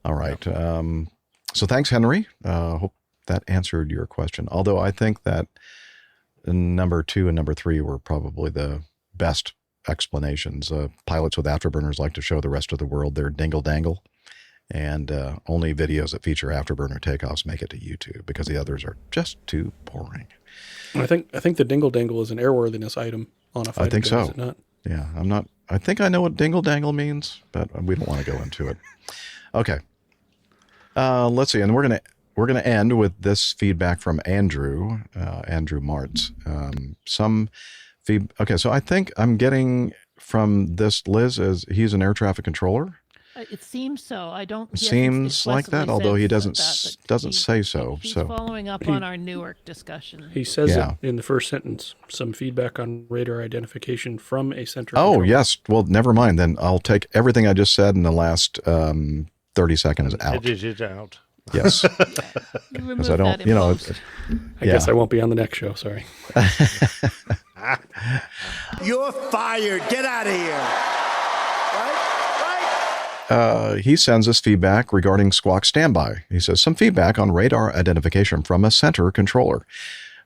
All right. So thanks, Henry. Hope that answered your question. Although I think that number 2 and number 3 were probably the best explanations. Pilots with Afterburners like to show the rest of the world their dingle-dangle, and only videos that feature Afterburner takeoffs make it to YouTube because the others are just too boring. I think the dingle-dangle is an airworthiness item on a fighter. I think jet, so. Is it not? Yeah, I think I know what dingle-dangle means, but we don't want to go into it. Okay. Let's see, and we're gonna end with this feedback from Andrew Martz. Okay, so I think I'm getting from this Liz as he's an air traffic controller. It seems so. I don't. It seems like that, although he doesn't say so. He's so following up on our Newark discussion. He says it in the first sentence. Some feedback on radar identification from a center. Oh, controller. yes. Well, never mind. Then I'll take everything I just said in the last 30 seconds out. Edit it out. Yes. Because I don't, I guess I won't be on the next show. Sorry. You're fired. Get out of here. He sends us feedback regarding Squawk standby. He says, some feedback on radar identification from a center controller.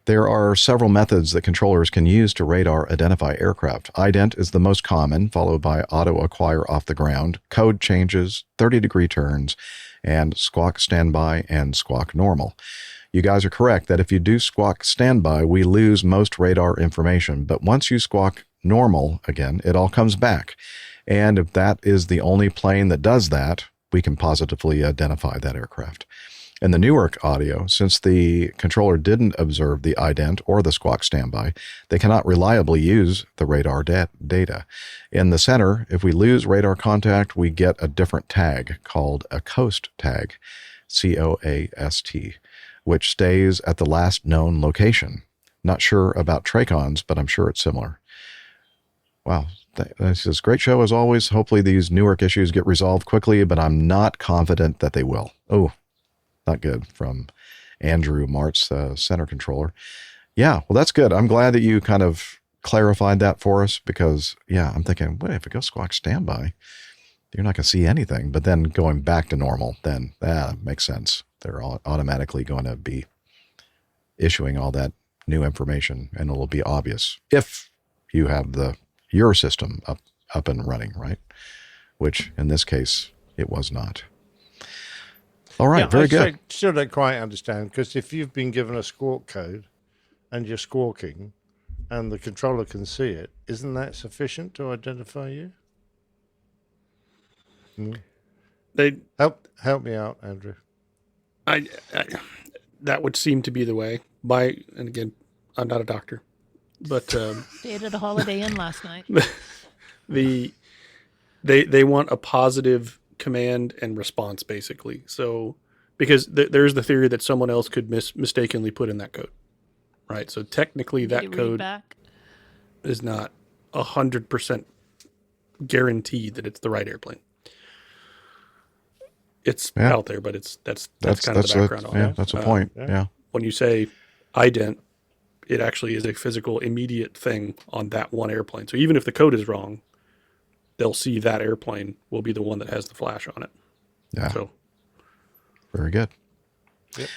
There are several methods that controllers can use to radar identify aircraft. Ident is the most common, followed by auto acquire off the ground, code changes, 30-degree turns, and Squawk standby and Squawk normal. You guys are correct that if you do Squawk standby, we lose most radar information. But once you Squawk normal again, it all comes back. And if that is the only plane that does that, we can positively identify that aircraft. In the Newark audio, since the controller didn't observe the ident or the Squawk standby, they cannot reliably use the radar data. In the center, if we lose radar contact, we get a different tag called a coast tag, COAST, which stays at the last known location. Not sure about Tracons, but I'm sure it's similar. Wow. This is a great show as always. Hopefully these Newark issues get resolved quickly, but I'm not confident that they will. Oh, not good, from Andrew Martz, center controller. Yeah, well, that's good. I'm glad that you kind of clarified that for us because, yeah, I'm thinking, wait, if it goes Squawk standby, you're not going to see anything. But then going back to normal, then that makes sense. They're all automatically going to be issuing all that new information, and it'll be obvious if you have your system up and running, right? Which in this case, it was not. All right, very good. Still don't quite understand, because if you've been given a squawk code and you're squawking and the controller can see it, isn't that sufficient to identify you? They help me out, Andrew. I that would seem to be the way. And again, I'm not a doctor, but stayed at a Holiday Inn last night. They want a positive command and response, basically. So because there's the theory that someone else could mistakenly put in that code, right? So technically that code is not 100% guaranteed that it's the right airplane. It's out there, but that's kind of the background on it. That's a point. Yeah. When you say ident, it actually is a physical immediate thing on that one airplane. So even if the code is wrong, they'll see that airplane will be the one that has the flash on it. Yeah. So very good. Yep.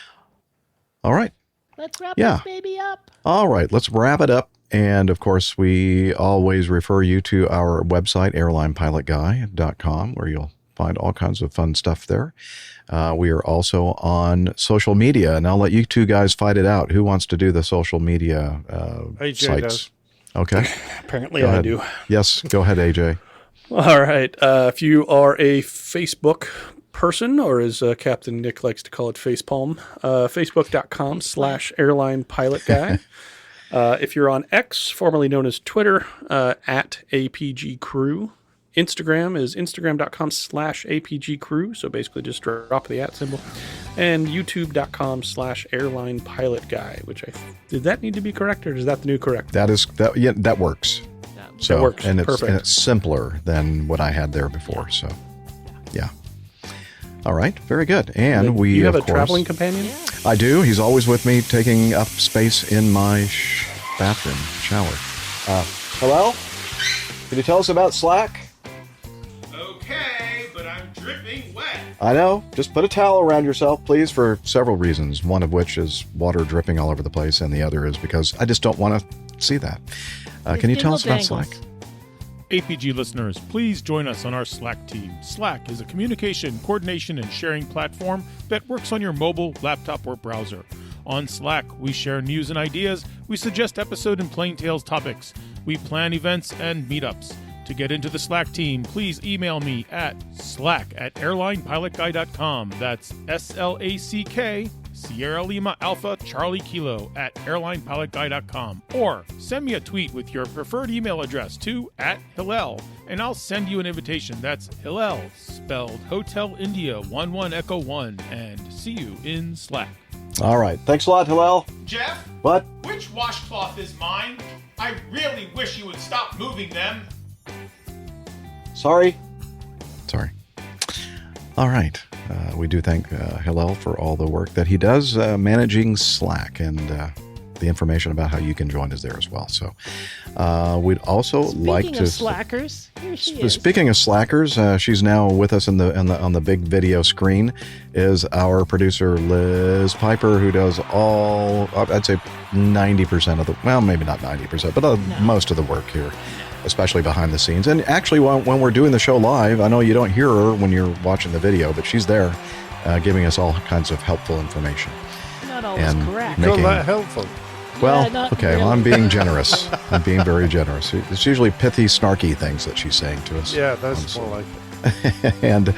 All right. Let's wrap this baby up. All right, let's wrap it up. And of course, we always refer you to our website, airlinepilotguy.com, where you'll find all kinds of fun stuff there. We are also on social media, and I'll let you two guys fight it out. Who wants to do the social media AJ sites? Does. Okay. Apparently I do. Yes, go ahead, AJ. All right. If you are a Facebook person, or as Captain Nick likes to call it, facepalm, facebook.com/airlinepilotguy. If you're on X, formerly known as Twitter, at APG Crew. Instagram is instagram.com/APG Crew. So basically just drop the @ symbol. And youtube.com/airlinepilotguy, which did that need to be correct, or is that the new correct? That works. So, that works. And Perfect. it's simpler than what I had there before. So, yeah. All right. Very good. And we you have of a course, traveling companion? I do. He's always with me, taking up space in my bathroom shower. Hello? Can you tell us about Slack? Okay, but I'm dripping wet. I know. Just put a towel around yourself, please, for several reasons. One of which is water dripping all over the place, and the other is because I just don't want to see that. Can you tell us about Slack? APG listeners, please join us on our Slack team. Slack is a communication, coordination, and sharing platform that works on your mobile, laptop, or browser. On Slack, we share news and ideas, we suggest episode and Plain Tales topics, we plan events and meetups. To get into the Slack team, please email me at slack@airlinepilotguy.com. That's SLACK, Sierra Lima Alpha Charlie Kilo @airlinepilotguy.com. Or send me a tweet with your preferred email address to @Hillel, and I'll send you an invitation. That's Hillel, spelled Hotel India 11 Echo 1, and see you in Slack. All right. Thanks a lot, Hillel. Jeff? What? Which washcloth is mine? I really wish you would stop moving them. Sorry. All right. We do thank Hillel for all the work that he does managing Slack, and the information about how you can join is there as well. So we'd also like to. Speaking of slackers, here she is. Speaking of slackers, she's now with us on the big video screen. Is our producer Liz Piper, who does all, I'd say 90% of the, well, maybe not 90%, but most of the work here, especially behind the scenes. And actually, when we're doing the show live, I know you don't hear her when you're watching the video, but she's there giving us all kinds of helpful information. Not always correct. Not that helpful. Well, Yeah, not okay, really. well, I'm being generous. I'm being very generous. It's usually pithy, snarky things that she's saying to us. Yeah, that's more like it.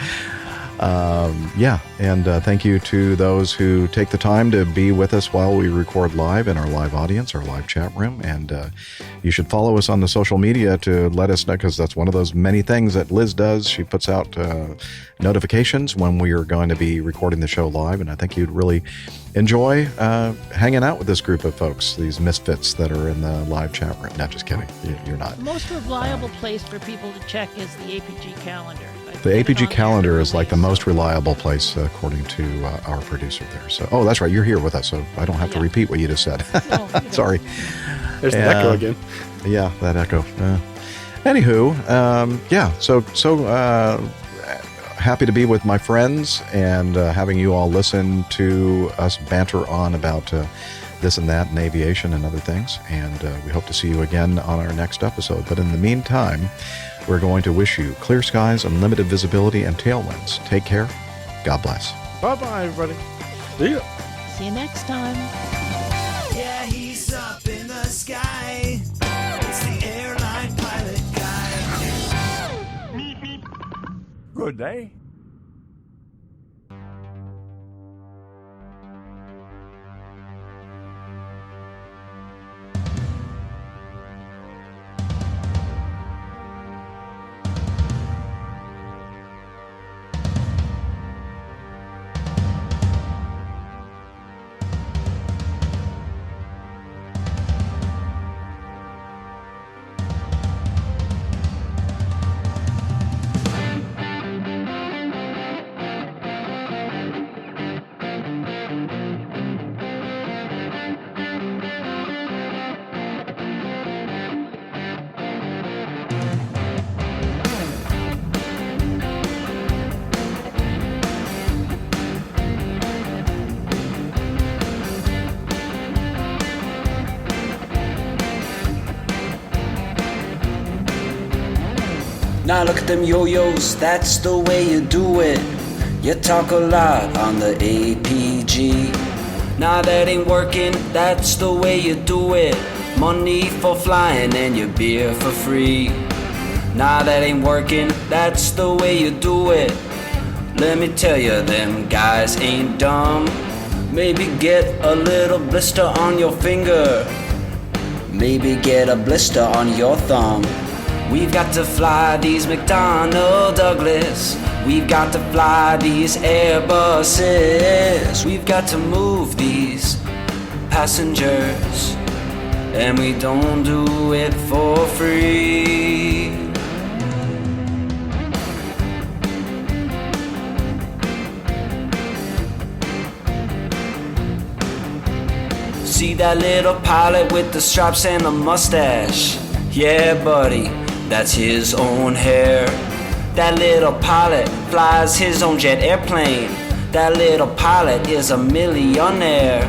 And thank you to those who take the time to be with us while we record live in our live audience, our live chat room. And you should follow us on the social media to let us know, because that's one of those many things that Liz does. She puts out notifications when we are going to be recording the show live. And I think you'd really enjoy hanging out with this group of folks, these misfits that are in the live chat room. No, just kidding. You're not. The most reliable place for people to check is the APG calendar. The APG calendar is like the most reliable place, according to our producer there. So, oh, that's right. You're here with us, so I don't have to repeat what you just said. Sorry. There's the echo again. Yeah, that echo. Anywho, so happy to be with my friends and having you all listen to us banter on about this and that and aviation and other things. And we hope to see you again on our next episode. But in the meantime, we're going to wish you clear skies, unlimited visibility, and tailwinds. Take care. God bless. Bye-bye, everybody. See ya. See you next time. Yeah, he's up in the sky. It's the airline pilot guy. Good day. Now look at them yo-yos, that's the way you do it. You talk a lot on the APG. Now that ain't working, that's the way you do it. Money for flying and your beer for free. Now that ain't working, that's the way you do it. Let me tell you, them guys ain't dumb. Maybe get a little blister on your finger. Maybe get a blister on your thumb. We've got to fly these McDonnell Douglas. We've got to fly these Airbuses. We've got to move these passengers, and we don't do it for free. See that little pilot with the stripes and the mustache? Yeah, buddy, that's his own hair. That little pilot flies his own jet airplane. That little pilot is a millionaire.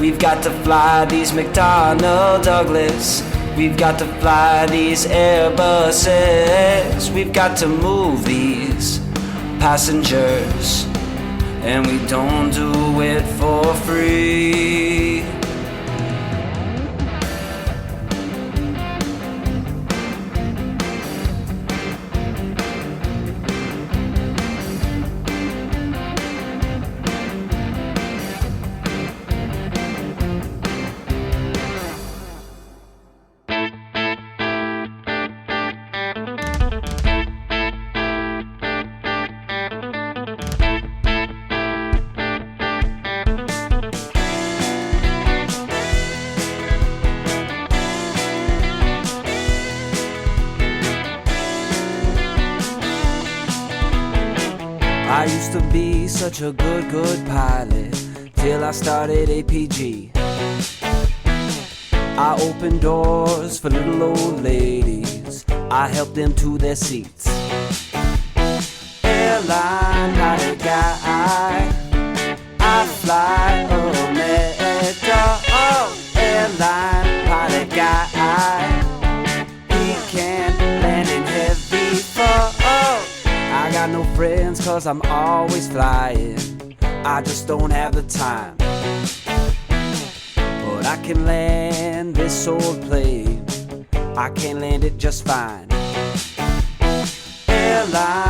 We've got to fly these McDonnell Douglas. We've got to fly these Airbuses. We've got to move these passengers. And we don't do it for free. I used to be such a good pilot till I started APG. I opened doors for little old ladies. I helped them to their seats. Airline pilot guy, I fly America. Oh, airline pilot guy, he can land in heavy fog. I got no friends cause I'm always flying. I just don't have the time. But I can land this old plane. I can land it just fine. Airline